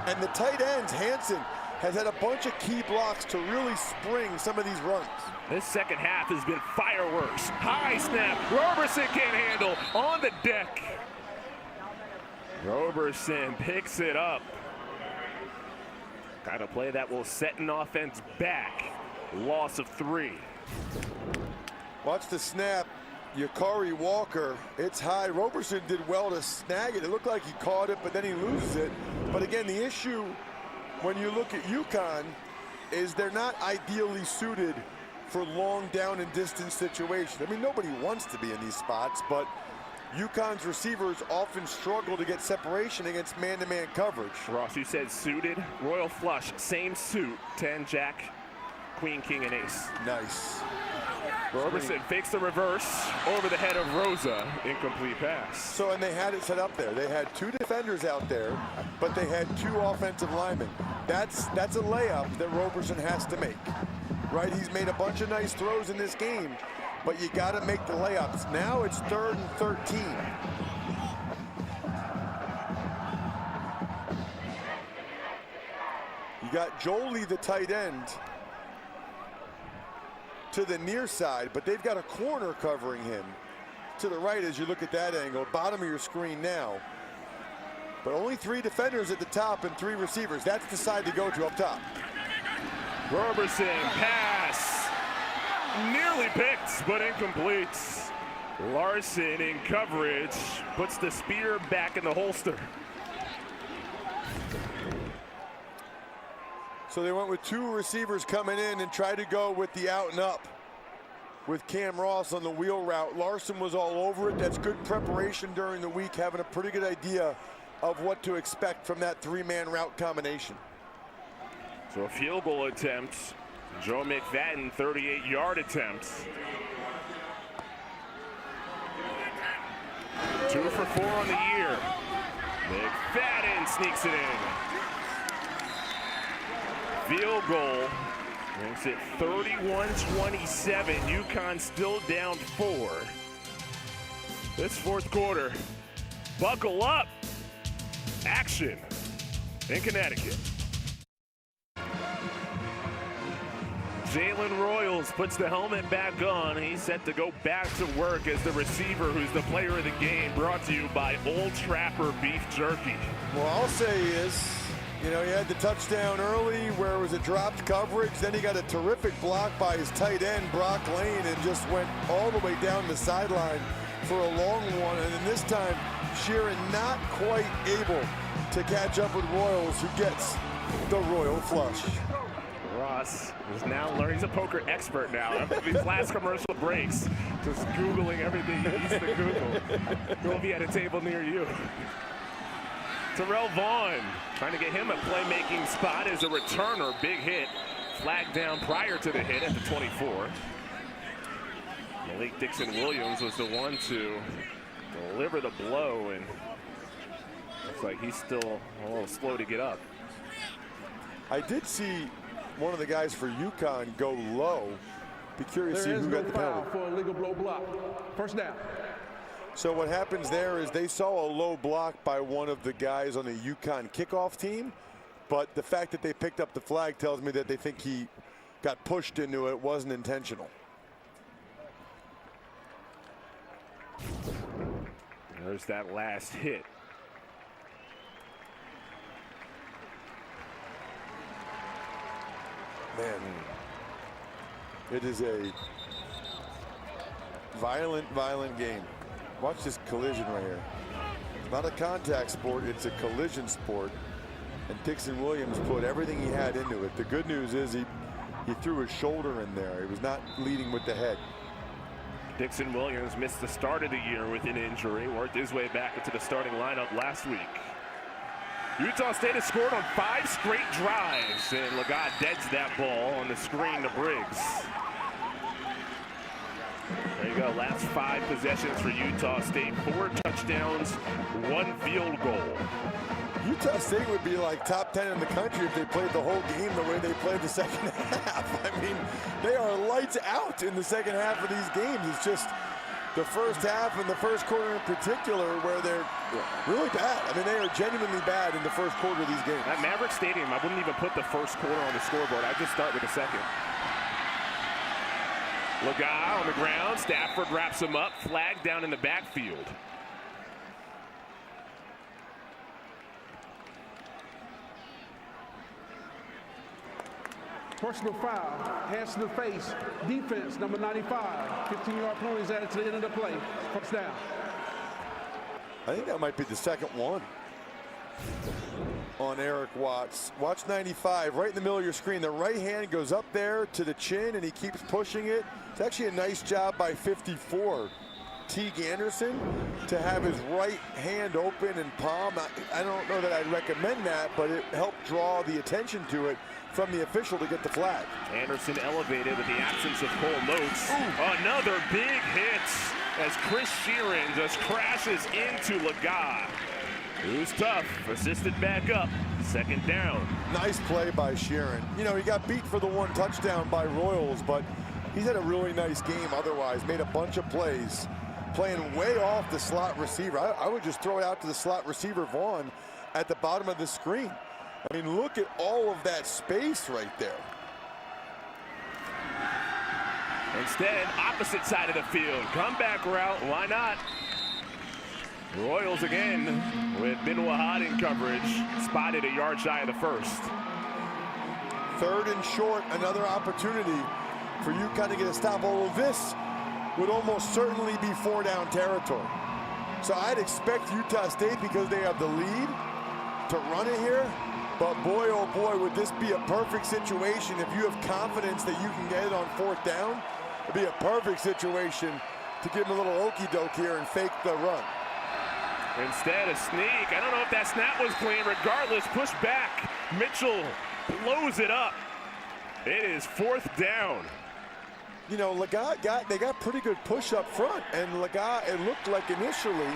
Speaker 3: And the tight ends, Hansen, has had a bunch of key blocks to really spring some of these runs.
Speaker 1: This second half has been fireworks. High snap. Roberson can't handle. On the deck. Roberson picks it up. Got a play that will set an offense back. Loss of 3.
Speaker 3: Watch the snap. Yakari Walker, it's high. Roberson did well to snag it. It looked like he caught it, but then he loses it. But again, the issue when you look at UConn is they're not ideally suited for long down and distance situations. I mean, nobody wants to be in these spots, but UConn's receivers often struggle to get separation against man-to-man coverage.
Speaker 1: Ross, you said suited. Royal flush, same suit. 10, Jack, Queen, King, and Ace.
Speaker 3: Nice.
Speaker 1: Roberson fakes the reverse over the head of Rosa. Incomplete pass.
Speaker 3: So, and they had it set up there. They had 2 defenders out there, but they had 2 offensive linemen. That's a layup that Roberson has to make, right? He's made a bunch of nice throws in this game, but you got to make the layups. Now it's 3rd and 13. You got Jolie, the tight end, to the near side, but they've got a corner covering him to the right as you look at that angle. Bottom of your screen now. But only 3 defenders at the top and 3 receivers. That's the side to go to up top.
Speaker 1: Roberson, pass. Nearly picked, but incomplete. Larson in coverage, puts the spear back in the holster.
Speaker 3: So they went with 2 receivers coming in and tried to go with the out and up with Cam Ross on the wheel route. Larson was all over it. That's good preparation during the week, having a pretty good idea of what to expect from that 3-man route combination.
Speaker 1: So a field goal attempt. Joe McFadden, 38-yard attempt. 2 for 4 on the year. McFadden sneaks it in. Field goal makes it 31-27. UConn still down 4. This 4th quarter, buckle up. Action in Connecticut. Jalen Royals puts the helmet back on. He's set to go back to work as the receiver who's the player of the game, brought to you by Old Trapper Beef Jerky.
Speaker 3: Well, I'll say is, you know, he had the touchdown early where it was a dropped coverage. Then he got a terrific block by his tight end, Brock Lane, and just went all the way down the sideline for a long one. And then this time, Sheeran not quite able to catch up with Royals, who gets the royal flush.
Speaker 1: Ross is now learning. He's a poker expert now. After these last commercial breaks, just Googling everything he needs to Google. He'll be at a table near you. Terrell Vaughn trying to get him a playmaking spot as a returner. Big hit. Flagged down prior to the hit at the 24. Malik Dixon Williams was the one to deliver the blow, and Looks like he's still a little slow to get up.
Speaker 3: I did see one of the guys for UConn go low. Be curious to see who got the penalty.
Speaker 2: For a legal blow block. First down.
Speaker 3: So what happens there is they saw a low block by one of the guys on the UConn kickoff team, but the fact that they picked up the flag tells me that they think he got pushed into it, wasn't intentional.
Speaker 1: There's that last hit.
Speaker 3: Man, it is a violent game. Watch this collision right here. It's not a contact sport, it's a collision sport. And Dixon Williams put everything he had into it. The good news is he threw his shoulder in there. He was not leading with the head.
Speaker 1: Dixon Williams missed the start of the year with an injury, worked his way back into the starting lineup last week. Utah State has scored on 5 straight drives, and Legat deads that ball on the screen to Briggs. There you go, last 5 possessions for Utah State. 4 touchdowns, 1 field goal.
Speaker 3: Utah State would be like top 10 in the country if they played the whole game the way they played the second half. I mean, they are lights out in the second half of these games. It's just the first half and the first quarter in particular where they're really bad. I mean, they are genuinely bad in the first quarter of these games.
Speaker 1: At Maverick Stadium, I wouldn't even put the first quarter on the scoreboard. I'd just start with the second. Legat on the ground. Stafford wraps him up. Flag down in the backfield.
Speaker 2: Personal foul, hands to the face, defense, number 95. 15-yard penalties added to the end of the play. First down.
Speaker 3: I think that might be the second one on Eric Watts. Watch 95, right in the middle of your screen. The right hand goes up there to the chin, and he keeps pushing it. It's actually a nice job by 54, Teague Anderson, to have his right hand open and palm. I don't know that I'd recommend that, but it helped draw the attention to it from the official to get the flag.
Speaker 1: Anderson elevated with the absence of Cole Moats. Another big hit as Chris Sheeran just crashes into Legat. Who's tough, assisted back up, second down.
Speaker 3: Nice play by Sheeran. You know, he got beat for the 1 touchdown by Royals, but he's had a really nice game otherwise. Made a bunch of plays, playing way off the slot receiver. I would just throw it out to the slot receiver, Vaughn, at the bottom of the screen. I mean, look at all of that space right there.
Speaker 1: Instead, opposite side of the field. Comeback route, why not? Royals again with Ben Wahad in coverage. Spotted a yard shy of the first.
Speaker 3: 3rd and short, another opportunity for UConn to get a stop. Although this would almost certainly be 4-down territory. So I'd expect Utah State, because they have the lead, to run it here. But boy, oh boy, would this be a perfect situation if you have confidence that you can get it on 4th down. It'd be a perfect situation to give him a little okey-doke here and fake the run.
Speaker 1: Instead, a sneak. I don't know if that snap was clean. Regardless, push back. Mitchell blows it up. It is 4th down.
Speaker 3: You know, they got pretty good push up front, and Legat, it looked like initially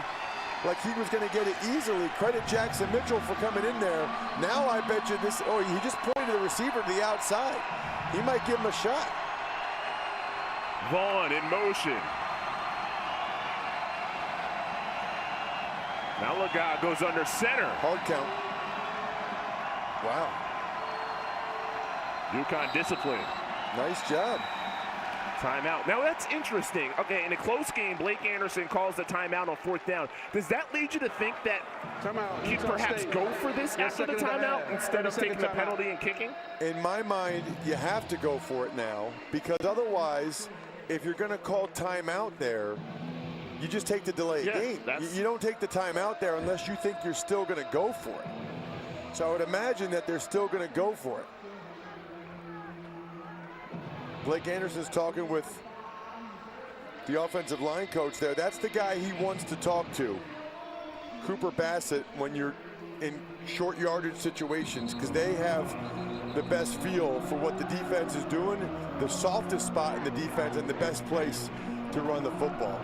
Speaker 3: like he was going to get it easily. Credit Jackson Mitchell for coming in there. Now I bet you this, he just pointed the receiver to the outside. He might give him a shot.
Speaker 1: Vaughn in motion. Now Legat goes under center.
Speaker 3: Hard count. Wow.
Speaker 1: UConn discipline.
Speaker 3: Nice job.
Speaker 1: Timeout. Now that's interesting. Okay, in a close game, Blake Anderson calls the timeout on 4th down. Does that lead you to think that he'd perhaps go for this after the timeout instead of taking the penalty and kicking?
Speaker 3: In my mind, you have to go for it now, because otherwise, if you're going to call timeout there, you just take the delay game. You don't take the timeout there unless you think you're still going to go for it. So I would imagine that they're still going to go for it. Blake Anderson's talking with the offensive line coach there. That's the guy he wants to talk to, Cooper Bassett, when you're in short yardage situations, because they have the best feel for what the defense is doing, the softest spot in the defense, and the best place to run the football.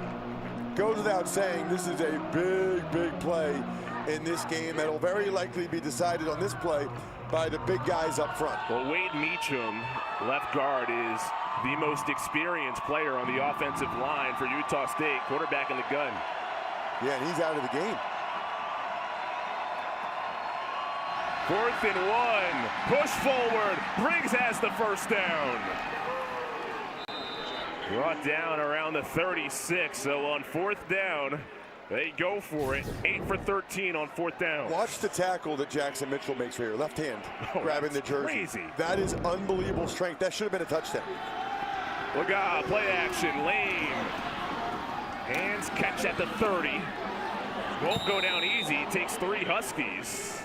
Speaker 3: Goes without saying, this is a big, big play in this game that'll very likely be decided on this play by the big guys up front.
Speaker 1: Well, Wade Meacham, left guard, is the most experienced player on the offensive line for Utah State, quarterback in the gun.
Speaker 3: Yeah, and he's out of the game.
Speaker 1: 4th and 1, push forward, Briggs has the first down. Brought down around the 36, so on 4th down, they go for it. 8 for 13 on 4th down.
Speaker 3: Watch the tackle that Jackson Mitchell makes right here. Left hand, grabbing the jersey.
Speaker 1: Crazy.
Speaker 3: That is unbelievable strength. That should have been a touchdown.
Speaker 1: Laga, play action, Lane. Hands catch at the 30. Won't go down easy. It takes 3 Huskies.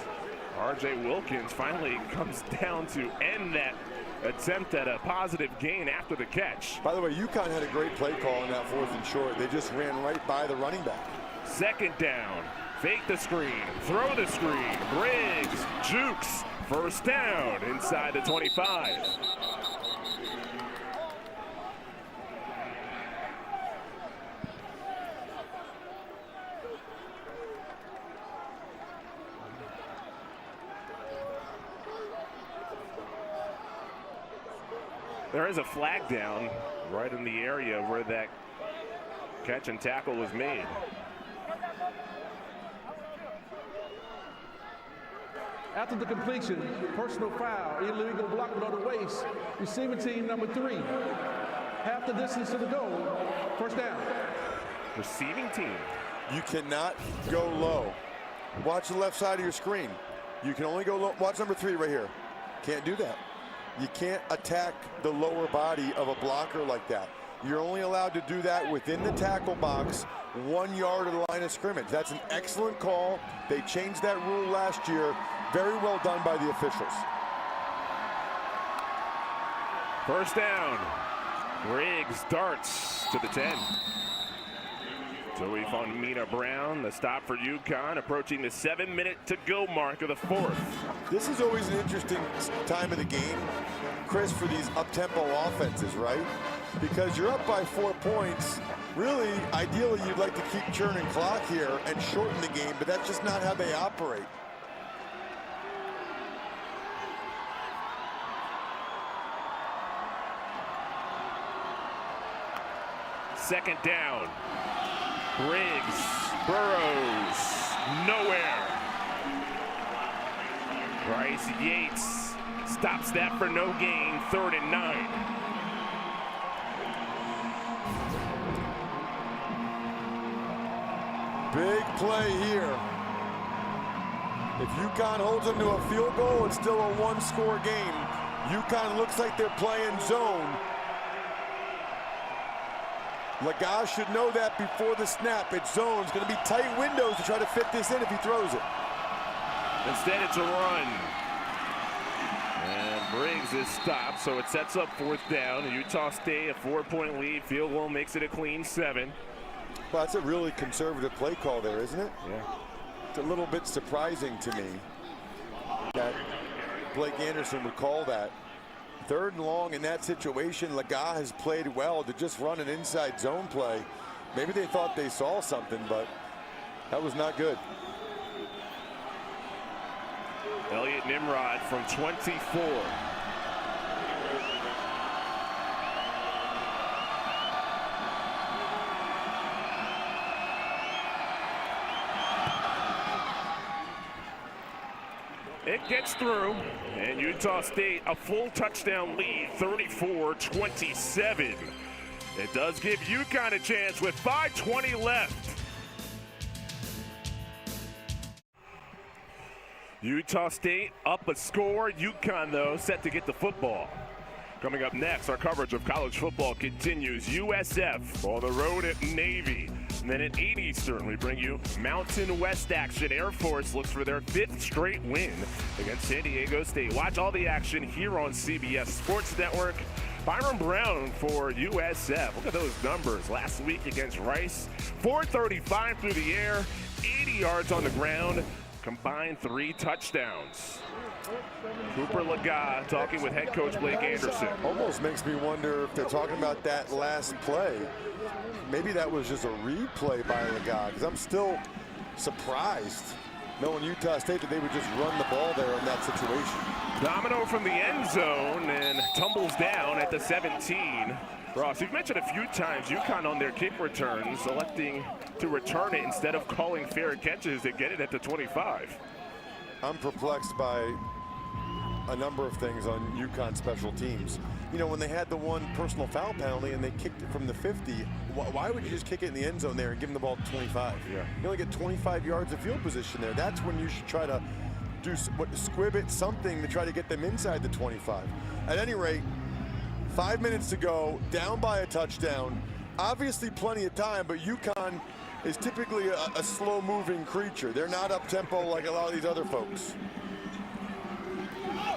Speaker 1: R.J. Wilkins finally comes down to end that attempt at a positive gain after the catch.
Speaker 3: By the way, UConn had a great play call in that 4th and short. They just ran right by the running back.
Speaker 1: 2nd down, fake the screen, throw the screen, Briggs, jukes, first down inside the 25. There is a flag down right in the area where that catch and tackle was made.
Speaker 2: After the completion, personal foul, illegal block below the waist, receiving team number 3. Half the distance to the goal, first down.
Speaker 1: Receiving team.
Speaker 3: You cannot go low. Watch the left side of your screen. You can only go low. Watch number 3 right here. Can't do that. You can't attack the lower body of a blocker like that. You're only allowed to do that within the tackle box, 1 yard of the line of scrimmage. That's an excellent call. They changed that rule last year. Very well done by the officials.
Speaker 1: First down. Briggs darts to the 10. Zoe von Mina Brown, the stop for UConn, approaching the 7-minute to go mark of the 4th.
Speaker 3: This is always an interesting time of the game, Chris, for these up-tempo offenses, right? Because you're up by 4 points. Really, ideally, you'd like to keep churning clock here and shorten the game, but that's just not how they operate.
Speaker 1: Second down. Briggs, Burrows, nowhere. Bryce Yates stops that for no gain, 3rd and 9.
Speaker 3: Big play here. If UConn holds them to a field goal, it's still a 1-score game. UConn looks like they're playing zone. Laga should know that before the snap. It's zone. It's going to be tight windows to try to fit this in if he throws it.
Speaker 1: Instead, it's a run. And Briggs is stopped, so it sets up 4th down. Utah State, a 4-point lead. Field goal makes it a clean 7.
Speaker 3: Well, that's a really conservative play call there, isn't it?
Speaker 1: Yeah.
Speaker 3: It's a little bit surprising to me that Blake Anderson would call that. 3rd and long in that situation. Laga has played well to just run an inside zone play. Maybe they thought they saw something, but that was not good.
Speaker 1: Elliot Nimrod from 24. It gets through, and Utah State a full touchdown lead, 34-27. It does give UConn a chance with 5:20 left. Utah State up a score. UConn, though, set to get the football. Coming up next, our coverage of college football continues. USF on the road at Navy. And then at 8 Eastern, we bring you Mountain West action. Air Force looks for their 5th straight win against San Diego State. Watch all the action here on CBS Sports Network. Byron Brown for USF. Look at those numbers last week against Rice. 435 through the air, 80 yards on the ground, combined 3 touchdowns. Cooper Laga talking with head coach Blake Anderson.
Speaker 3: Almost makes me wonder if they're talking about that last play. Maybe that was just a replay by Laga, because I'm still surprised knowing Utah State that they would just run the ball there in that situation.
Speaker 1: Domino from the end zone and tumbles down at the 17. Ross, you've mentioned a few times UConn on their kick returns electing to return it instead of calling fair catches to get it at the 25.
Speaker 3: I'm perplexed by a number of things on UConn special teams. You know, when they had the one personal foul penalty and they kicked it from the 50, why would you just kick it in the end zone there and give them the ball at 25?
Speaker 1: Yeah.
Speaker 3: You only get 25 yards of field position there. That's when you should try to do squib it, something to try to get them inside the 25. At any rate, 5 minutes to go, down by a touchdown. Obviously plenty of time, but UConn is typically a slow-moving creature. They're not up-tempo like a lot of these other folks.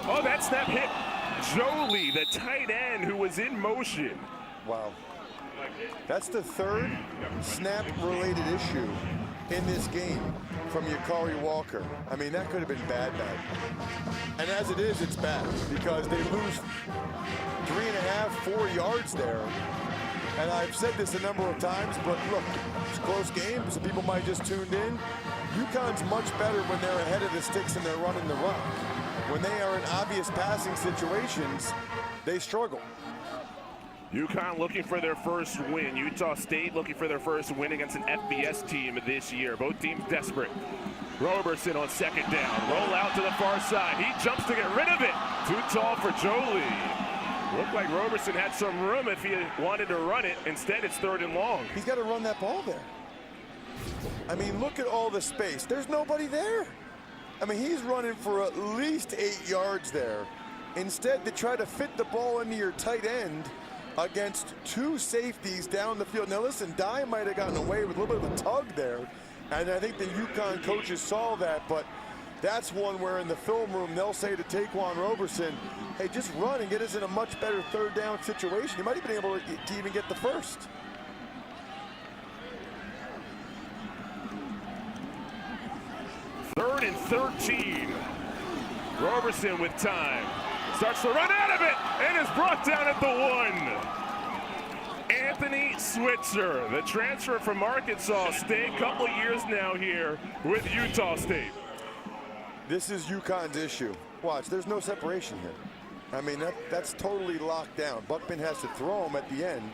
Speaker 1: Oh, that snap hit Jolie, the tight end who was in motion.
Speaker 3: Wow. That's the third snap-related issue in this game from Yakari Walker. I mean, that could have been bad. And as it is, it's bad because they lose 3.5, 4 yards there. And I've said this a number of times, but look, it's a close game, so people might just tuned in. UConn's much better when they're ahead of the sticks and they're running the rock. When they are in obvious passing situations, they struggle.
Speaker 1: UConn looking for their first win. Utah State looking for their first win against an FBS team this year. Both teams desperate. Roberson on second down. Roll out to the far side. He jumps to get rid of it. Too tall for Jolie. Looked like Roberson had some room if he wanted to run it. Instead, it's 3rd and long.
Speaker 3: He's got to run that ball there. I mean, look at all the space. There's nobody there. I mean, he's running for at least 8 yards there. Instead, to try to fit the ball into your tight end against 2 safeties down the field. Now, listen, Dye might have gotten away with a little bit of a tug there, and I think the UConn coaches saw that, but that's one where in the film room they'll say to Taquan Roberson, hey, just run and get us in a much better 3rd down situation. You might have been able to even get the first.
Speaker 1: Third and 13. Roberson with time. Starts to run out of it and is brought down at the 1. Anthony Switzer, the transfer from Arkansas State, couple years now here with Utah State.
Speaker 3: This is UConn's issue. Watch, there's no separation here. I mean, that's totally locked down. Buckman has to throw him at the end.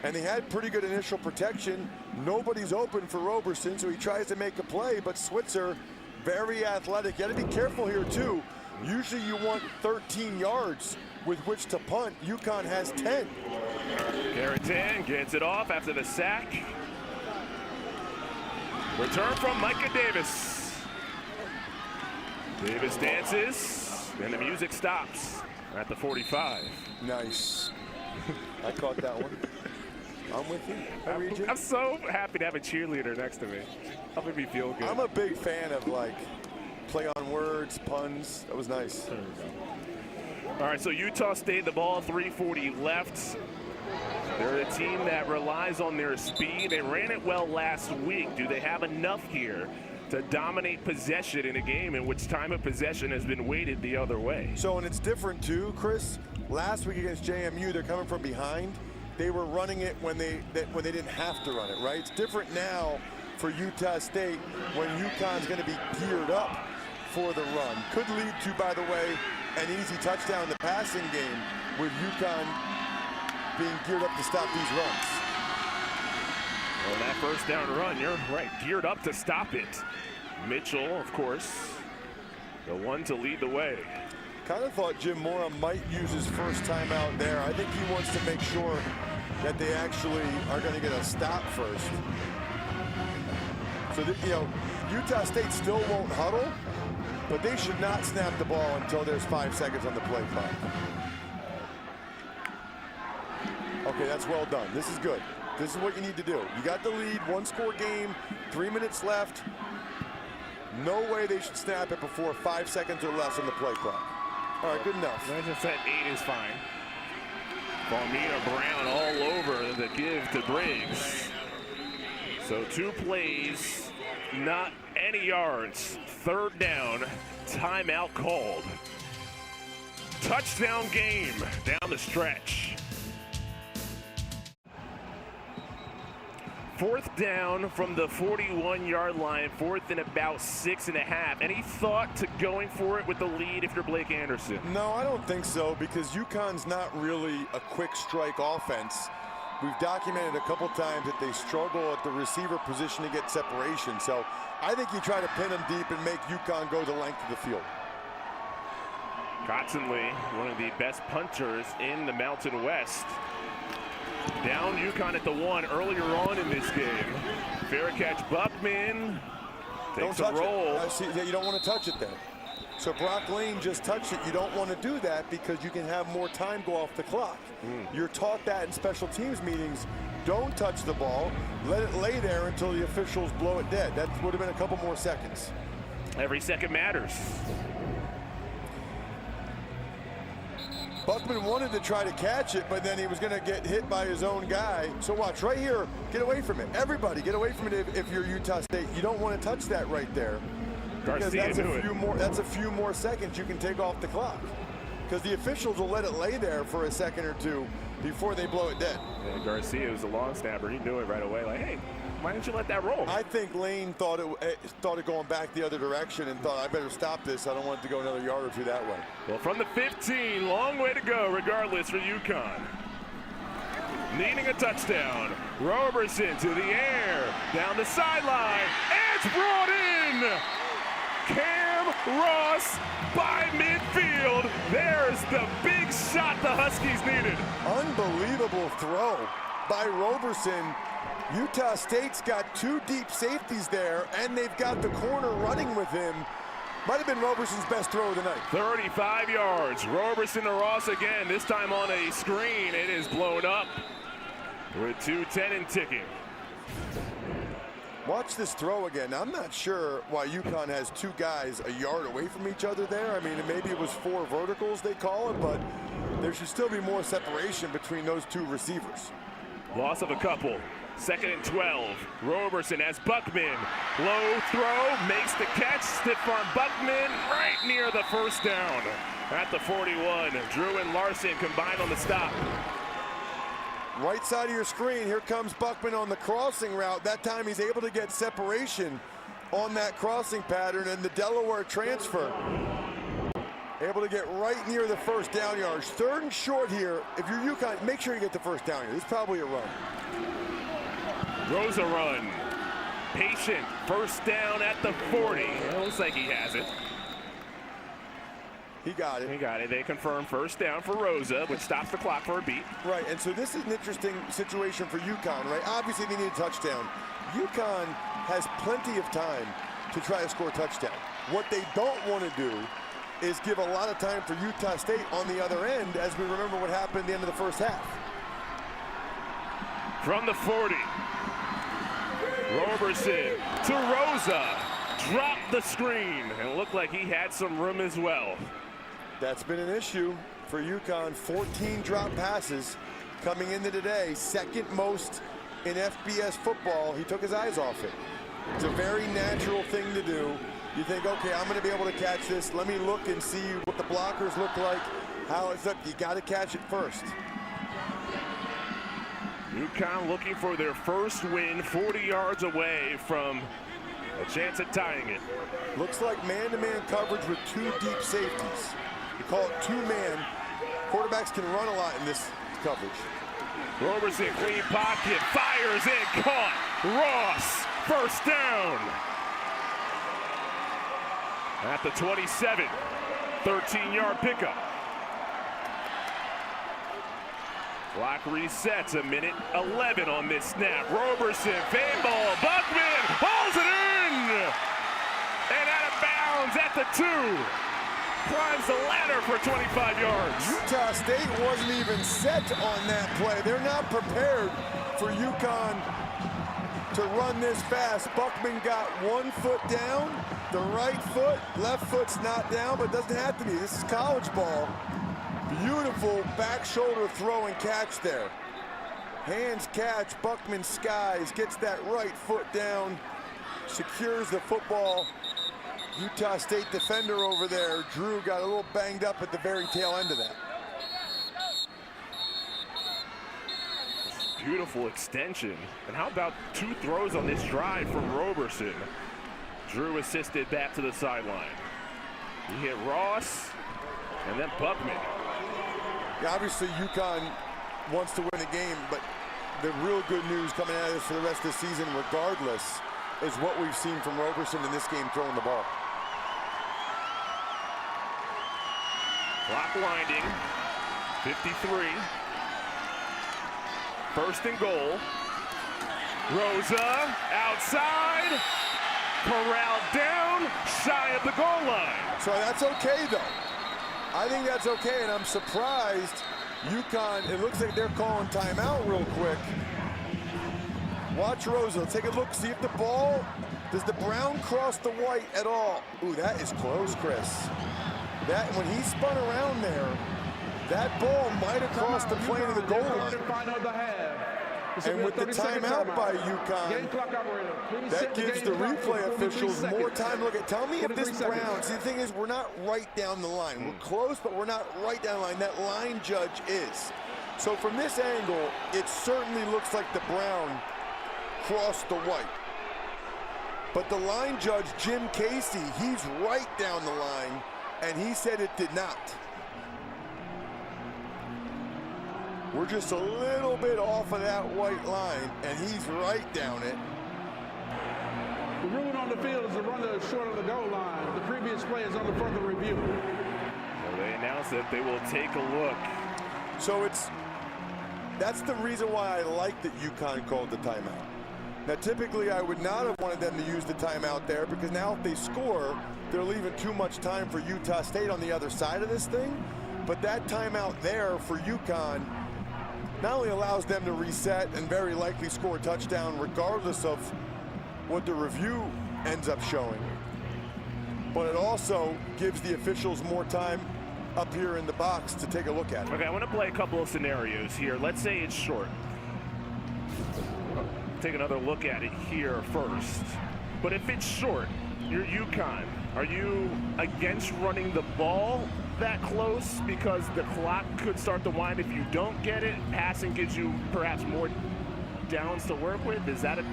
Speaker 3: And they had pretty good initial protection. Nobody's open for Roberson, so he tries to make a play, but Switzer, very athletic. You got to be careful here, too. Usually you want 13 yards with which to punt. UConn has 10.
Speaker 1: Garrett gets it off after the sack. Return from Micah Davis. Davis dances, and the music stops at the 45.
Speaker 3: Nice. I caught that one. I'm with you.
Speaker 1: I'm so happy to have a cheerleader next to me. Helping me feel good.
Speaker 3: I'm a big fan of, like, play on words, puns. That was nice.
Speaker 1: All right, so Utah State, the ball, 3:40 left. They're a team that relies on their speed. They ran it well last week. Do they have enough here to dominate possession in a game in which time of possession has been weighted the other way?
Speaker 3: So, and it's different too, Chris. Last week against JMU, they're coming from behind. They were running it when they didn't have to run it, right? It's different now for Utah State when UConn's going to be geared up for the run. Could lead to, by the way, an easy touchdown in the passing game with UConn being geared up to stop these runs.
Speaker 1: Well, that first down run, you're right, geared up to stop it. Mitchell, of course, the one to lead the way.
Speaker 3: Kind of thought Jim Mora might use his first time out there. I think he wants to make sure that they actually are going to get a stop first. So, you know, Utah State still won't huddle, but they should not snap the ball until there's 5 seconds on the play clock. Okay, that's well done. This is good. This is what you need to do. You got the lead, 1-score game, 3 minutes left. No way they should snap it before 5 seconds or less on the play clock. All right, good enough.
Speaker 1: I just said 8 is fine. Farmina Brown all over the give to Briggs. So 2 plays, not any yards. 3rd down, timeout called. Touchdown game down the stretch. 4th down from the 41-yard line, 4th and about 6.5. Any thought to going for it with the lead if you're Blake Anderson?
Speaker 3: No, I don't think so, because UConn's not really a quick strike offense. We've documented a couple times that they struggle at the receiver position to get separation. So I think you try to pin them deep and make UConn go the length of the field.
Speaker 1: Cottonley, one of the best punters in the Mountain West. Down UConn at the 1 earlier on in this game. Fair catch, Buckman takes a roll.
Speaker 3: See, you don't want to touch it there. So Brock Lane just touched it. You don't want to do that because you can have more time go off the clock. You're taught that in special teams meetings. Don't touch the ball. Let it lay there until the officials blow it dead. That would have been a couple more seconds.
Speaker 1: Every second matters.
Speaker 3: Buckman wanted to try to catch it, but then he was going to get hit by his own guy. So watch right here. Get away from it. Everybody, get away from it if you're Utah State. You don't want to touch that right there. Because that's a few more seconds you can take off the clock. Because the officials will let it lay there for a second or two before they blow it dead.
Speaker 1: Yeah, Garcia was a long snapper. He knew it right away. Like, hey, why didn't you let that roll?
Speaker 3: I think Lane thought it going back the other direction and thought, I better stop this. I don't want it to go another yard or two that way.
Speaker 1: Well, from the 15, long way to go regardless for UConn. Needing a touchdown. Roberson to the air, down the sideline. It's brought in. Cam Ross by midfield. There's the big shot the Huskies needed.
Speaker 3: Unbelievable throw by Roberson. Utah State's got 2 deep safeties there, and they've got the corner running with him. Might have been Roberson's best throw of the night.
Speaker 1: 35 yards. Roberson to Ross again, this time on a screen. It is blown up with 2:10 and ticking.
Speaker 3: Watch this throw again. I'm not sure why UConn has 2 guys a yard away from each other there. I mean, maybe it was 4 verticals they call it, but there should still be more separation between those 2 receivers.
Speaker 1: Loss of a couple. 2nd and 12. Roberson has Buckman. Low throw, makes the catch. Stiff arm Buckman right near the first down. At the 41, Drew and Larson combined on the stop.
Speaker 3: Right side of your screen, here comes Buckman on the crossing route. That time he's able to get separation on that crossing pattern, and the Delaware transfer able to get right near the first down yards. 3rd and short here. If you're UConn, make sure you get the first down here. This is probably a run.
Speaker 1: Rosa run. Patient. First down at the 40. It looks like he has it.
Speaker 3: He got it.
Speaker 1: He got it. They confirm first down for Rosa, which stops the clock for a beat.
Speaker 3: Right, and so this is an interesting situation for UConn, right? Obviously, they need a touchdown. UConn has plenty of time to try to score a touchdown. What they don't want to do is give a lot of time for Utah State on the other end, as we remember what happened at the end of the first half.
Speaker 1: From the 40, Roberson to Rosa. Dropped the screen, and it looked like he had some room as well.
Speaker 3: That's been an issue for UConn. 14 drop passes coming into today, 2nd most in FBS football. He took his eyes off it. It's a very natural thing to do. You think, okay, I'm going to be able to catch this. Let me look and see what the blockers look like, how it's up. You got to catch it first.
Speaker 1: UConn looking for their first win, 40 yards away from a chance at tying it.
Speaker 3: Looks like man-to-man coverage with 2 deep safeties. You call it 2-man. Quarterbacks can run a lot in this coverage.
Speaker 1: Roberson, clean pocket, fires in, caught. Ross, first down. At the 27, 13-yard pickup. Clock resets, a minute 11 on this snap. Roberson, fan ball, Buckman hauls it in! And out of bounds at the 2. Climbs the ladder for 25 yards.
Speaker 3: Utah State wasn't even set on that play. They're not prepared for UConn to run this fast. Buckman got 1 foot down, the right foot, left foot's not down, but it doesn't have to be. This is college ball. Beautiful back shoulder throw and catch there. Hands catch, Buckman skies, gets that right foot down, secures the football. Utah State defender over there, Drew, got a little banged up at the very tail end of that.
Speaker 1: Beautiful extension. And how about 2 throws on this drive from Roberson? Drew assisted back to the sideline. He hit Ross and then Buckman.
Speaker 3: Yeah, obviously UConn wants to win the game, but the real good news coming out of this for the rest of the season, regardless, is what we've seen from Roberson in this game throwing the ball.
Speaker 1: Clock winding. 53. First and goal. Rosa outside. Corralled down, shy of the goal line.
Speaker 3: So that's okay, though. I think that's okay, and I'm surprised UConn, it looks like they're calling timeout real quick. Watch Rosa, take a look, see if the ball, does the brown cross the white at all? Ooh, that is close, Chris. That, when he spun around there, that ball might have crossed the plane of the goal line. And with the timeout by UConn, that gives the replay officials more time to look at. Tell me if this Brown, see the thing is, we're not right down the line. We're close, but we're not right down the line. That line judge is. So from this angle, it certainly looks like the Brown crossed the white. But the line judge, Jim Casey, he's right down the line, and he said it did not. We're just a little bit off of that white line, and he's right down it.
Speaker 2: The rule on the field is the runner is short of the goal line. The previous play is under further review.
Speaker 1: So they announced that they will take a look.
Speaker 3: So that's the reason why I like that UConn called the timeout. Now, typically, I would not have wanted them to use the timeout there, because now if they score, they're leaving too much time for Utah State on the other side of this thing. But that timeout there for UConn not only allows them to reset and very likely score a touchdown regardless of what the review ends up showing, but it also gives the officials more time up here in the box to take a look at it.
Speaker 1: Okay, I want to play a couple of scenarios here. Let's say it's short. Take another look at it here first. But if it's short, you're UConn. Are you against running the ball that close because the clock could start to wind if you don't get it? Passing gives you perhaps more downs to work with. Is that a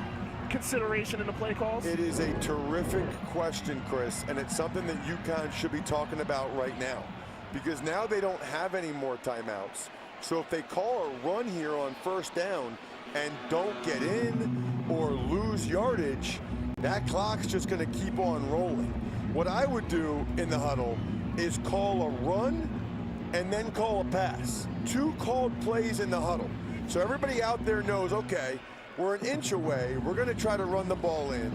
Speaker 1: consideration in the play calls?
Speaker 3: It is a terrific question, Chris, and it's something that UConn should be talking about right now, because now they don't have any more timeouts. So if they call a run here on first down and don't get in or lose yardage, that clock's just going to keep on rolling. What I would do in the huddle is call a run and then call a pass. 2 called plays in the huddle. So everybody out there knows, okay, we're an inch away. We're going to try to run the ball in.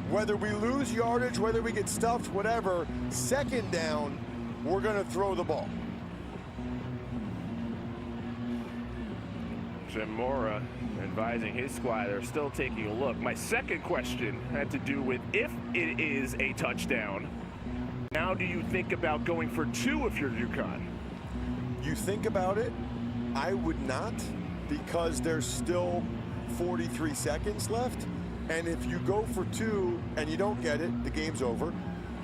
Speaker 3: Whether we lose yardage, whether we get stuffed, whatever, second down, we're going to throw the ball.
Speaker 1: Jim Mora advising his squad. They're still taking a look. My second question had to do with if it is a touchdown, now do you think about going for 2 if you're UConn?
Speaker 3: You think about it, I would not, because there's still 43 seconds left. And if you go for 2 and you don't get it, the game's over.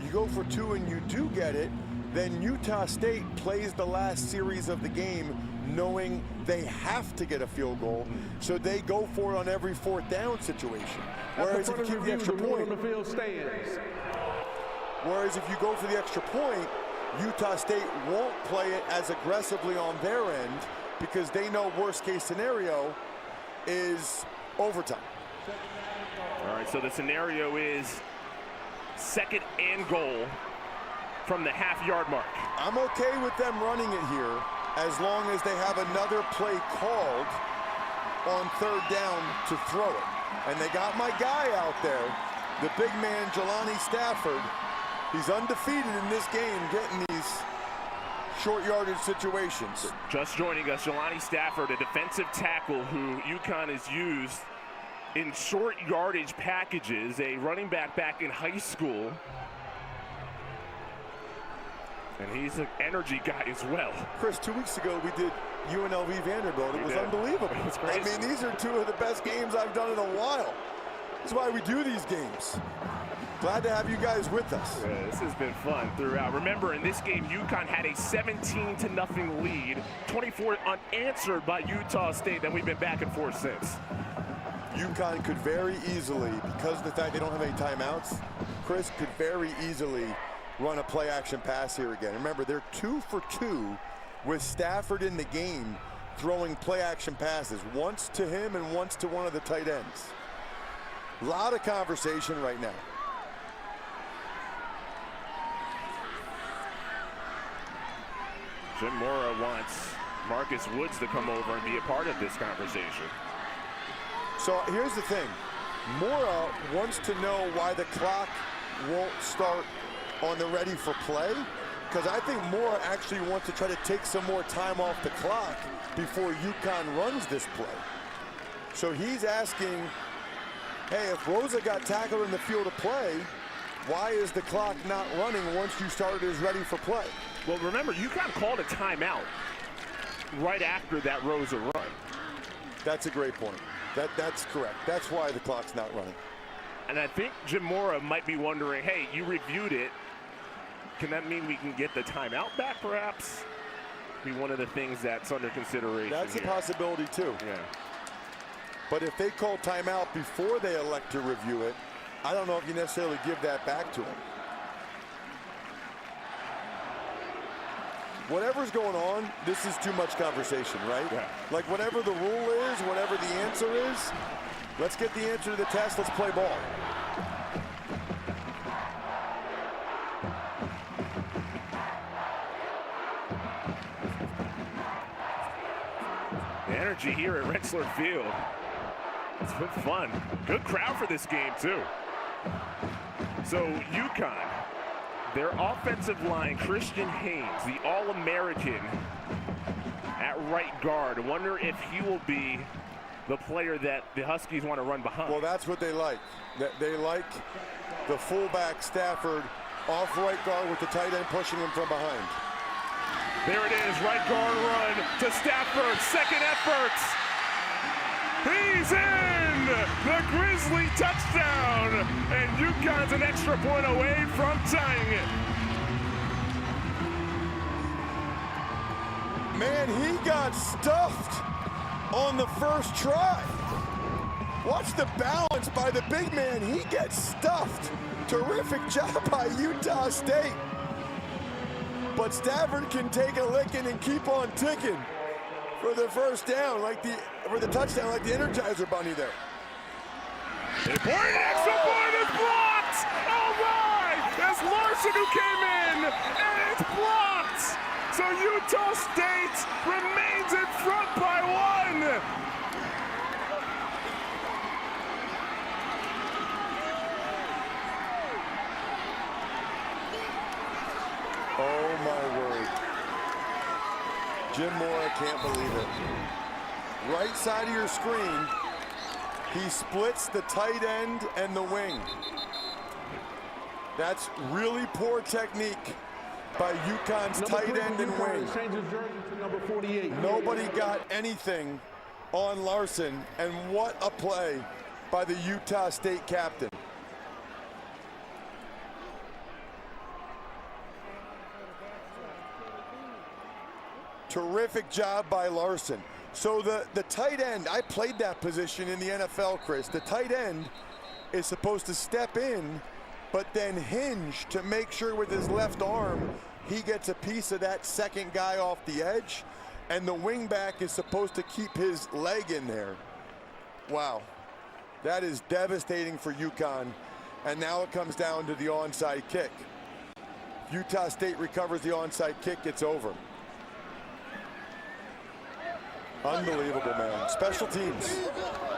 Speaker 3: You go for 2 and you do get it, then Utah State plays the last series of the game knowing they have to get a field goal, so they go for it on every 4th down situation. Whereas if you keep the extra point, whereas if you go for the extra point, Utah State won't play it as aggressively on their end because they know worst case scenario is overtime.
Speaker 1: All right, so the scenario is 2nd and goal from the half-yard mark.
Speaker 3: I'm okay with them running it here as long as they have another play called on 3rd down to throw it. And they got my guy out there, the big man, Jelani Stafford. He's undefeated in this game, getting these short yardage situations.
Speaker 1: Just joining us, Jelani Stafford, a defensive tackle who UConn has used in short yardage packages, a running back in high school. And he's an energy guy as well.
Speaker 3: Chris, 2 weeks ago we did UNLV Vanderbilt. It was unbelievable. I mean, these are 2 of the best games I've done in a while. That's why we do these games. Glad to have you guys with us.
Speaker 1: Yeah, this has been fun throughout. Remember, in this game, UConn had a 17-0 lead, 24 unanswered by Utah State. Then we've been back and forth since.
Speaker 3: UConn could very easily, because of the fact they don't have any timeouts, Chris could very easily run a play-action pass here again. Remember, they're 2 for 2 with Stafford in the game, throwing play-action passes, once to him and once to one of the tight ends. A lot of conversation right now.
Speaker 1: Jim Mora wants Marcus Woods to come over and be a part of this conversation.
Speaker 3: So here's the thing. Mora wants to know why the clock won't start on the ready for play, because I think Mora actually wants to try to take some more time off the clock before UConn runs this play. So he's asking, hey, if Rosa got tackled in the field of play, why is the clock not running once you started as ready for play?
Speaker 1: Well, remember, UConn called a timeout right after that Rosa run.
Speaker 3: That's a great point. That's correct. That's why the clock's not running.
Speaker 1: And I think Jim Mora might be wondering, hey, you reviewed it. Can that mean we can get the timeout back, perhaps? Be one of the things that's under consideration.
Speaker 3: That's
Speaker 1: here.
Speaker 3: a possibility, too.
Speaker 1: Yeah.
Speaker 3: But if they call timeout before they elect to review it, I don't know if you necessarily give that back to them. Whatever's going on, this is too much conversation, right?
Speaker 1: Yeah.
Speaker 3: Like whatever the rule is, whatever the answer is, let's get the answer to the test, let's play ball.
Speaker 1: The energy here at Rensselaer Field. It's been fun. Good crowd for this game, too. So UConn, their offensive line, Christian Haynes, the All-American at right guard. Wonder if he will be the player that the Huskies want to run behind.
Speaker 3: Well, that's what they like. They like the fullback Stafford off right guard with the tight end pushing him from behind.
Speaker 1: There it is, right guard run to Stafford, second effort. He's in! The Grizzly touchdown! And UConn's an extra point away from tying it.
Speaker 3: Man, he got stuffed on the first try. Watch the balance by the big man. He gets stuffed. Terrific job by Utah State. But Stafford can take a licking and keep on ticking for the first down, for the touchdown, like the Energizer Bunny there.
Speaker 1: Important extra point is blocked! Oh my! That's Larson who came in, and it's blocked! So Utah State remains in front by 1.
Speaker 3: Oh my word. Jim Mora can't believe it. Right side of your screen, he splits the tight end and the wing. That's really poor technique by UConn's tight end and wing.
Speaker 2: Changes jersey to number 48.
Speaker 3: Nobody got anything on Larson, and what a play by the Utah State captain. Terrific job by Larson. So the tight end, I played that position in the NFL, Chris. The tight end is supposed to step in, but then hinge to make sure with his left arm he gets a piece of that second guy off the edge, and the wingback is supposed to keep his leg in there. Wow, that is devastating for UConn, and now it comes down to the onside kick. Utah State recovers the onside kick, it's over. Unbelievable, man. Special teams.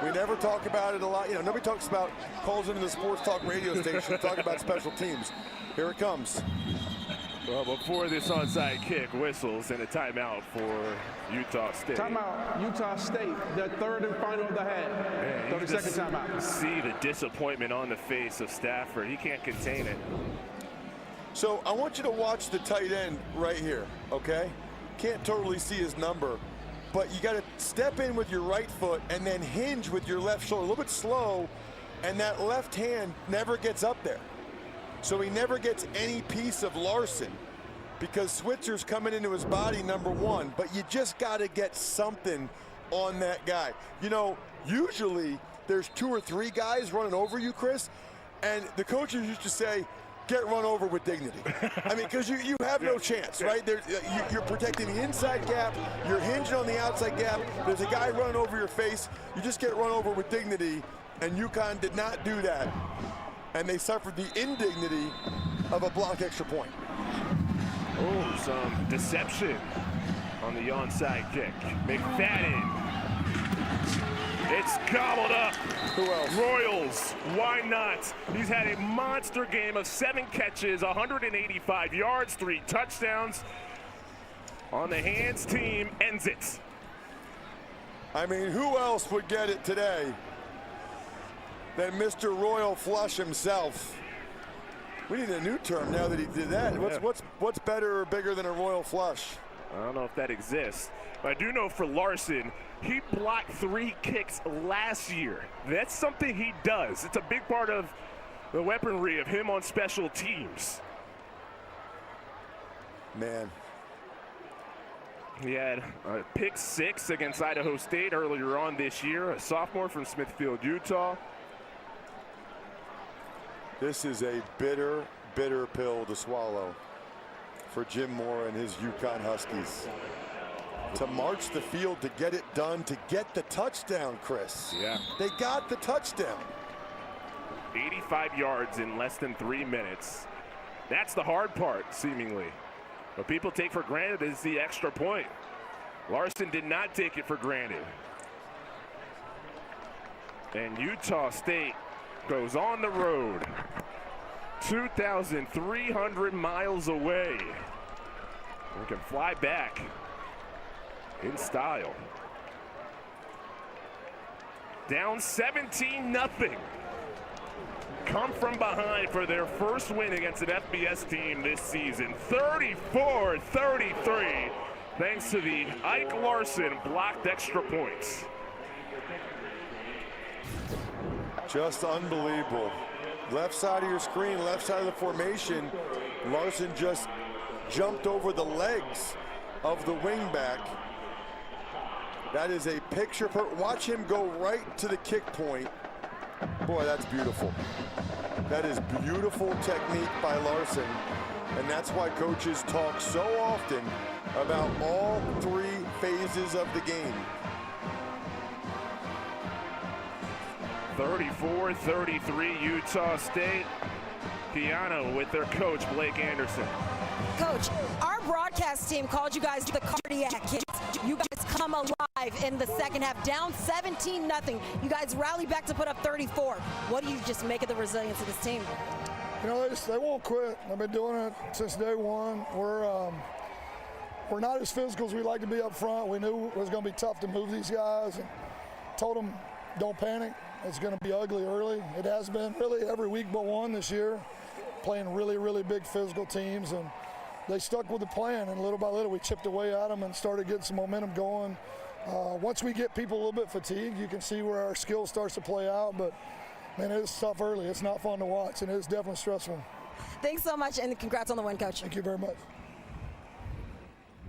Speaker 3: We never talk about it a lot. You know, nobody calls into the sports talk radio station to talk about special teams. Here it comes.
Speaker 1: Well, before this onside kick whistles and a timeout for Utah State.
Speaker 2: Timeout, Utah State, the third and final of the half. 30-second timeout.
Speaker 1: See the disappointment on the face of Stafford. He can't contain it.
Speaker 3: So I want you to watch the tight end right here, okay? Can't totally see his number, but you got to step in with your right foot and then hinge with your left shoulder. A little bit slow, and that left hand never gets up there. so he never gets any piece of Larson because Switzer's coming into his body, number one, but you just got to get something on that guy. You know, usually there's 2 or 3 guys running over you, Chris, and the coaches used to say, get run over with dignity. I mean, because you have no chance, right? You're protecting the inside gap, you're hinging on the outside gap, there's a guy running over your face, you just get run over with dignity, and UConn did not do that. And they suffered the indignity of a blocked extra point.
Speaker 1: Oh, some deception on the onside kick. McFadden. It's gobbled up.
Speaker 3: Who else?
Speaker 1: Royals, why not? He's had a monster game of 7 catches, 185 yards, 3 touchdowns. On the hands team ends it.
Speaker 3: I mean, who else would get it today than Mr. Royal Flush himself? We need a new term now that he did that. What's better or bigger than a Royal Flush?
Speaker 1: I don't know if that exists, but I do know for Larson, he blocked 3 kicks last year. That's something he does. It's a big part of the weaponry of him on special teams.
Speaker 3: Man.
Speaker 1: He had a pick 6 against Idaho State earlier on this year, a sophomore from Smithfield, Utah.
Speaker 3: This is a bitter, bitter pill to swallow for Jim Moore and his UConn Huskies. To march the field, to get it done, to get the touchdown, Chris.
Speaker 1: Yeah.
Speaker 3: They got the touchdown.
Speaker 1: 85 yards in less than 3 minutes. That's the hard part, seemingly. What people take for granted is the extra point. Larson did not take it for granted. And Utah State goes on the road 2,300 miles away. We can fly back in style. Down 17-0. Come from behind for their first win against an FBS team this season. 34-33, thanks to the Ike Larson blocked extra points.
Speaker 3: Just unbelievable. Left side of your screen, left side of the formation, Larson just jumped over the legs of the wingback. That is a picture. Watch him go right to the kick point. Boy, that's beautiful. That is beautiful technique by Larson. And that's why coaches talk so often about all 3 phases of the game.
Speaker 1: 34-33 Utah State. Piano with their coach, Blake Anderson.
Speaker 6: Coach, our broadcast team called you guys the cardiac kids. You guys come alive in the second half, down 17-0. You guys rally back to put up 34. What do you just make of the resilience of this team?
Speaker 7: You know, they won't quit. They've been doing it since day one. We're not as physical as we like to be up front. We knew it was going to be tough to move these guys, and told them, don't panic. It's going to be ugly early. It has been really every week but one this year, playing really, really big physical teams, and they stuck with the plan, and little by little we chipped away at them and started getting some momentum going. Once we get people a little bit fatigued, you can see where our skill starts to play out, but man, it is tough early. It's not fun to watch, and it's definitely stressful.
Speaker 6: Thanks so much, and congrats on the win, Coach.
Speaker 7: Thank you very much.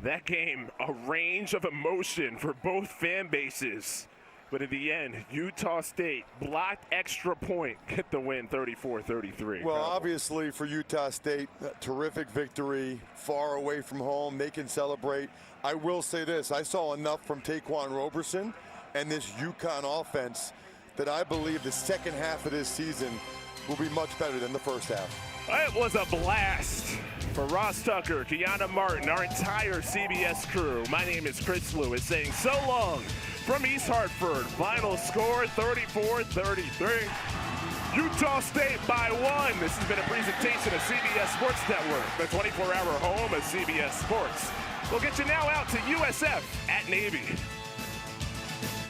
Speaker 1: That game, a range of emotion for both fan bases. But in the end, Utah State blocked extra point, get the win 34-33.
Speaker 3: Well, obviously for Utah State, a terrific victory, far away from home. They can celebrate. I will say this, I saw enough from Taquan Roberson and this UConn offense that I believe the second half of this season will be much better than the first half.
Speaker 1: It was a blast for Ross Tucker, Kiana Martin, our entire CBS crew. My name is Chris Lewis saying so long from East Hartford. Final score 34-33. Utah State by 1. This has been a presentation of CBS Sports Network, the 24-hour home of CBS Sports. We'll get you now out to USF at Navy.